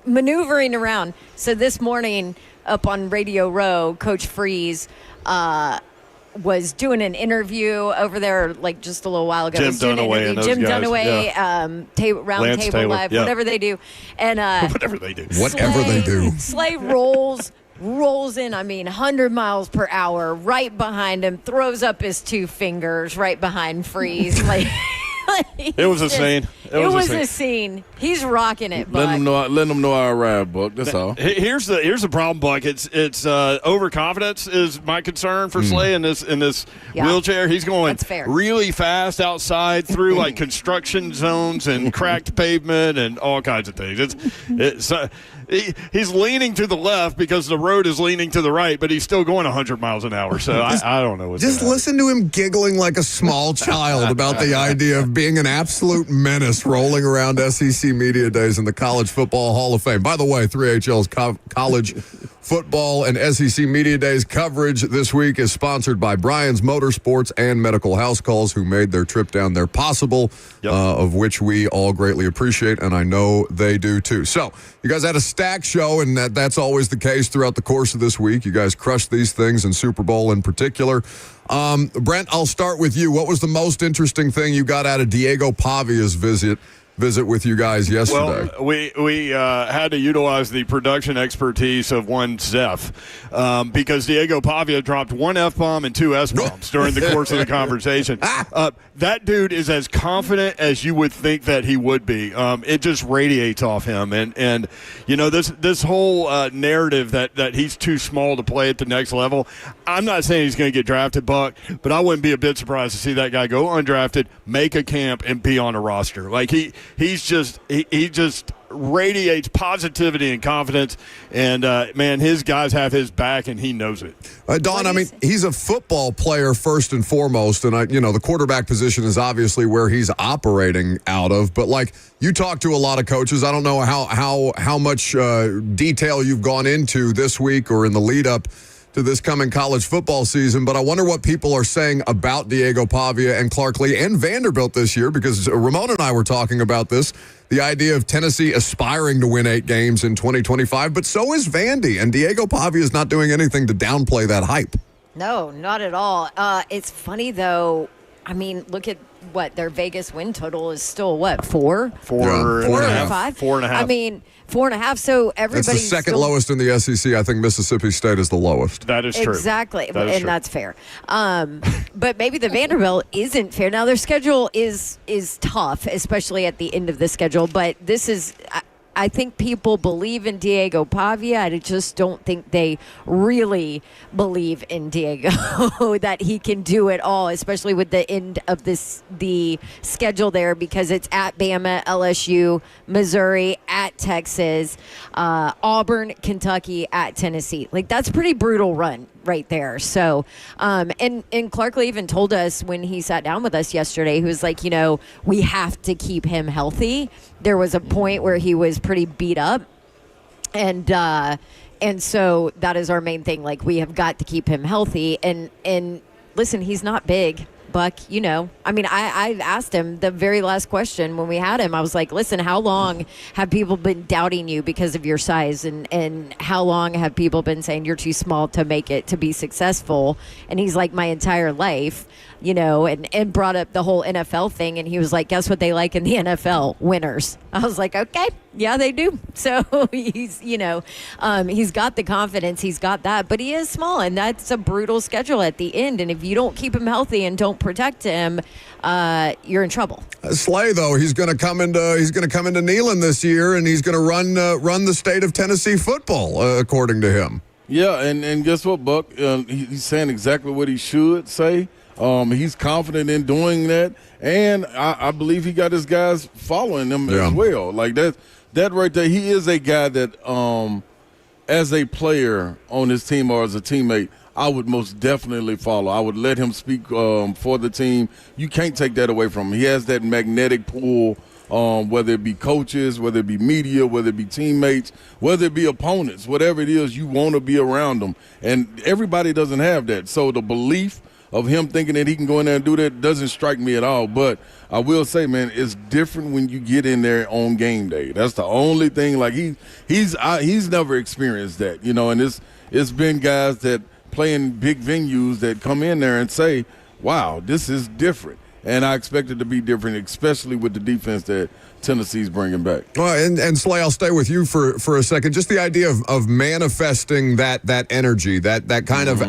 maneuvering around. So this morning up on Radio Row, Coach Freeze was doing an interview over there like just a little while ago. Jim Dunaway and those Jim guys, Dunaway, yeah. Round Lance Table Taylor, Live, yeah. whatever they do. And Whatever they do. Whatever they do. Slay rolls in, 100 miles per hour, right behind him, throws up his 2 fingers right behind Freeze. It was a scene. It was a scene. He's rocking it, Buck. Let them know I arrived, Buck. That's all. Here's the problem, Buck. It's overconfidence is my concern for Slay in this wheelchair. He's going really fast outside through like construction zones and cracked pavement and all kinds of things. He's leaning to the left because the road is leaning to the right, but he's still going 100 miles an hour. So I don't know what's Just listen to him giggling like a small child about the idea of being an absolute menace rolling around SEC Media Days in the College Football Hall of Fame. By the way, 3HL's college football and SEC Media Days coverage this week is sponsored by Brian's Motorsports and Medical House Calls, who made their trip down there possible, of which we all greatly appreciate, and I know they do too. So, you guys had a stacked show, and that's always the case throughout the course of this week. You guys crushed these things, and Super Bowl in particular. Brent, I'll start with you. What was the most interesting thing you got out of Diego Pavia's visit with you guys yesterday? Well, we had to utilize the production expertise of one Zeph because Diego Pavia dropped 1 F-bomb and 2 S-bombs during the course of the conversation. That dude is as confident as you would think that he would be. It just radiates off him. And you know, this whole narrative that he's too small to play at the next level, I'm not saying he's going to get drafted, Buck, but I wouldn't be a bit surprised to see that guy go undrafted, make a camp, and be on a roster. Like He's just he just radiates positivity and confidence, and man, his guys have his back, and he knows it. Don, I mean, he's a football player first and foremost, and the quarterback position is obviously where he's operating out of. But like, you talk to a lot of coaches. I don't know how much detail you've gone into this week or in the lead up to this coming college football season, but I wonder what people are saying about Diego Pavia and Clark Lee and Vanderbilt this year, because Ramon and I were talking about this, the idea of Tennessee aspiring to win 8 games in 2025, but so is Vandy, and Diego Pavia is not doing anything to downplay that hype. No, not at all. It's funny, though. I mean, look at what their Vegas win total is still, what, 4? 4 or 5? 4.5. I mean, 4.5. So everybody's That's the second lowest in the SEC. I think Mississippi State is the lowest. That is true. Exactly, that is and true. that's fair. But maybe the Vanderbilt isn't fair. Now their schedule is tough, especially at the end of the schedule. But this is. I think people believe in Diego Pavia. I just don't think they really believe in Diego that he can do it all, especially with the end of the schedule there, because it's at Bama, LSU, Missouri, at Texas, Auburn, Kentucky, at Tennessee. Like, that's a pretty brutal run right there. So, and Clark Lee even told us when he sat down with us yesterday, he was like, we have to keep him healthy. There was a point where he was pretty beat up, and so that is our main thing. Like, we have got to keep him healthy. And listen, he's not big, Buck. I mean, I asked him the very last question when we had him. I was like, listen, how long have people been doubting you because of your size, and how long have people been saying you're too small to make it, to be successful? And he's like, my entire life. And brought up the whole NFL thing, and he was like, guess what they like in the NFL? Winners. I was like, okay, yeah, they do. So he's got the confidence, he's got that, but he is small, and that's a brutal schedule at the end, and if you don't keep him healthy and don't protect him, you're in trouble. Slay, though, he's going to come into Neyland this year, and he's going to run the state of Tennessee football, according to him. Yeah, and guess what, Buck? He's saying exactly what he should say. He's confident in doing that, and I believe he got his guys following him as well. Like that right there, he is a guy that, as a player on his team or as a teammate, I would most definitely follow. I would let him speak for the team. You can't take that away from him. He has that magnetic pull, whether it be coaches, whether it be media, whether it be teammates, whether it be opponents, whatever it is, you want to be around them. And everybody doesn't have that. So the belief of him thinking that he can go in there and do that doesn't strike me at all. But I will say, man, it's different when you get in there on game day. That's the only thing. Like, he's never experienced that, and it's been guys that play in big venues that come in there and say, wow, this is different. And I expect it to be different, especially with the defense that Tennessee's bringing back. Well, and Slay, I'll stay with you for a second. Just the idea of manifesting that energy, that kind of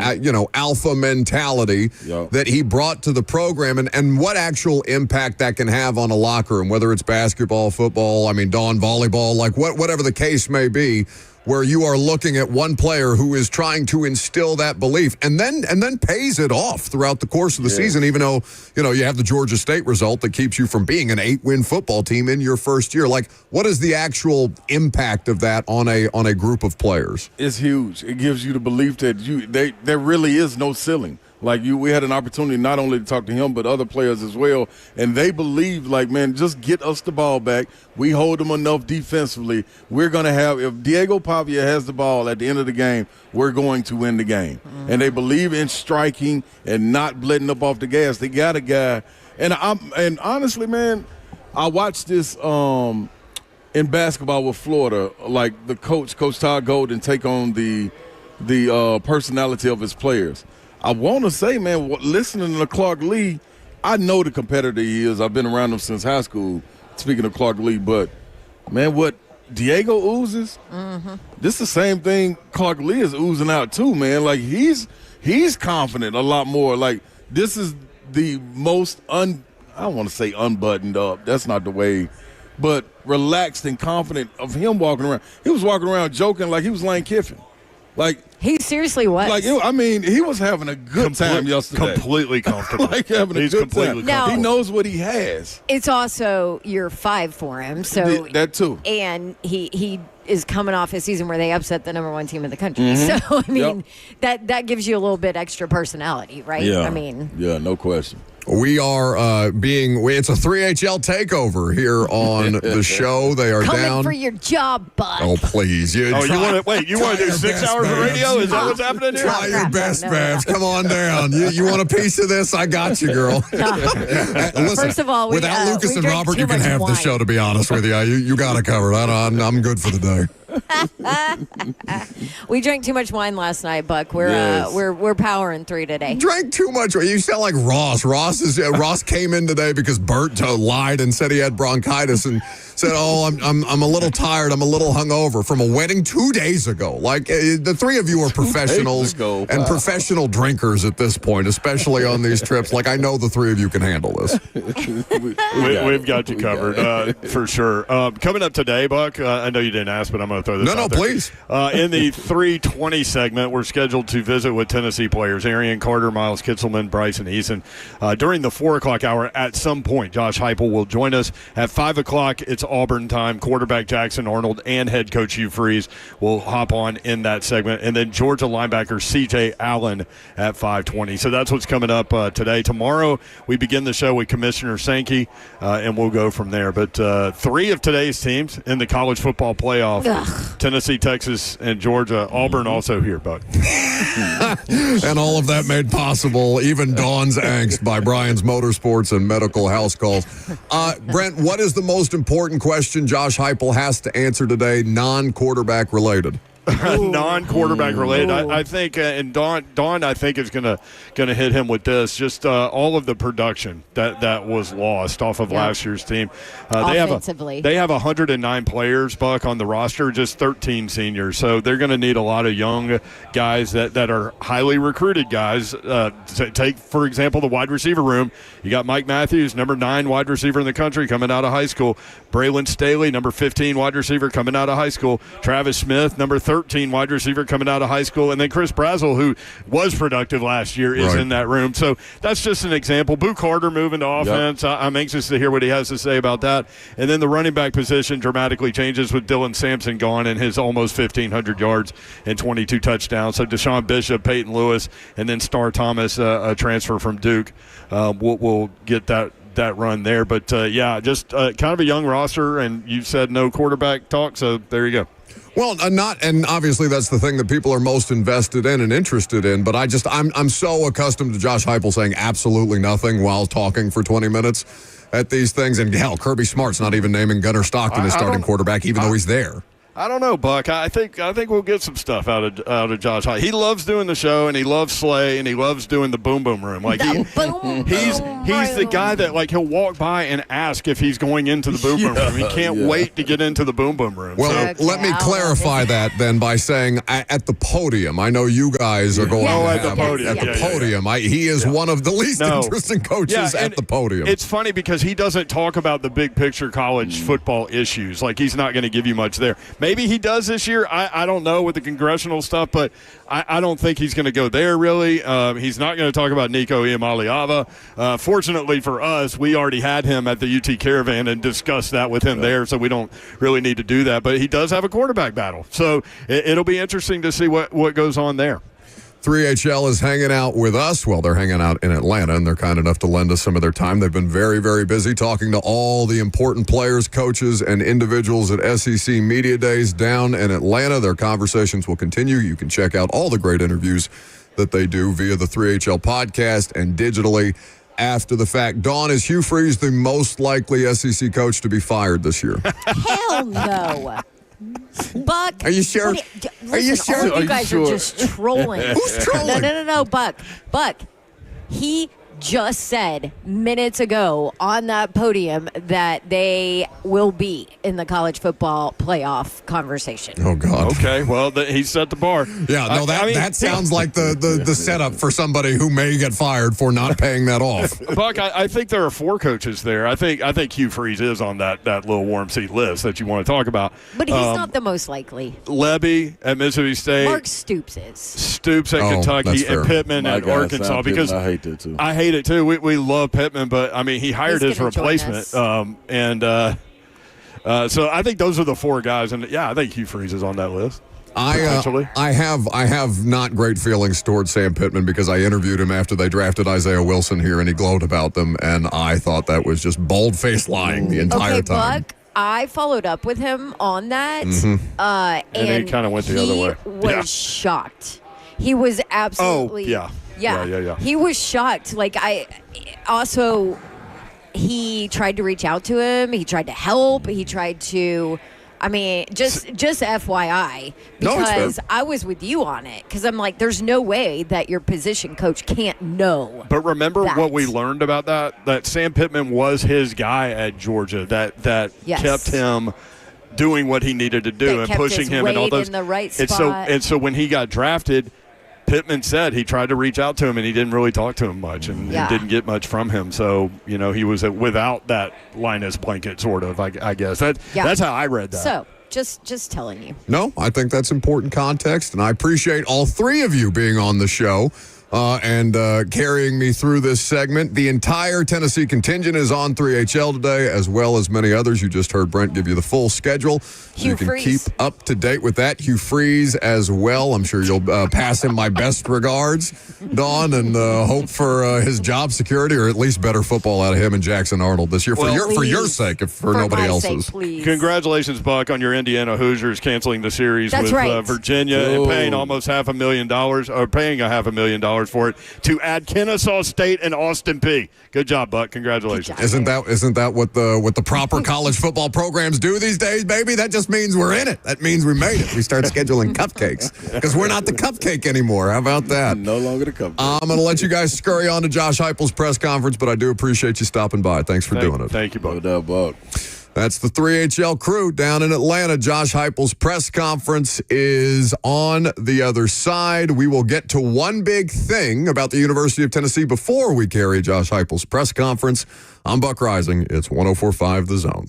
alpha mentality that he brought to the program, and what actual impact that can have on a locker room, whether it's basketball, football, Dawn volleyball, like whatever the case may be, where you are looking at one player who is trying to instill that belief and then pays it off throughout the course of the season, even though, you have the Georgia State result that keeps you from being an 8-win football team in your first year. Like, what is the actual impact of that on a group of players? It's huge. It gives you the belief that there really is no ceiling. Like, we had an opportunity not only to talk to him, but other players as well. And they believe, like, man, just get us the ball back. We hold them enough defensively. We're going to have, if Diego Pavia has the ball at the end of the game, we're going to win the game. Mm-hmm. And they believe in striking and not letting up off the gas. They got a guy. And honestly, man, I watched this in basketball with Florida, like the Coach Todd Golden, take on the personality of his players. I want to say, man, listening to Clark Lee, I know the competitor he is. I've been around him since high school, speaking of Clark Lee. But, man, what Diego oozes, this is the same thing Clark Lee is oozing out too, man. Like, he's confident a lot more. Like, this is the most, I don't want to say unbuttoned up. That's not the way. But relaxed and confident of him walking around. He was walking around joking like he was Lane Kiffin. Like, He seriously was. He was having a good time yesterday. Completely comfortable. Having a good time. Now, he knows what he has. It's also year 5 for him. So that too. And he is coming off a season where they upset the number 1 team in the country. Mm-hmm. So, I mean, that gives you a little bit extra personality, right? Yeah. I mean. Yeah, no question. We are it's a 3HL takeover here on the show. They are Coming down for your job, bud. Oh, please. You want to do 6 hours of radio? Is that what's happening here? Try your best, Babs. Come on down. You want a piece of this? I got you, girl. Listen, First of all, without Lucas and Robert, you can have the show, to be honest with you. You got it covered. I'm good for the day. We drank too much wine last night, Buck. We're powering 3 today. Drank too much. You sound like Ross. Ross came in today because Bert lied and said he had bronchitis and said, "Oh, I'm a little tired. I'm a little hungover from a wedding 2 days ago." Like the 3 of you are professionals and professional drinkers at this point, especially on these trips. Like I know the 3 of you can handle this. We've got you covered for sure. Coming up today, Buck. I know you didn't ask, but I'm going to throw this out there. Please. In the 3:20 segment, we're scheduled to visit with Tennessee players Arian Carter, Miles Kitzelman, Bryson Eason. During the 4 o'clock hour, at some point, Josh Heupel will join us. At 5 o'clock, it's Auburn time. Quarterback Jackson Arnold and head coach Hugh Freeze will hop on in that segment. And then Georgia linebacker C.J. Allen at 5:20. So that's what's coming up today. Tomorrow, we begin the show with Commissioner Sankey, and we'll go from there. But 3 of today's teams in the college football playoff, Tennessee, Texas, and Georgia. Auburn also here, Buck. And all of that made possible, even Dawn's angst, by Brian's Motorsports and Medical House Calls. Brent, what is the most important question Josh Heupel has to answer today, non-quarterback related? Non-quarterback related. I think, and Dawn, I think is gonna hit him with this. Just all of the production that was lost off of last year's team. Offensively, they have 109 players, Buck, on the roster, just 13 seniors. So they're going to need a lot of young guys that are highly recruited guys. Take, for example, the wide receiver room. You got Mike Matthews, number 9 wide receiver in the country, coming out of high school. Braylon Staley, number 15 wide receiver, coming out of high school. Travis Smith, number 13 wide receiver, coming out of high school. And then Chris Brazel, who was productive last year, is in that room. So that's just an example. Boo Carter moving to offense. Yep. I'm anxious to hear what he has to say about that. And then the running back position dramatically changes with Dylan Sampson gone and his almost 1,500 yards and 22 touchdowns. So Deshaun Bishop, Peyton Lewis, and then Star Thomas, a transfer from Duke, will get that run there. But, just kind of a young roster, and you said no quarterback talk, so there you go. Well, and obviously that's the thing that people are most invested in and interested in. But I'm so accustomed to Josh Heupel saying absolutely nothing while talking for 20 minutes at these things. And hell, Kirby Smart's not even naming Gunnar Stockton as starting quarterback, even though he's there. I don't know, Buck. I think we'll get some stuff out of Josh Heupel. He loves doing the show, and he loves Slay, and he loves doing the boom boom room. Like he's the guy that like he'll walk by and ask if he's going into the boom boom room. He can't wait to get into the boom boom room. Well, let me clarify that then by saying at the podium. I know you guys are going at the podium. At the podium. He is one of the least interesting coaches at the podium. It's funny because he doesn't talk about the big picture college football issues. Like he's not going to give you much there. Maybe he does this year. I don't know with the congressional stuff, but I don't think he's going to go there, really. He's not going to talk about Nico Iamaleava. Fortunately for us, we already had him at the UT Caravan and discussed that with him there, so we don't really need to do that. But he does have a quarterback battle. So it'll be interesting to see what goes on there. 3HL is hanging out with us. Well, they're hanging out in Atlanta, and they're kind enough to lend us some of their time. They've been very, very busy talking to all the important players, coaches, and individuals at SEC Media Days down in Atlanta. Their conversations will continue. You can check out all the great interviews that they do via the 3HL podcast and digitally after the fact. Dawn, is Hugh Freeze the most likely SEC coach to be fired this year? Hell no. Buck, are you sure? Listen, are you sure? You guys are just trolling. Who's trolling? No, Buck. He just said minutes ago on that podium that they will be in the college football playoff conversation. Oh, God. Okay, well, he set the bar. Yeah, no, that sounds like the setup for somebody who may get fired for not paying that off. Buck, I think there are 4 coaches there. I think Hugh Freeze is on that little warm seat list that you want to talk about. But he's not the most likely. Levy at Mississippi State. Mark Stoops is. Stoops at Kentucky and Pittman at Arkansas. Because I hate that too. I hate it too. We love Pittman, but I mean he hired He's his replacement. So I think those are the 4 guys, and I think Hugh Freeze is on that list. I have not great feelings towards Sam Pittman because I interviewed him after they drafted Isaiah Wilson here, and he glowed about them, and I thought that was just bold-faced lying the entire time. Buck, I followed up with him on that, And he kind of went the other way. He was shocked. He was absolutely. Yeah. He was shocked. Like he tried to reach out to him. He tried to help. He tried to. I mean, just FYI, because I was with you on it. Because I'm like, there's no way that your position coach can't know. But remember what we learned about that Sam Pittman was his guy at Georgia. That kept him doing what he needed to do and pushing him and all those. In the right spot. And so when he got drafted, Pittman said he tried to reach out to him and he didn't really talk to him much and didn't get much from him. So, he was without that Linus blanket, sort of, I guess. That's how I read that. So, just telling you. No, I think that's important context, and I appreciate all 3 of you being on the show and carrying me through this segment. The entire Tennessee contingent is on 3HL today, as well as many others. You just heard Brent give you the full schedule. Hugh you can Freeze. keep up to date with that. Hugh Freeze as well. I'm sure you'll pass him my best regards, Dawn, and hope for his job security or at least better football out of him and Jackson Arnold this year for your sake, if for nobody else's. Congratulations, Buck, on your Indiana Hoosiers canceling the series with Virginia and paying almost $500,000 or paying $500,000 for it to add Kennesaw State and Austin Peay. Good job, Buck. Congratulations. Isn't that what the proper college football programs do these days, baby? That just means we're in it. That means we made it. We start scheduling cupcakes because we're not the cupcake anymore. How about that? No longer the cupcake. I'm going to let you guys scurry on to Josh Heupel's press conference, but I do appreciate you stopping by. Thanks for doing it. Thank you, Buck. No doubt, Buck. That's the 3HL crew down in Atlanta. Josh Heupel's press conference is on the other side. We will get to one big thing about the University of Tennessee before we carry Josh Heupel's press conference. I'm Buck Rising. It's 104.5 The Zone.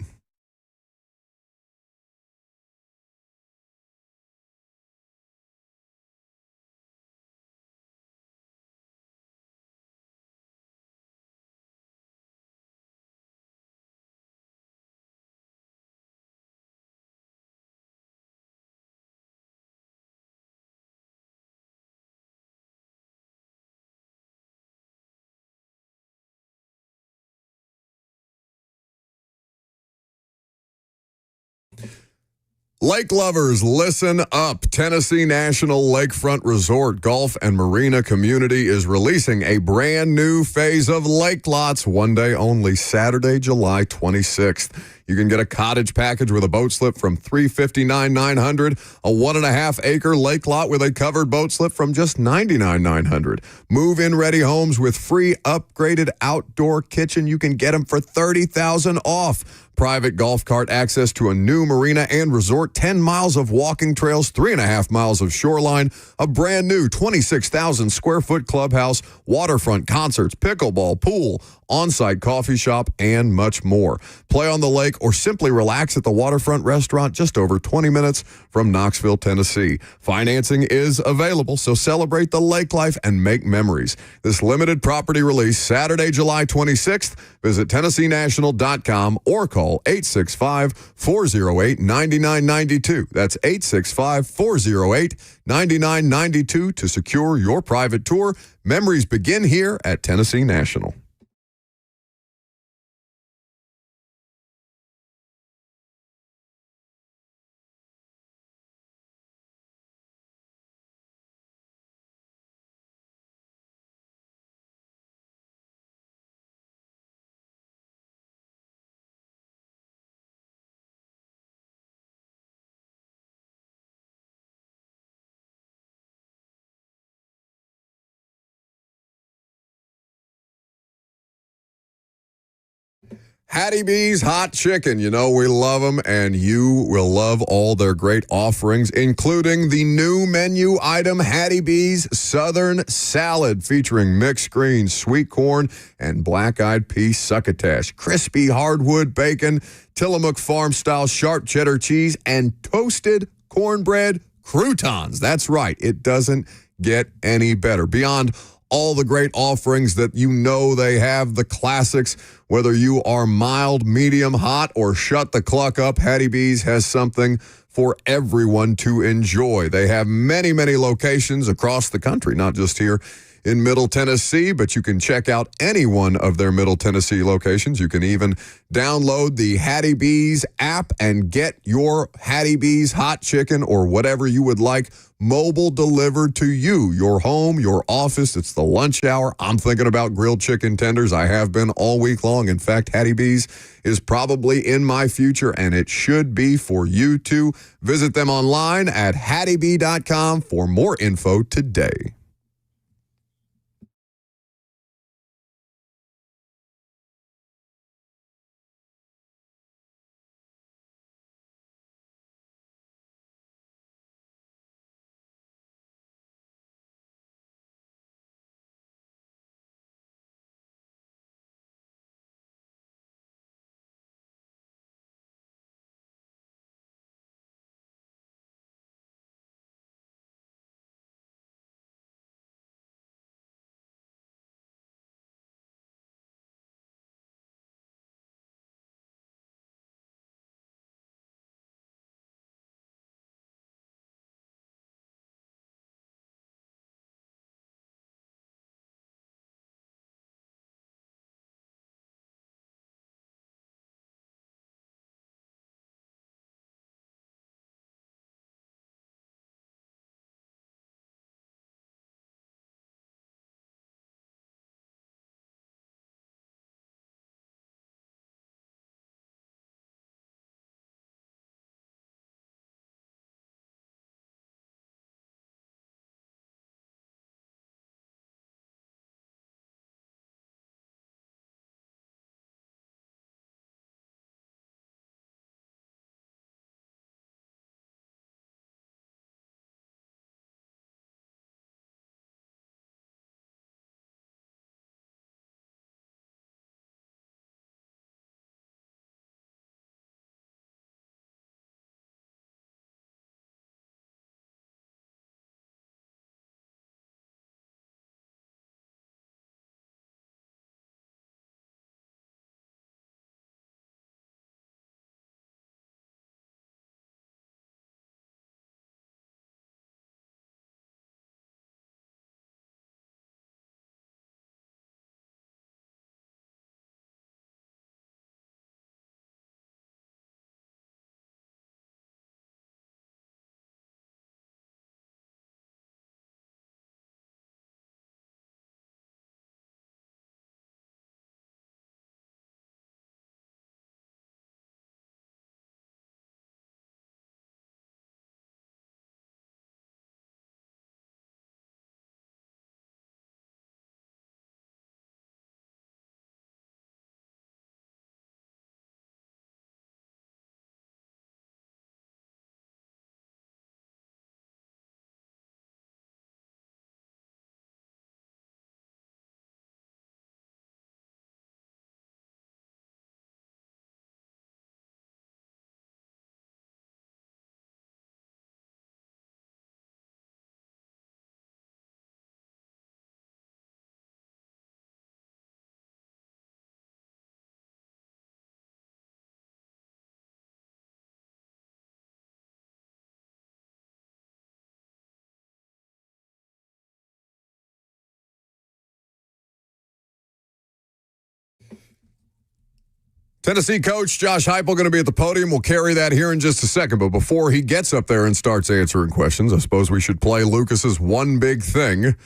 Lake lovers, listen up. Tennessee National Lakefront Resort Golf and Marina Community is releasing a brand new phase of lake lots, one day only, Saturday, July 26th. You can get a cottage package with a boat slip from $359,900, a 1.5 acre lake lot with a covered boat slip from just $99,900. Move-in ready homes with free upgraded outdoor kitchen. You can get them for $30,000 off. Private golf cart access to a new marina and resort, 10 miles of walking trails, 3.5 miles of shoreline, a brand new 26,000 square foot clubhouse, waterfront concerts, pickleball, pool, on-site coffee shop, and much more. Play on the lake or simply relax at the waterfront restaurant just over 20 minutes from Knoxville, Tennessee. Financing is available, so celebrate the lake life and make memories. This limited property release, Saturday, July 26th. Visit TennesseeNational.com or call 865-408-9992. That's 865-408-9992 to secure your private tour. Memories begin here at Tennessee National. Hattie B's Hot Chicken. You know we love them, and you will love all their great offerings, including the new menu item, Hattie B's Southern Salad, featuring mixed greens, sweet corn, and black-eyed pea succotash, crispy hardwood bacon, Tillamook Farm-style sharp cheddar cheese, and toasted cornbread croutons. That's right. It doesn't get any better. Beyond all the great offerings that you know they have, the classics, whether you are mild, medium, hot, or shut the cluck up, Hattie B's has something for everyone to enjoy. They have many, many locations across the country, not just here in Middle Tennessee, but you can check out any one of their Middle Tennessee locations. You can even download the Hattie B's app and get your Hattie B's hot chicken or whatever you would like mobile delivered to you, your home, your office. It's the lunch hour. I'm thinking about grilled chicken tenders. I have been all week long. In fact, Hattie B's is probably in my future, and it should be for you too. Visit them online at HattieB.com for more info today. Tennessee coach Josh Heupel going to be at the podium. We'll carry that here in just a second. But before he gets up there and starts answering questions, I suppose we should play Lucas's one big thing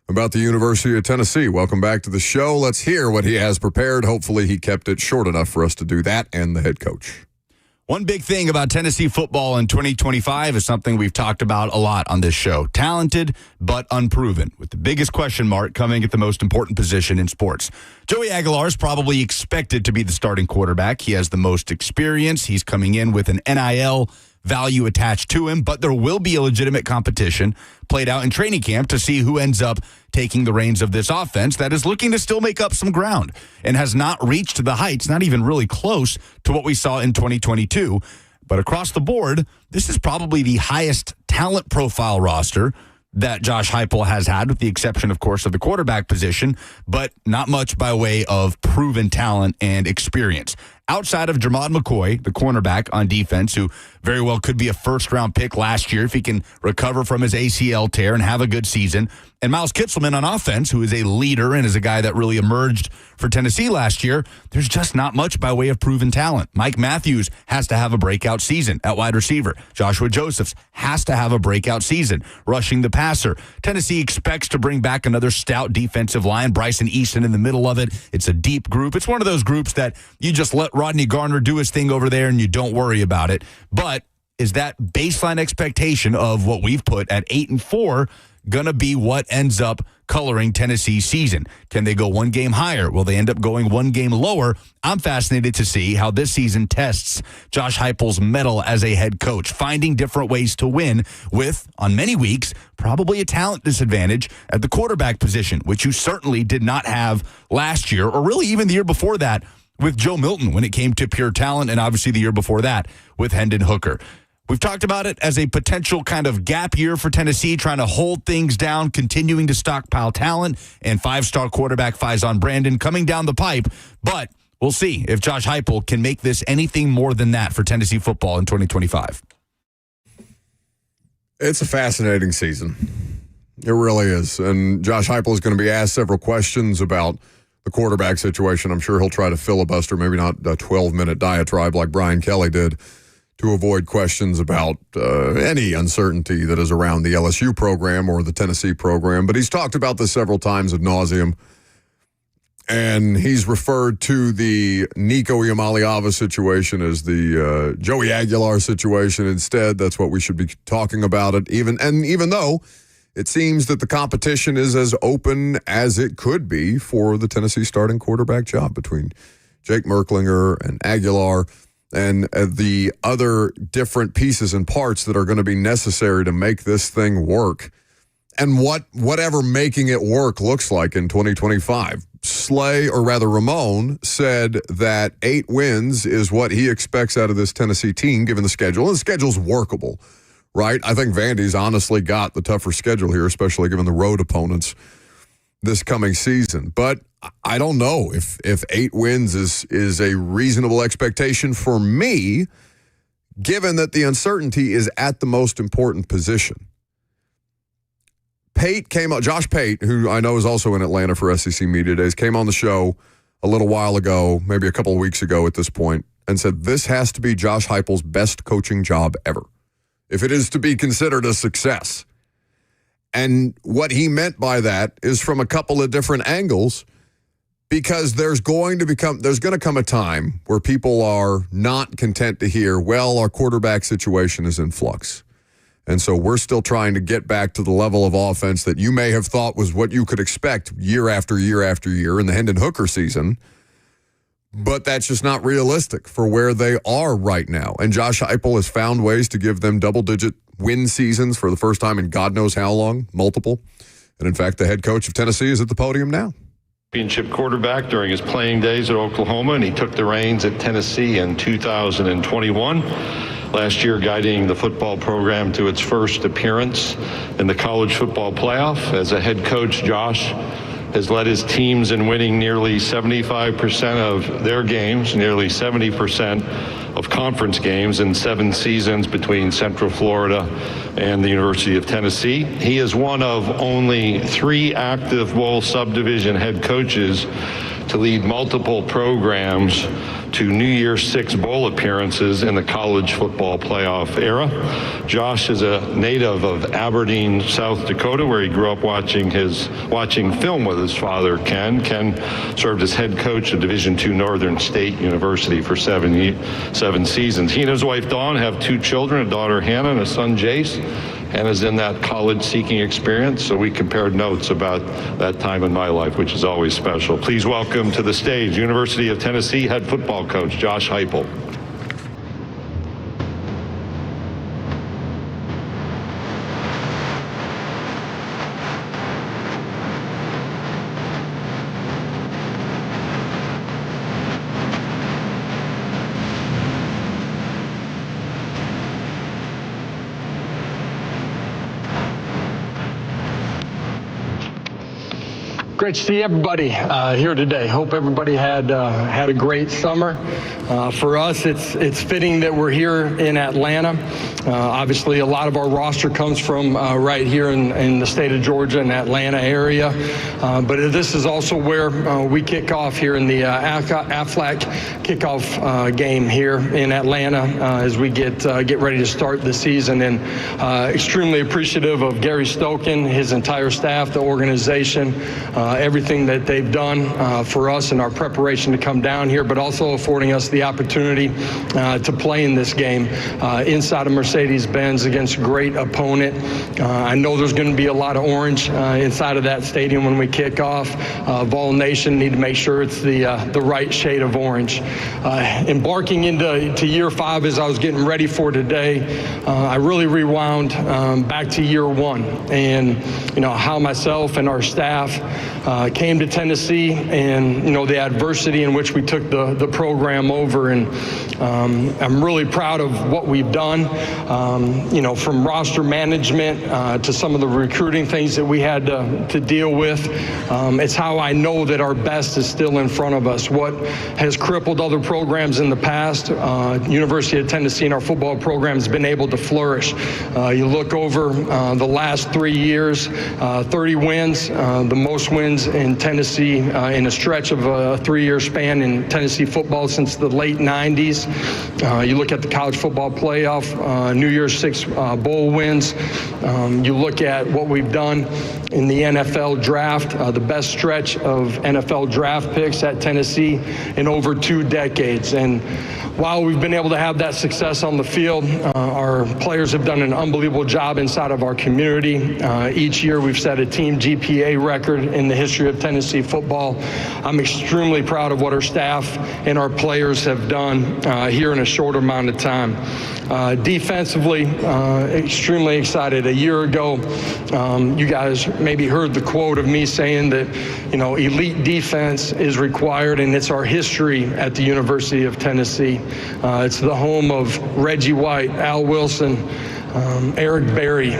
about the University of Tennessee. Welcome back to the show. Let's hear what he has prepared. Hopefully he kept it short enough for us to do that and the head coach. One big thing about Tennessee football in 2025 is something we've talked about a lot on this show. Talented, but unproven, with the biggest question mark coming at the most important position in sports. Joey Aguilar is probably expected to be the starting quarterback. He has the most experience. He's coming in with an NIL value attached to him, but there will be a legitimate competition played out in training camp to see who ends up taking the reins of this offense that is looking to still make up some ground and has not reached the heights, not even really close to what we saw in 2022. But across the board, this is probably the highest talent profile roster that Josh Heupel has had, with the exception, of course, of the quarterback position, but not much by way of proven talent and experience. Outside of Jermod McCoy, the cornerback on defense, who very well could be a first-round pick last year if he can recover from his ACL tear and have a good season, and Miles Kitselman on offense, who is a leader and is a guy that really emerged for Tennessee last year, there's just not much by way of proven talent. Mike Matthews has to have a breakout season at wide receiver. Joshua Josephs has to have a breakout season rushing the passer. Tennessee expects to bring back another stout defensive line, Bryson Easton in the middle of it. It's a deep group. It's one of those groups that you just let Rodney Garner do his thing over there and you don't worry about it. But is that baseline expectation of what we've put at 8-4 going to be what ends up coloring Tennessee's season? Can they go one game higher? Will they end up going one game lower? I'm fascinated to see how this season tests Josh Heupel's mettle as a head coach, finding different ways to win with, on many weeks, probably a talent disadvantage at the quarterback position, which you certainly did not have last year, or really even the year before that with Joe Milton when it came to pure talent, and obviously the year before that with Hendon Hooker. We've talked about it as a potential kind of gap year for Tennessee, trying to hold things down, continuing to stockpile talent, and five-star quarterback Faison Brandon coming down the pipe. But we'll see if Josh Heupel can make this anything more than that for Tennessee football in 2025. It's a fascinating season. It really is. And Josh Heupel is going to be asked several questions about the quarterback situation. I'm sure he'll try to filibuster, maybe not a 12-minute diatribe like Brian Kelly did, to avoid questions about any uncertainty that is around the LSU program or the Tennessee program. But he's talked about this several times ad nauseum. And he's referred to the Nico Iamaleava situation as the Joey Aguilar situation instead. That's what we should be talking about it. Even though it seems that the competition is as open as it could be for the Tennessee starting quarterback job between Jake Merklinger and Aguilar, and the other different pieces and parts that are going to be necessary to make this thing work, and whatever making it work looks like in 2025. Ramon said that 8 wins is what he expects out of this Tennessee team, given the schedule. And the schedule's workable, right? I think Vandy's honestly got the tougher schedule here, especially given the road opponents this coming season. But I don't know if 8 wins is a reasonable expectation for me, given that the uncertainty is at the most important position. Josh Pate, who I know is also in Atlanta for SEC Media Days, came on the show a little while ago, maybe a couple of weeks ago at this point, and said this has to be Josh Heupel's best coaching job ever, if it is to be considered a success. And what he meant by that is from a couple of different angles, because there's going to come a time where people are not content to hear, well, our quarterback situation is in flux. And so we're still trying to get back to the level of offense that you may have thought was what you could expect year after year after year in the Hendon Hooker season. But that's just not realistic for where they are right now. And Josh Heupel has found ways to give them double-digit win seasons for the first time in God knows how long, multiple. And in fact, the head coach of Tennessee is at the podium now. Championship quarterback during his playing days at Oklahoma, and he took the reins at Tennessee in 2021. Last year, guiding the football program to its first appearance in the college football playoff. As a head coach, Josh has led his teams in winning nearly 75% of their games, nearly 70% of conference games in 7 seasons between Central Florida and the University of Tennessee. He is one of only 3 active bowl subdivision head coaches to lead multiple programs to New Year's Six bowl appearances in the college football playoff era. Josh is a native of Aberdeen, South Dakota, where he grew up watching film with his father, Ken. Ken served as head coach of Division II Northern State University for seven seasons. He and his wife, Dawn, have 2 children, a daughter, Hannah, and a son, Jace. Hannah's in that college-seeking experience, so we compared notes about that time in my life, which is always special. Please welcome to the stage University of Tennessee head football coach Josh Heupel. Great to see everybody here today. Hope everybody had a great summer. For us, it's fitting that we're here in Atlanta. Obviously, a lot of our roster comes from right here in the state of Georgia and Atlanta area. But this is also where we kick off here in the Aflac kickoff game here in Atlanta as we get ready to start the season. And extremely appreciative of Gary Stokin, his entire staff, the organization, everything that they've done for us in our preparation to come down here, but also affording us the opportunity to play in this game inside of Mercedes-Benz against a great opponent. I know there's going to be a lot of orange inside of that stadium when we kick off. Vol Nation need to make sure it's the right shade of orange. Embarking into year 5 as I was getting ready for today, I really rewound back to year 1 and how myself and our staff came to Tennessee and the adversity in which we took the program over. And I'm really proud of what we've done, from roster management to some of the recruiting things that we had to deal with. It's how I know that our best is still in front of us. What has crippled other programs in the past, University of Tennessee and our football program has been able to flourish. You look over the last 3 years, 30 wins, the most wins in Tennessee in a stretch of a 3-year span in Tennessee football since the late 90s. You look at the college football playoff, New Year's Six bowl wins. You look at what we've done in the NFL draft, the best stretch of NFL draft picks at Tennessee in over 2 decades. And while we've been able to have that success on the field, our players have done an unbelievable job inside of our community. Each year we've set a team GPA record in the history of Tennessee football. I'm extremely proud of what our staff and our players have done here in a short amount of time. Defensively, extremely excited. A year ago, you guys maybe heard the quote of me saying that, elite defense is required, and it's our history at the University of Tennessee. It's the home of Reggie White, Al Wilson, Eric Berry.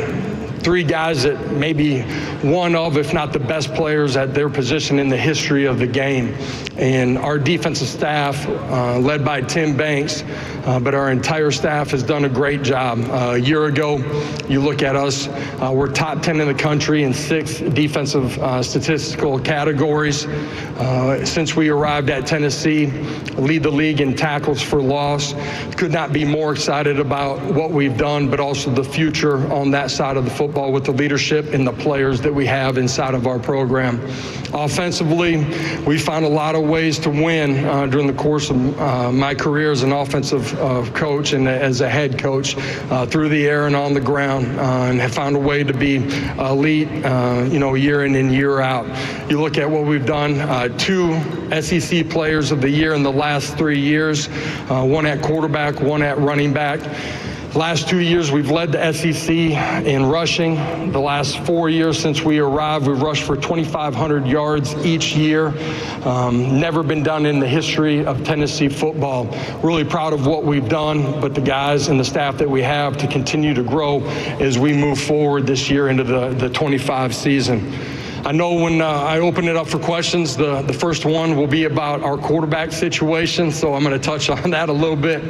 3 guys that may be one of, if not the best players at their position in the history of the game. And our defensive staff, led by Tim Banks, but our entire staff has done a great job. A year ago, you look at us, we're top 10 in the country in 6 defensive statistical categories. Since we arrived at Tennessee, lead the league in tackles for loss. Could not be more excited about what we've done, but also the future on that side of the football with the leadership and the players that we have inside of our program. Offensively, we found a lot of ways to win during the course of my career as an offensive coach and as a head coach through the air and on the ground, and have found a way to be elite, year in and year out. You look at what we've done, 2 SEC players of the year in the last 3 years, one at quarterback, one at running back. Last 2 years, we've led the SEC in rushing. The last 4 years since we arrived, we've rushed for 2,500 yards each year. Never been done in the history of Tennessee football. Really proud of what we've done, but the guys and the staff that we have to continue to grow as we move forward this year into the 25 season. I know when I open it up for questions, the first one will be about our quarterback situation, so I'm going to touch on that a little bit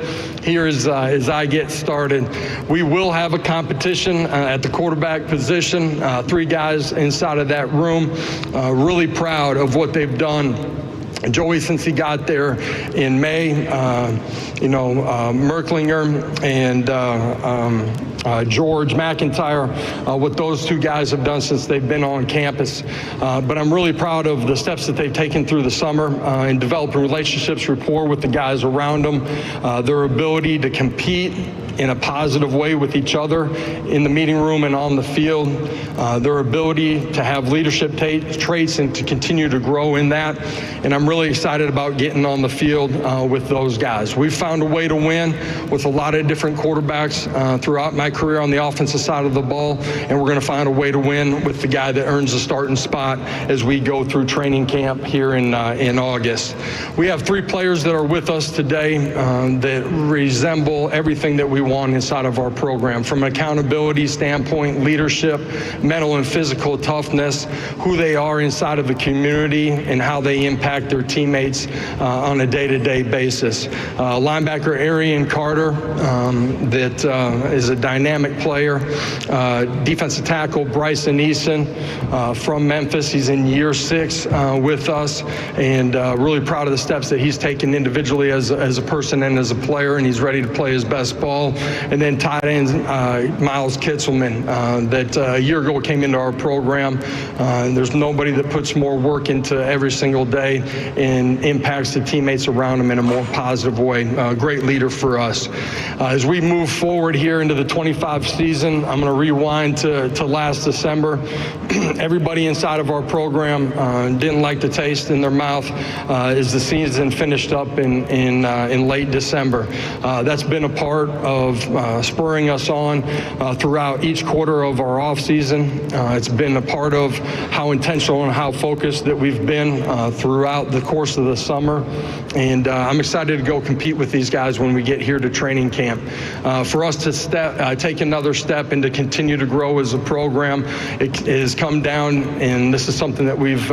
here as I get started. We will have a competition at the quarterback position, 3 guys inside of that room. Really proud of what they've done Joey, since he got there in May, Merklinger and George McIntyre, what those two guys have done since they've been on campus. But I'm really proud of the steps that they've taken through the summer in developing relationships, rapport with the guys around them, their ability to compete in a positive way with each other in the meeting room and on the field, their ability to have leadership traits and to continue to grow in that. And I'm really excited about getting on the field with those guys. We've found a way to win with a lot of different quarterbacks throughout my career on the offensive side of the ball, and we're going to find a way to win with the guy that earns the starting spot as we go through training camp here in August. We have 3 players that are with us today that resemble everything that we want inside of our program, from an accountability standpoint, leadership, mental and physical toughness, who they are inside of the community, and how they impact their teammates on a day-to-day basis. Linebacker Arian Carter, that is a dynamic player. Defensive tackle Bryson Eason from Memphis. He's in year 6 with us, and really proud of the steps that he's taken individually as a person and as a player, and he's ready to play his best ball. And then tight end Miles Kitzelman, that a year ago came into our program. There's nobody that puts more work into every single day and impacts the teammates around him in a more positive way. Great leader for us. As we move forward here into the 25 season, I'm going to rewind to last December. Everybody inside of our program didn't like the taste in their mouth as the season finished up in late December. That's been a part of spurring us on throughout each quarter of our off season. It's been a part of how intentional and how focused that we've been throughout the course of the summer. And I'm excited to go compete with these guys when we get here to training camp. For us to take another step and to continue to grow as a program, it has come down, and this is something that we've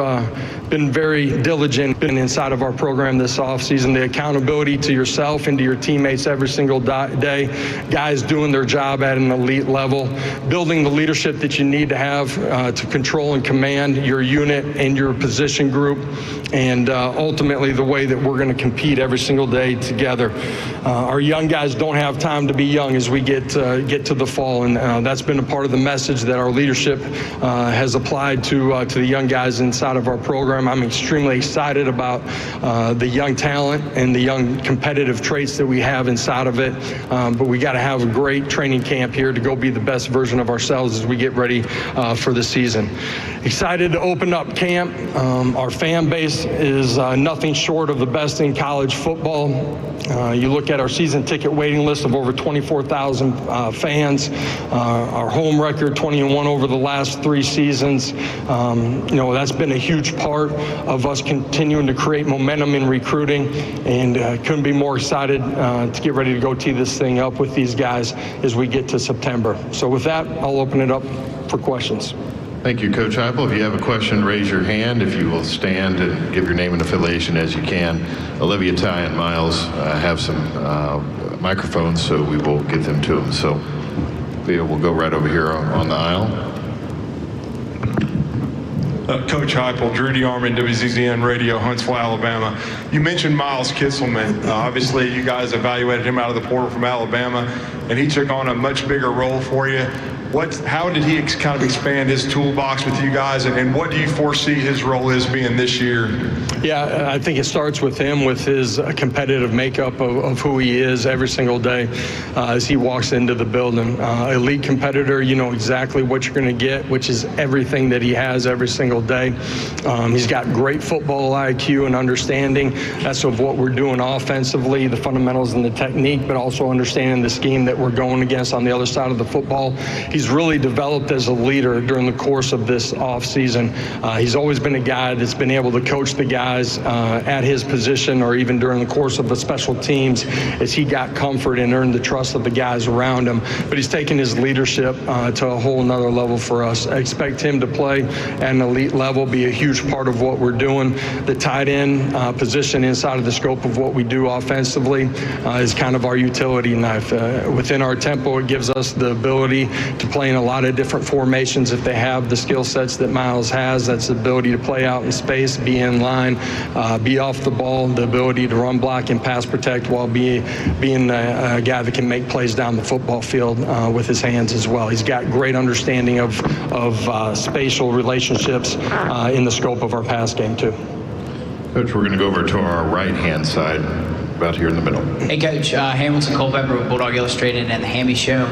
been very diligent in inside of our program this offseason, the accountability to yourself and to your teammates every single day, guys doing their job at an elite level, building the leadership that you need to have to control and command your unit and your position group, and ultimately the way that we're going to compete every single day together. Our young guys don't have time to be young as we get to the fall, and that's been a part of the message that our leadership has applied to the young guys inside of our program. I'm extremely excited about the young talent and the young competitive traits that we have inside of it, but we got to have a great training camp here to go be the best version of ourselves as we get ready for the season. Excited to open up camp. Our fan base is nothing short of the best in college football. You look at our season ticket waiting list of over 24,000 fans, our home record 20-1 over the last 3 seasons. That's been a huge part of us continuing to create momentum in recruiting, and couldn't be more excited to get ready to go tee this thing up with these guys as we get to September. So with that, I'll open it up for questions. Thank you, Coach Heupel. If you have a question, raise your hand. If you will stand and give your name and affiliation as you can. Olivia, Ty, and Miles have some microphones, so we will get them to them. So we'll go right over here on the aisle. Coach Heupel, Drew DeArmond, WZZN Radio, Huntsville, Alabama. You mentioned Miles Kitzelman. Obviously, you guys evaluated him out of the portal from Alabama, and he took on a much bigger role for you. How did he kind of expand his toolbox with you guys, and what do you foresee his role is being this year? Yeah, I think it starts with him, with his competitive makeup of who he is every single day as he walks into the building. Elite competitor, you know exactly what you're going to get, which is everything that he has every single day. He's got great football IQ and understanding. That's of what we're doing offensively, the fundamentals and the technique, but also understanding the scheme that we're going against on the other side of the football. He's really developed as a leader during the course of this offseason. He's always been a guy that's been able to coach the guys at his position, or even during the course of the special teams, as he got comfort and earned the trust of the guys around him. But he's taken his leadership to a whole nother level for us. I expect him to play at an elite level, be a huge part of what we're doing. The tight end position inside of the scope of what we do offensively is kind of our utility knife. With within our tempo, it gives us the ability to play in a lot of different formations if they have the skill sets that Miles has. That's the ability to play out in space, be in line, be off the ball, the ability to run block and pass protect while being a guy that can make plays down the football field with his hands as well. He's got great understanding of spatial relationships in the scope of our pass game too. Coach, we're going to go over to our right-hand side, about here in the middle. Hey, Coach. Hamilton Culpepper with Bulldog Illustrated and the Hammy Show.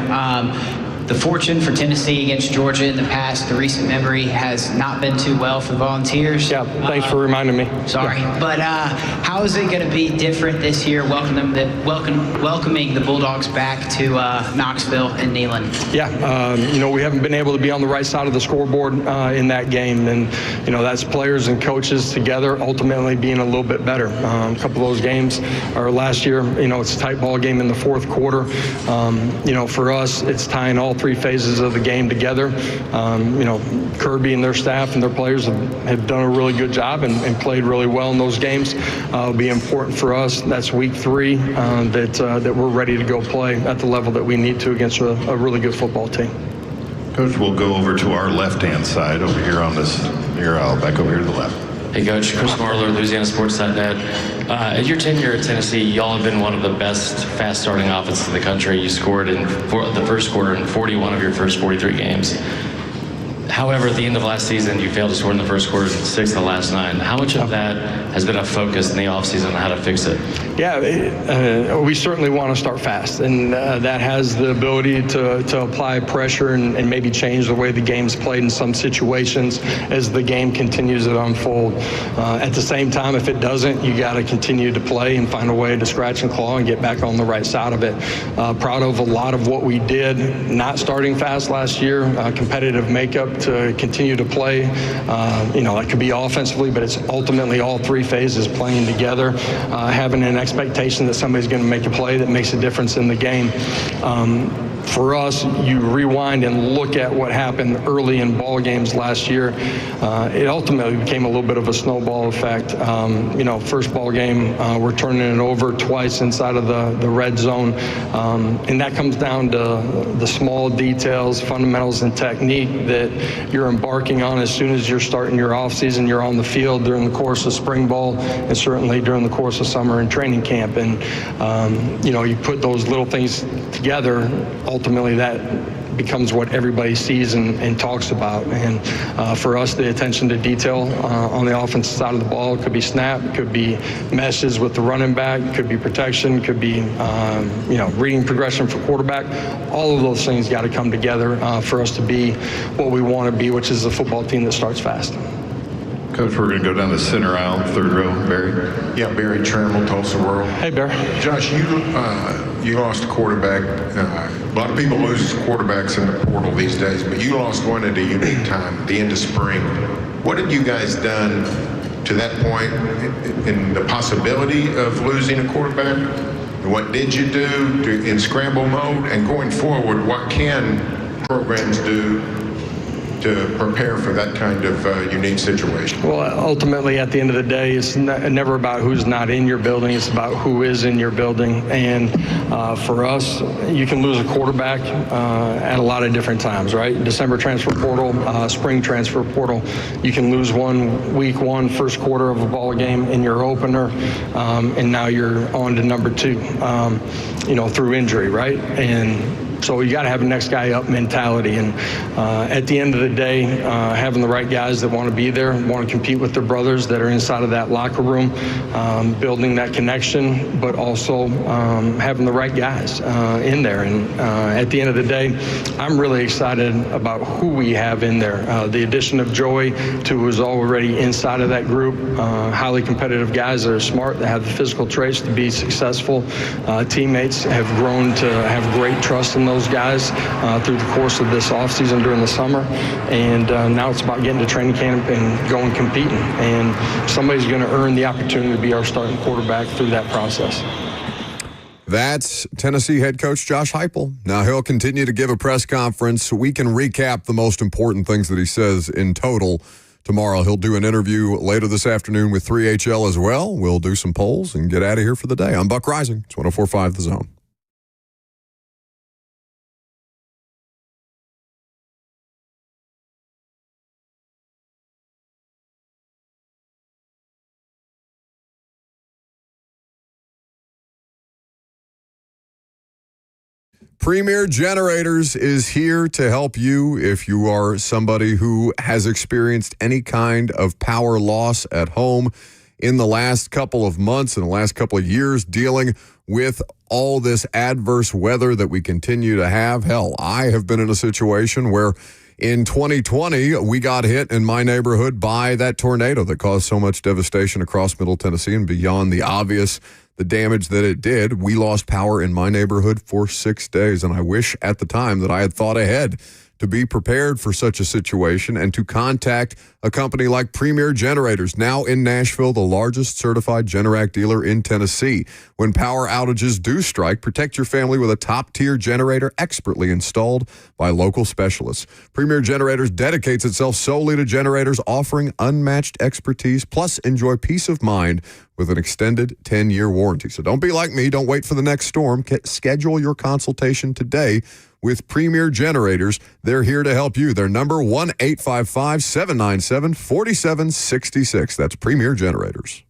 The fortune for Tennessee against Georgia in the past, the recent memory has not been too well for the Volunteers. Yeah, thanks for reminding me. Sorry. Yeah. But how is it going to be different this year, welcoming the Bulldogs back to Knoxville and Neyland? Yeah, we haven't been able to be on the right side of the scoreboard in that game. And, that's players and coaches together ultimately being a little bit better. A couple of those games, or last year, it's a tight ball game in the fourth quarter. For us, it's tying all three phases of the game together. Kirby and their staff and their players have done a really good job and played really well in those games. It'll be important for us. That's week 3 that we're ready to go play at the level that we need to against a really good football team. Coach, we'll go over to our left-hand side over here on this, back over here to the left. Hey, Coach. Chris Marler, LouisianaSports.net. At your tenure at Tennessee, y'all have been one of the best fast-starting offenses in the country. You scored in the first quarter in 41 of your first 43 games. However, at the end of last season, you failed to score in the first quarter in 6 of the last 9. How much of that has been a focus in the offseason on how to fix it? Yeah, we certainly want to start fast, and that has the ability to apply pressure and maybe change the way the game's played in some situations as the game continues to unfold. At the same time, if it doesn't, you got to continue to play and find a way to scratch and claw and get back on the right side of it. Proud of a lot of what we did, not starting fast last year, competitive makeup to continue to play. It could be offensively, but it's ultimately all 3 phases playing together, having an expectation that somebody's going to make a play that makes a difference in the game. For us, you rewind and look at what happened early in ball games last year. It ultimately became a little bit of a snowball effect. First ball game, we're turning it over twice inside of the red zone. And that comes down to the small details, fundamentals, and technique that you're embarking on as soon as you're starting your offseason. You're on the field during the course of spring ball and certainly during the course of summer and training camp. And, you put those little things together, ultimately that becomes what everybody sees and talks about. And for us, the attention to detail on the offensive side of the ball could be snap, could be meshes with the running back, could be protection, could be reading progression for quarterback. All of those things got to come together for us to be what we want to be, which is a football team that starts fast. Coach, we're going to go down the center aisle, 3rd row. Barry? Yeah, Barry Trammell, Tulsa World. Hey, Barry. Josh, you lost a quarterback. A lot of people lose quarterbacks in the portal these days, but you lost one at a unique time, at the end of spring. What have you guys done to that point in the possibility of losing a quarterback? What did you do in scramble mode? And going forward, what can programs do to prepare for that kind of unique situation? Well, ultimately, at the end of the day, it's never about who's not in your building. It's about who is in your building. And for us, you can lose a quarterback at a lot of different times, right? December transfer portal, spring transfer portal. You can lose one week 1, first quarter of a ball game in your opener, and now you're on to number 2, through injury, right? And so you got to have a next guy up mentality. And at the end of the day, having the right guys that want to be there, want to compete with their brothers that are inside of that locker room, building that connection, but also having the right guys in there. And at the end of the day, I'm really excited about who we have in there. The addition of Joey, who was already inside of that group, highly competitive guys that are smart, that have the physical traits to be successful. Teammates have grown to have great trust in those guys through the course of this offseason during the summer. And now it's about getting to training camp and going competing. And somebody's going to earn the opportunity to be our starting quarterback through that process. That's Tennessee head coach Josh Heupel. Now he'll continue to give a press conference. We can recap the most important things that he says in total tomorrow. He'll do an interview later this afternoon with 3HL as well. We'll do some polls and get out of here for the day. I'm Buck Rising. It's 104.5 The Zone. Premier Generators is here to help you if you are somebody who has experienced any kind of power loss at home in the last couple of months, in the last couple of years, dealing with all this adverse weather that we continue to have. Hell, I have been in a situation where in 2020, we got hit in my neighborhood by that tornado that caused so much devastation across Middle Tennessee, and beyond the damage that it did, we lost power in my neighborhood for 6 days. And I wish at the time that I had thought ahead to be prepared for such a situation and to contact a company like Premier Generators, now in Nashville, the largest certified Generac dealer in Tennessee. When power outages do strike, protect your family with a top-tier generator expertly installed by local specialists. Premier Generators dedicates itself solely to generators, offering unmatched expertise, plus enjoy peace of mind with an extended 10-year warranty. So don't be like me. Don't wait for the next storm. Schedule your consultation today with Premier Generators. They're here to help you. Their number 1-855-797-4766. That's Premier Generators.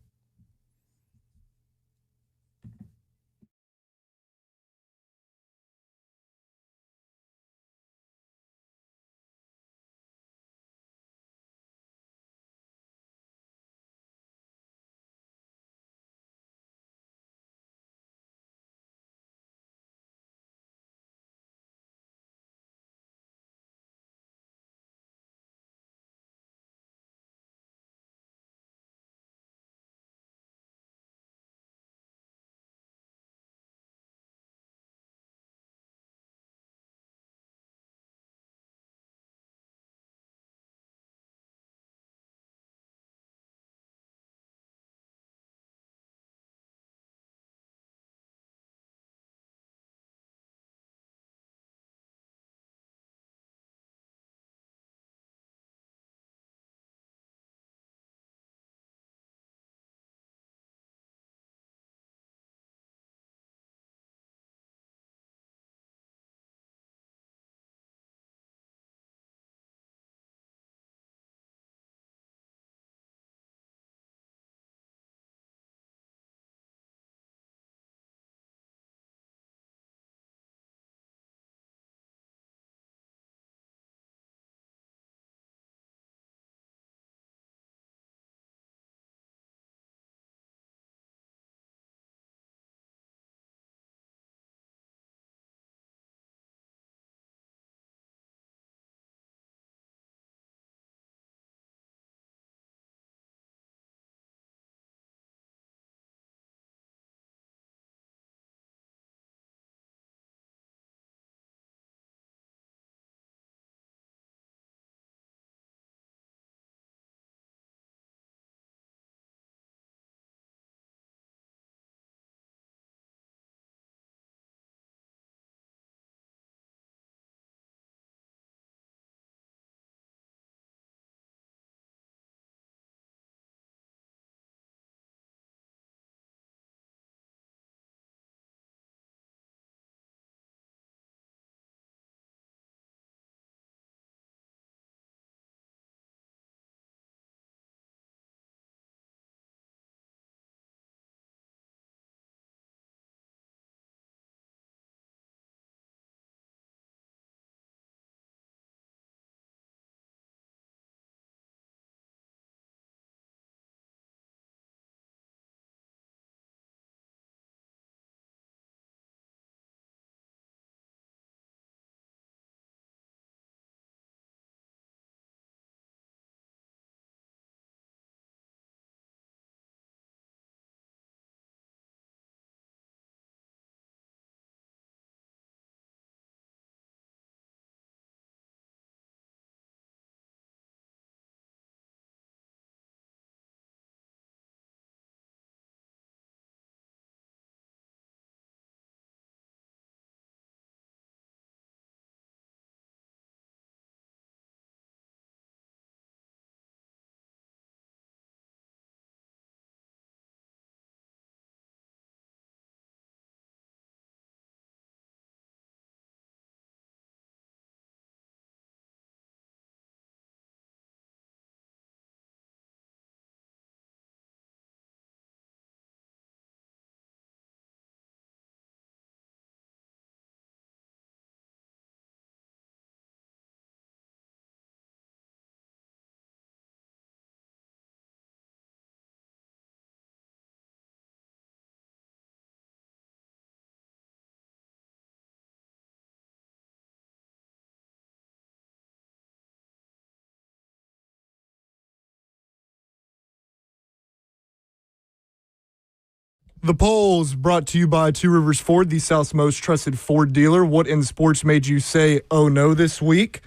The polls brought to you by Two Rivers Ford, the South's most trusted Ford dealer. What in sports made you say, oh no, this week?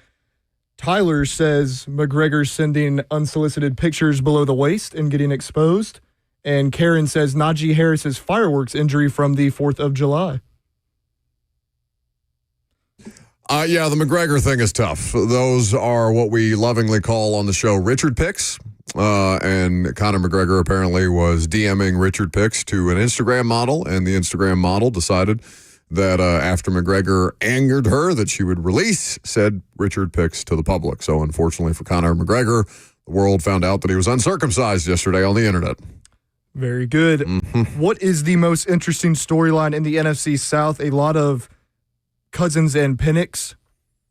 Tyler says McGregor sending unsolicited pictures below the waist and getting exposed. And Karen says Najee Harris's fireworks injury from the 4th of July. Yeah, the McGregor thing is tough. Those are what we lovingly call on the show Richard picks. And Conor McGregor apparently was DMing Richard picks to an Instagram model, and the Instagram model decided that after McGregor angered her that she would release said Richard picks to the public. So unfortunately for Conor McGregor, the world found out that he was uncircumcised yesterday on the internet. Very good. Mm-hmm. What is the most interesting storyline in the NFC South? A lot of Cousins and Penix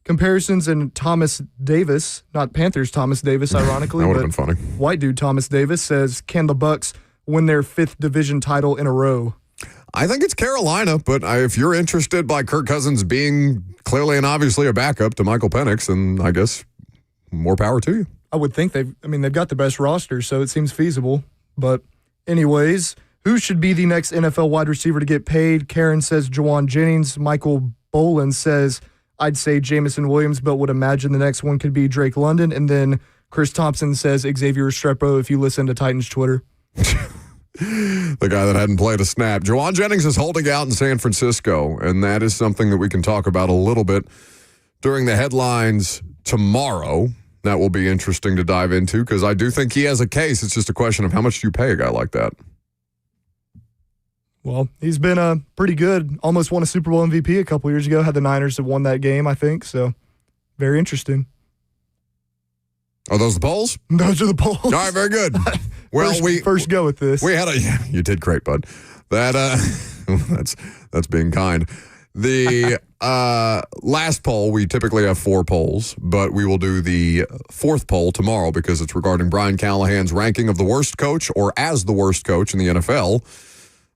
comparisons, and Thomas Davis, not Panthers Thomas Davis, ironically. That would have but been funny. White dude Thomas Davis says, can the Bucks win their 5th division title in a row? I think it's Carolina, but if you're interested by Kirk Cousins being clearly and obviously a backup to Michael Penix, then I guess more power to you. I would think they've got the best roster, so it seems feasible. But anyways, who should be the next NFL wide receiver to get paid? Karen says Jawan Jennings. Michael Boland says, I'd say Jamison Williams, but would imagine the next one could be Drake London. And then Chris Thompson says Xavier Restrepo if you listen to Titans Twitter. The guy that hadn't played a snap. Jawan Jennings is holding out in San Francisco, and that is something that we can talk about a little bit during the headlines tomorrow. That will be interesting to dive into because I do think he has a case. It's just a question of how much do you pay a guy like that? Well, he's been pretty good. Almost won a Super Bowl MVP a couple years ago. Had the Niners have won that game, I think. So, very interesting. Are those the polls? Those are the polls. All right, very good. Well, first go with this. We had you did great, bud. That that's being kind. The last poll, we typically have 4 polls, but we will do the 4th poll tomorrow because it's regarding Brian Callahan's ranking of the worst coach or as the worst coach in the NFL.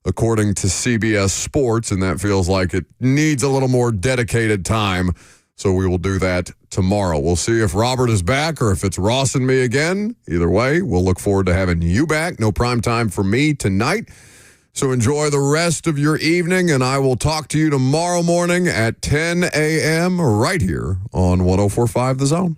According to CBS Sports, and that feels like it needs a little more dedicated time. So we will do that tomorrow. We'll see if Robert is back or if it's Ross and me again. Either way, we'll look forward to having you back. No prime time for me tonight. So enjoy the rest of your evening, and I will talk to you tomorrow morning at 10 a.m. right here on 104.5 The Zone.